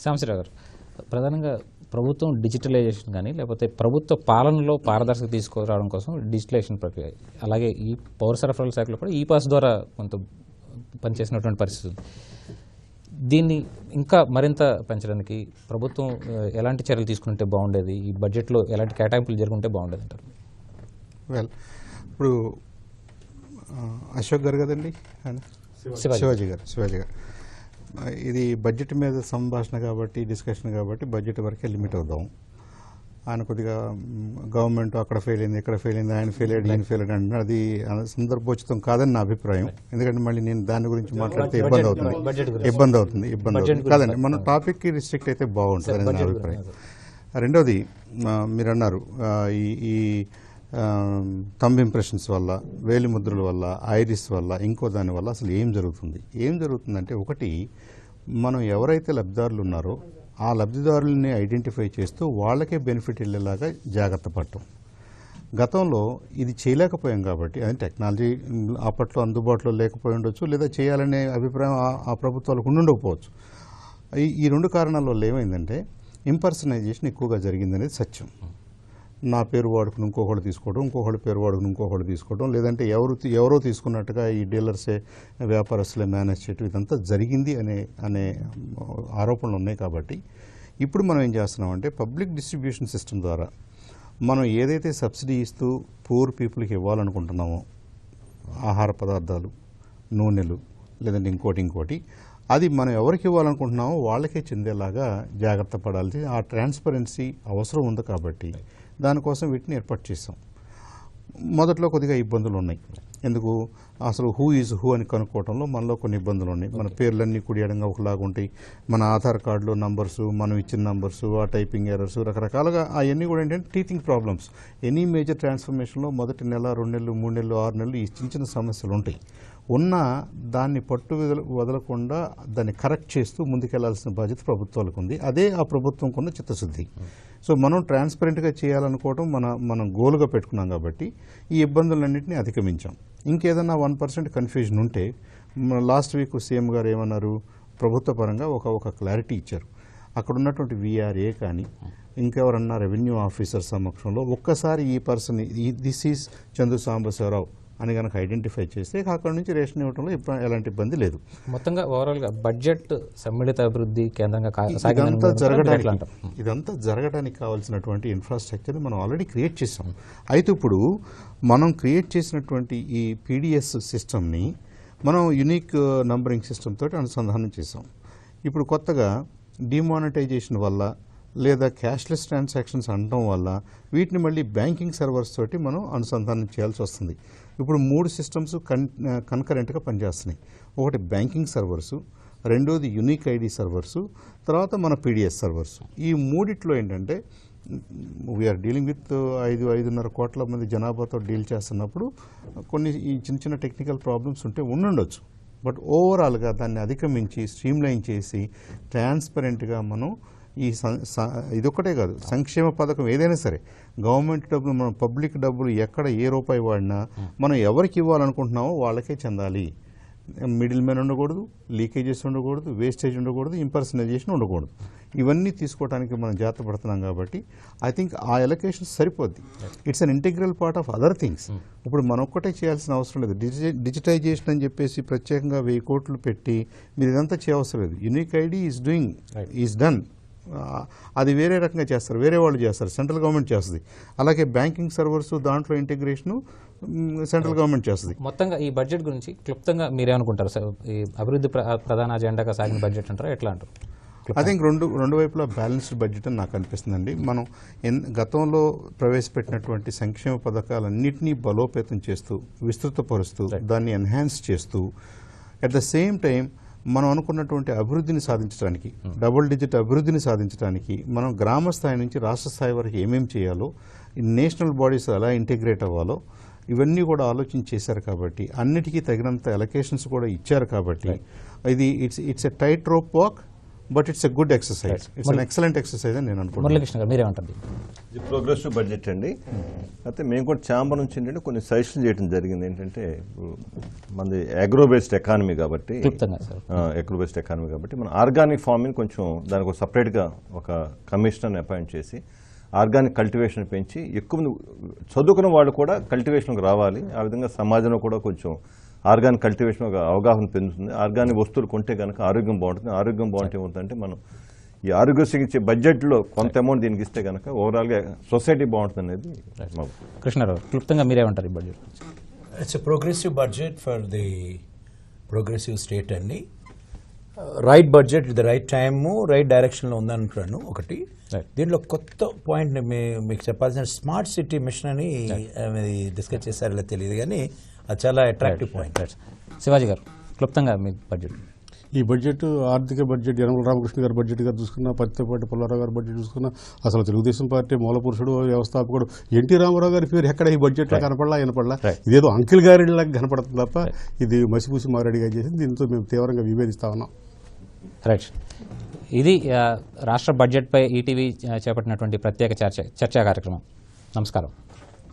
A: సాంబశివరావు గారు, ప్రధానంగా ప్రభుత్వం డిజిటలైజేషన్ కానీ లేకపోతే ప్రభుత్వ పాలనలో పారదర్శకత తీసుకురావడం కోసం డిజిటలైజేషన్ ప్రక్రియ, అలాగే ఈ పౌర సరఫరాల శాఖలో కూడా పాస్ ద్వారా కొంత పనిచేసినటువంటి పరిస్థితి ఉంది. దీన్ని ఇంకా మరింత పెంచడానికి ప్రభుత్వం ఎలాంటి చర్యలు తీసుకుంటే బాగుండేది, ఈ బడ్జెట్లో ఎలాంటి కేటాయింపులు జరుగుంటే బాగుండేది అంటారు?
G: వెల్, ఇప్పుడు అశోక్ గారు కదండి, శివాజీ గారు ఇది బడ్జెట్ మీద సంభాషణ కాబట్టి, డిస్కషన్ కాబట్టి బడ్జెట్ వరకే లిమిట్ అవుదాం. ఆయన కొద్దిగా గవర్నమెంట్ అక్కడ ఫెయిల్ అయింది, ఇక్కడ ఫెయిల్ అయింది, ఆయన ఫెయిల్ అయ్యాడు, ఈయన ఫెయిల్ అయ్యాడు అంటే అది సందర్భోచితం కాదని నా అభిప్రాయం. ఎందుకంటే మళ్ళీ నేను దాని గురించి మాట్లాడితే ఇబ్బంది అవుతుంది కాదండి. మన టాపిక్కి రిస్ట్రిక్ట్ అయితే బాగుంటుంది అని నా అభిప్రాయం. రెండోది మీరు అన్నారు ఈ థంబ్ ఇంప్రెషన్స్ వల్ల, వేలి ముద్రల వల్ల, ఐరిస్ వల్ల, ఇంకో దాని వల్ల అసలు ఏం జరుగుతుందంటే, ఒకటి మనం ఎవరైతే లబ్ధిదారులు ఉన్నారో ఆ లబ్ధిదారులని ఐడెంటిఫై చేస్తూ వాళ్ళకే బెనిఫిట్ వెళ్ళేలాగా జాగ్రత్త పడటం. గతంలో ఇది చేయలేకపోయాం కాబట్టి, అది టెక్నాలజీ అప్పట్లో అందుబాటులో లేకపోయి ఉండొచ్చు, లేదా చేయాలనే అభిప్రాయం ఆ ప్రభుత్వాలకు ఉండకపోవచ్చు. ఈ 2 కారణాల వల్ల ఏమైందంటే ఇంపర్సనైజేషన్ ఎక్కువగా జరిగిందనేది సత్యం. నా పేరు వాడుకుని ఇంకొకళ్ళు తీసుకోవడం, ఇంకొకళ్ళ పేరు వాడుకుని ఇంకొకళ్ళు తీసుకోవడం, లేదంటే ఎవరో తీసుకున్నట్టుగా ఈ డీలర్సే వ్యాపారస్తులే మేనేజ్ చేయడం, ఇదంతా జరిగింది అనే ఆరోపణలు ఉన్నాయి. కాబట్టి ఇప్పుడు మనం ఏం చేస్తున్నామంటే పబ్లిక్ డిస్ట్రిబ్యూషన్ సిస్టమ్ ద్వారా మనం ఏదైతే సబ్సిడీ ఇస్తూ పూర్ పీపుల్కి ఇవ్వాలనుకుంటున్నామో, ఆహార పదార్థాలు, నూనెలు, లేదంటే ఇంకోటి అది మనం ఎవరికి ఇవ్వాలనుకుంటున్నామో వాళ్ళకే చెందేలాగా జాగ్రత్త పడాలి. ఆ ట్రాన్స్పరెన్సీ అవసరం ఉంది కాబట్టి దానికోసం వీటిని ఏర్పాటు చేసాం. మొదట్లో కొద్దిగా ఇబ్బందులు ఉన్నాయి. ఎందుకు, అసలు హూ ఈజ్ హూ అని కనుక్కోవడంలో మనలో కొన్ని ఇబ్బందులు ఉన్నాయి. మన పేర్లన్నీ కుడియడంగా ఒకలాగా ఉంటాయి. మన ఆధార్ కార్డులో నంబర్సు, మనం ఇచ్చిన నంబర్సు, ఆ టైపింగ్ ఎర్రర్స్, రకరకాలుగా అవన్నీ కూడా ఏంటంటే టీచింగ్ ప్రాబ్లమ్స్. ఎనీ మేజర్ ట్రాన్స్ఫర్మేషన్లో మొదటి నెల, 2 నెలలు, 3 నెలలు, 6 నెలలు ఈ చిన్న సమస్యలు ఉంటాయి. దాన్ని పట్టు వదలకుండా దాన్ని కరెక్ట్ చేస్తూ ముందుకెళ్లాల్సిన బాధ్యత ప్రభుత్వాలకు ఉంది. అదే ఆ ప్రభుత్వంకు ఉన్న చిత్తశుద్ధి. సో మనం ట్రాన్స్పరెంట్గా చేయాలనుకోవడం మనం గోల్గా పెట్టుకున్నాం కాబట్టి ఈ ఇబ్బందులన్నింటినీ అధిగమించాం. ఇంకేదన్నా 1% కన్ఫ్యూజన్ ఉంటే లాస్ట్ వీక్ సీఎం గారు ఏమన్నారు, ప్రభుత్వ పరంగా ఒక క్లారిటీ ఇచ్చారు. అక్కడ ఉన్నటువంటి వీఆర్ఏ కానీ ఇంకెవరన్నా రెవెన్యూ ఆఫీసర్ సమక్షంలో ఒక్కసారి ఈ person this is Chandu Sambasivarao అని కనుక ఐడెంటిఫై చేస్తే అక్కడ నుంచి రేషన్ ఇవ్వడంలో ఎలాంటి ఇబ్బంది లేదు.
A: మొత్తంగా ఓవరాల్గా బడ్జెట్ సమ్మిళిత అభివృద్ధి కేంద్రంగా
G: ఇదంతా జరగడానికి కావాల్సినటువంటి ఇన్ఫ్రాస్ట్రక్చర్ మనం ఆల్రెడీ క్రియేట్ చేసాం. అయితే ఇప్పుడు మనం క్రియేట్ చేసినటువంటి ఈ పీడిఎస్ సిస్టమ్ని మనం యూనిక్ నంబరింగ్ సిస్టమ్ తోటి అనుసంధానం చేసాం. ఇప్పుడు కొత్తగా డిమానిటైజేషన్ వల్ల లేదా క్యాష్లెస్ ట్రాన్సాక్షన్స్ అనడం వల్ల వీటిని మళ్ళీ బ్యాంకింగ్ సర్వర్స్ తోటి మనం అనుసంధానం చేయాల్సి వస్తుంది. ఇప్పుడు 3 సిస్టమ్స్ కన్కరెంట్గా పనిచేస్తున్నాయి. ఒకటి బ్యాంకింగ్ సర్వర్సు, రెండోది యూనిక్ ఐడి సర్వర్సు, తర్వాత మన పీడిఎస్ సర్వర్సు. ఈ మూడిట్లో ఏంటంటే వీఆర్ డీలింగ్ విత్ 5.5 కోట్ల మంది జనాభాతో డీల్ చేస్తున్నప్పుడు కొన్ని ఈ చిన్న టెక్నికల్ ప్రాబ్లమ్స్ ఉంటే ఉండొచ్చు. బట్ ఓవరాల్గా దాన్ని అధిగమించి స్ట్రీమ్లైన్ చేసి ట్రాన్స్పరెంట్గా మనం ఇదొక్కటే కాదు, సంక్షేమ పథకం ఏదైనా సరే గవర్నమెంట్ డబ్బులు, మనం పబ్లిక్ డబ్బులు ఎక్కడ ఏ రూపాయి వాడినా మనం ఎవరికి ఇవ్వాలనుకుంటున్నామో వాళ్ళకే చెందాలి. మిడిల్ మ్యాన్ ఉండకూడదు, లీకేజెస్ ఉండకూడదు, వేస్టేజ్ ఉండకూడదు, ఇంపర్సనైజేషన్ ఉండకూడదు. ఇవన్నీ తీసుకోవడానికి మనం జాగ్రత్త పడుతున్నాం కాబట్టి ఐ థింక్ ఆ ఎలొకేషన్ సరిపోద్ది. It's an integral part of other things. ఇప్పుడు మనం ఒక్కటే చేయాల్సిన అవసరం లేదు. డిజిటైజేషన్ అని చెప్పేసి ప్రత్యేకంగా 1000 కోట్లు పెట్టి మీరు ఇదంతా చేయవసరం లేదు. Unique ID is done. అది వేరే రకంగా చేస్తారు, వేరే వాళ్ళు చేస్తారు, సెంట్రల్ గవర్నమెంట్ చేస్తుంది. అలాగే బ్యాంకింగ్ సర్వర్స్ దాంట్లో ఇంటిగ్రేషను సెంట్రల్ గవర్నమెంట్ చేస్తుంది.
A: మొత్తంగా ఈ బడ్జెట్ గురించి క్లుప్తంగా మీరేమనుకుంటారు సార్? ఈ అభివృద్ధి ప్రధాన అజెండాగా సాగిన బడ్జెట్ అంటారా, ఎట్లా అంటారు?
G: ఐ థింక్ రెండు వైపులా బ్యాలెన్స్డ్ బడ్జెట్ అని నాకు అనిపిస్తుందండి. మనం గతంలో ప్రవేశపెట్టినటువంటి సంక్షేమ పథకాలన్నింటినీ బలోపేతం చేస్తూ, విస్తృతపరుస్తూ, దాన్ని ఎన్హాన్స్ చేస్తూ, అట్ ద సేమ్ టైం మనం అనుకున్నటువంటి అభివృద్ధిని సాధించడానికి, డబుల్ డిజిట్ అభివృద్ధిని సాధించడానికి మనం గ్రామ స్థాయి నుంచి రాష్ట్ర స్థాయి వరకు ఏమేమి చేయాలో, నేషనల్ బాడీస్ ఎలా ఇంటిగ్రేట్ అవ్వాలో ఇవన్నీ కూడా ఆలోచన చేశారు. కాబట్టి అన్నిటికీ తగినంత ఎలకేషన్స్ కూడా ఇచ్చారు. కాబట్టి ఇది it's a tight rope walk, but it's a good exercise. It's an excellent exercise అని నేను అనుకుంటున్నాను.
A: మురళీకృష్ణ గారు మీరేమంటారు?
F: ఇది ప్రోగ్రెసివ్ బడ్జెట్ అండి. అయితే మేము కూడా ఛాంబర్ నుంచి ఏంటంటే కొన్ని సజెషన్ చేయడం జరిగింది. ఏంటంటే మనది అగ్రో బేస్డ్ ఎకానమీ కాబట్టి, మన ఆర్గానిక్ ఫార్మింగ్ కొంచెం దానికి ఒక సపరేట్గా ఒక కమిషనర్ని అపాయింట్ చేసి ఆర్గానిక్ కల్టివేషన్ పెంచి ఎక్కువ చదువుకున్న వాళ్ళు కూడా కల్టివేషన్కి రావాలి. ఆ విధంగా సమాజంలో కూడా కొంచెం ఆర్గానిక్ కల్టివేషన్ ఒక అవగాహన పెంచుతుంది. ఆర్గానిక్ వస్తువులు కొంటే కనుక ఆరోగ్యం బాగుంటుంది. ఆరోగ్యం బాగుంటే ఏమవుతుందంటే మనం ఈ ఆరోగ్యశ్రీ ఇచ్చే బడ్జెట్లో కొంత అమౌంట్ దీనికి ఇస్తే కనుక ఓవరాల్గా సొసైటీ బాగుంటుంది అనేది.
A: కృష్ణారావు, క్లుప్తంగా మీరేమంటారు ఈ budget?
H: It's a progressive budget for the progressive state అండి. Right budget, the right time, right డైరెక్షన్లో ఉందనుకుంటున్నాను. ఒకటి దీంట్లో కొత్త పాయింట్ మీకు చెప్పాల్సిన స్మార్ట్ సిటీ మిషన్ అని డిస్కస్ చేశారో తెలియదు, కానీ అది చాలా అట్రాక్టివ్ పాయింట్.
A: శివాజీ గారు, క్లుప్తంగా మీ బడ్జెట్.
I: ఈ బడ్జెట్ ఆర్థిక బడ్జెట్ యనమల రామకృష్ణ గారి బడ్జెట్గా చూసుకున్నా, పత్తిపాటి పుల్లారావు గారి బడ్జెట్ చూసుకున్నా, అసలు తెలుగుదేశం పార్టీ మూలపురుషుడు, వ్యవస్థాపకుడు ఎన్టీ రామారావు గారి పేరు ఎక్కడ ఈ బడ్జెట్లో వినపడలా. ఇదేదో అంకిల్ గారిలాగా కనపడుతుంది తప్ప ఇది మసిపూసి మారడిగా చేసింది. దీంతో మేము తీవ్రంగా విభేదిస్తా ఉన్నాం.
A: రైట్. ఇది రాష్ట్ర బడ్జెట్పై ఈటీవీ చేపట్టినటువంటి ప్రత్యేక చర్చా కార్యక్రమం. నమస్కారం.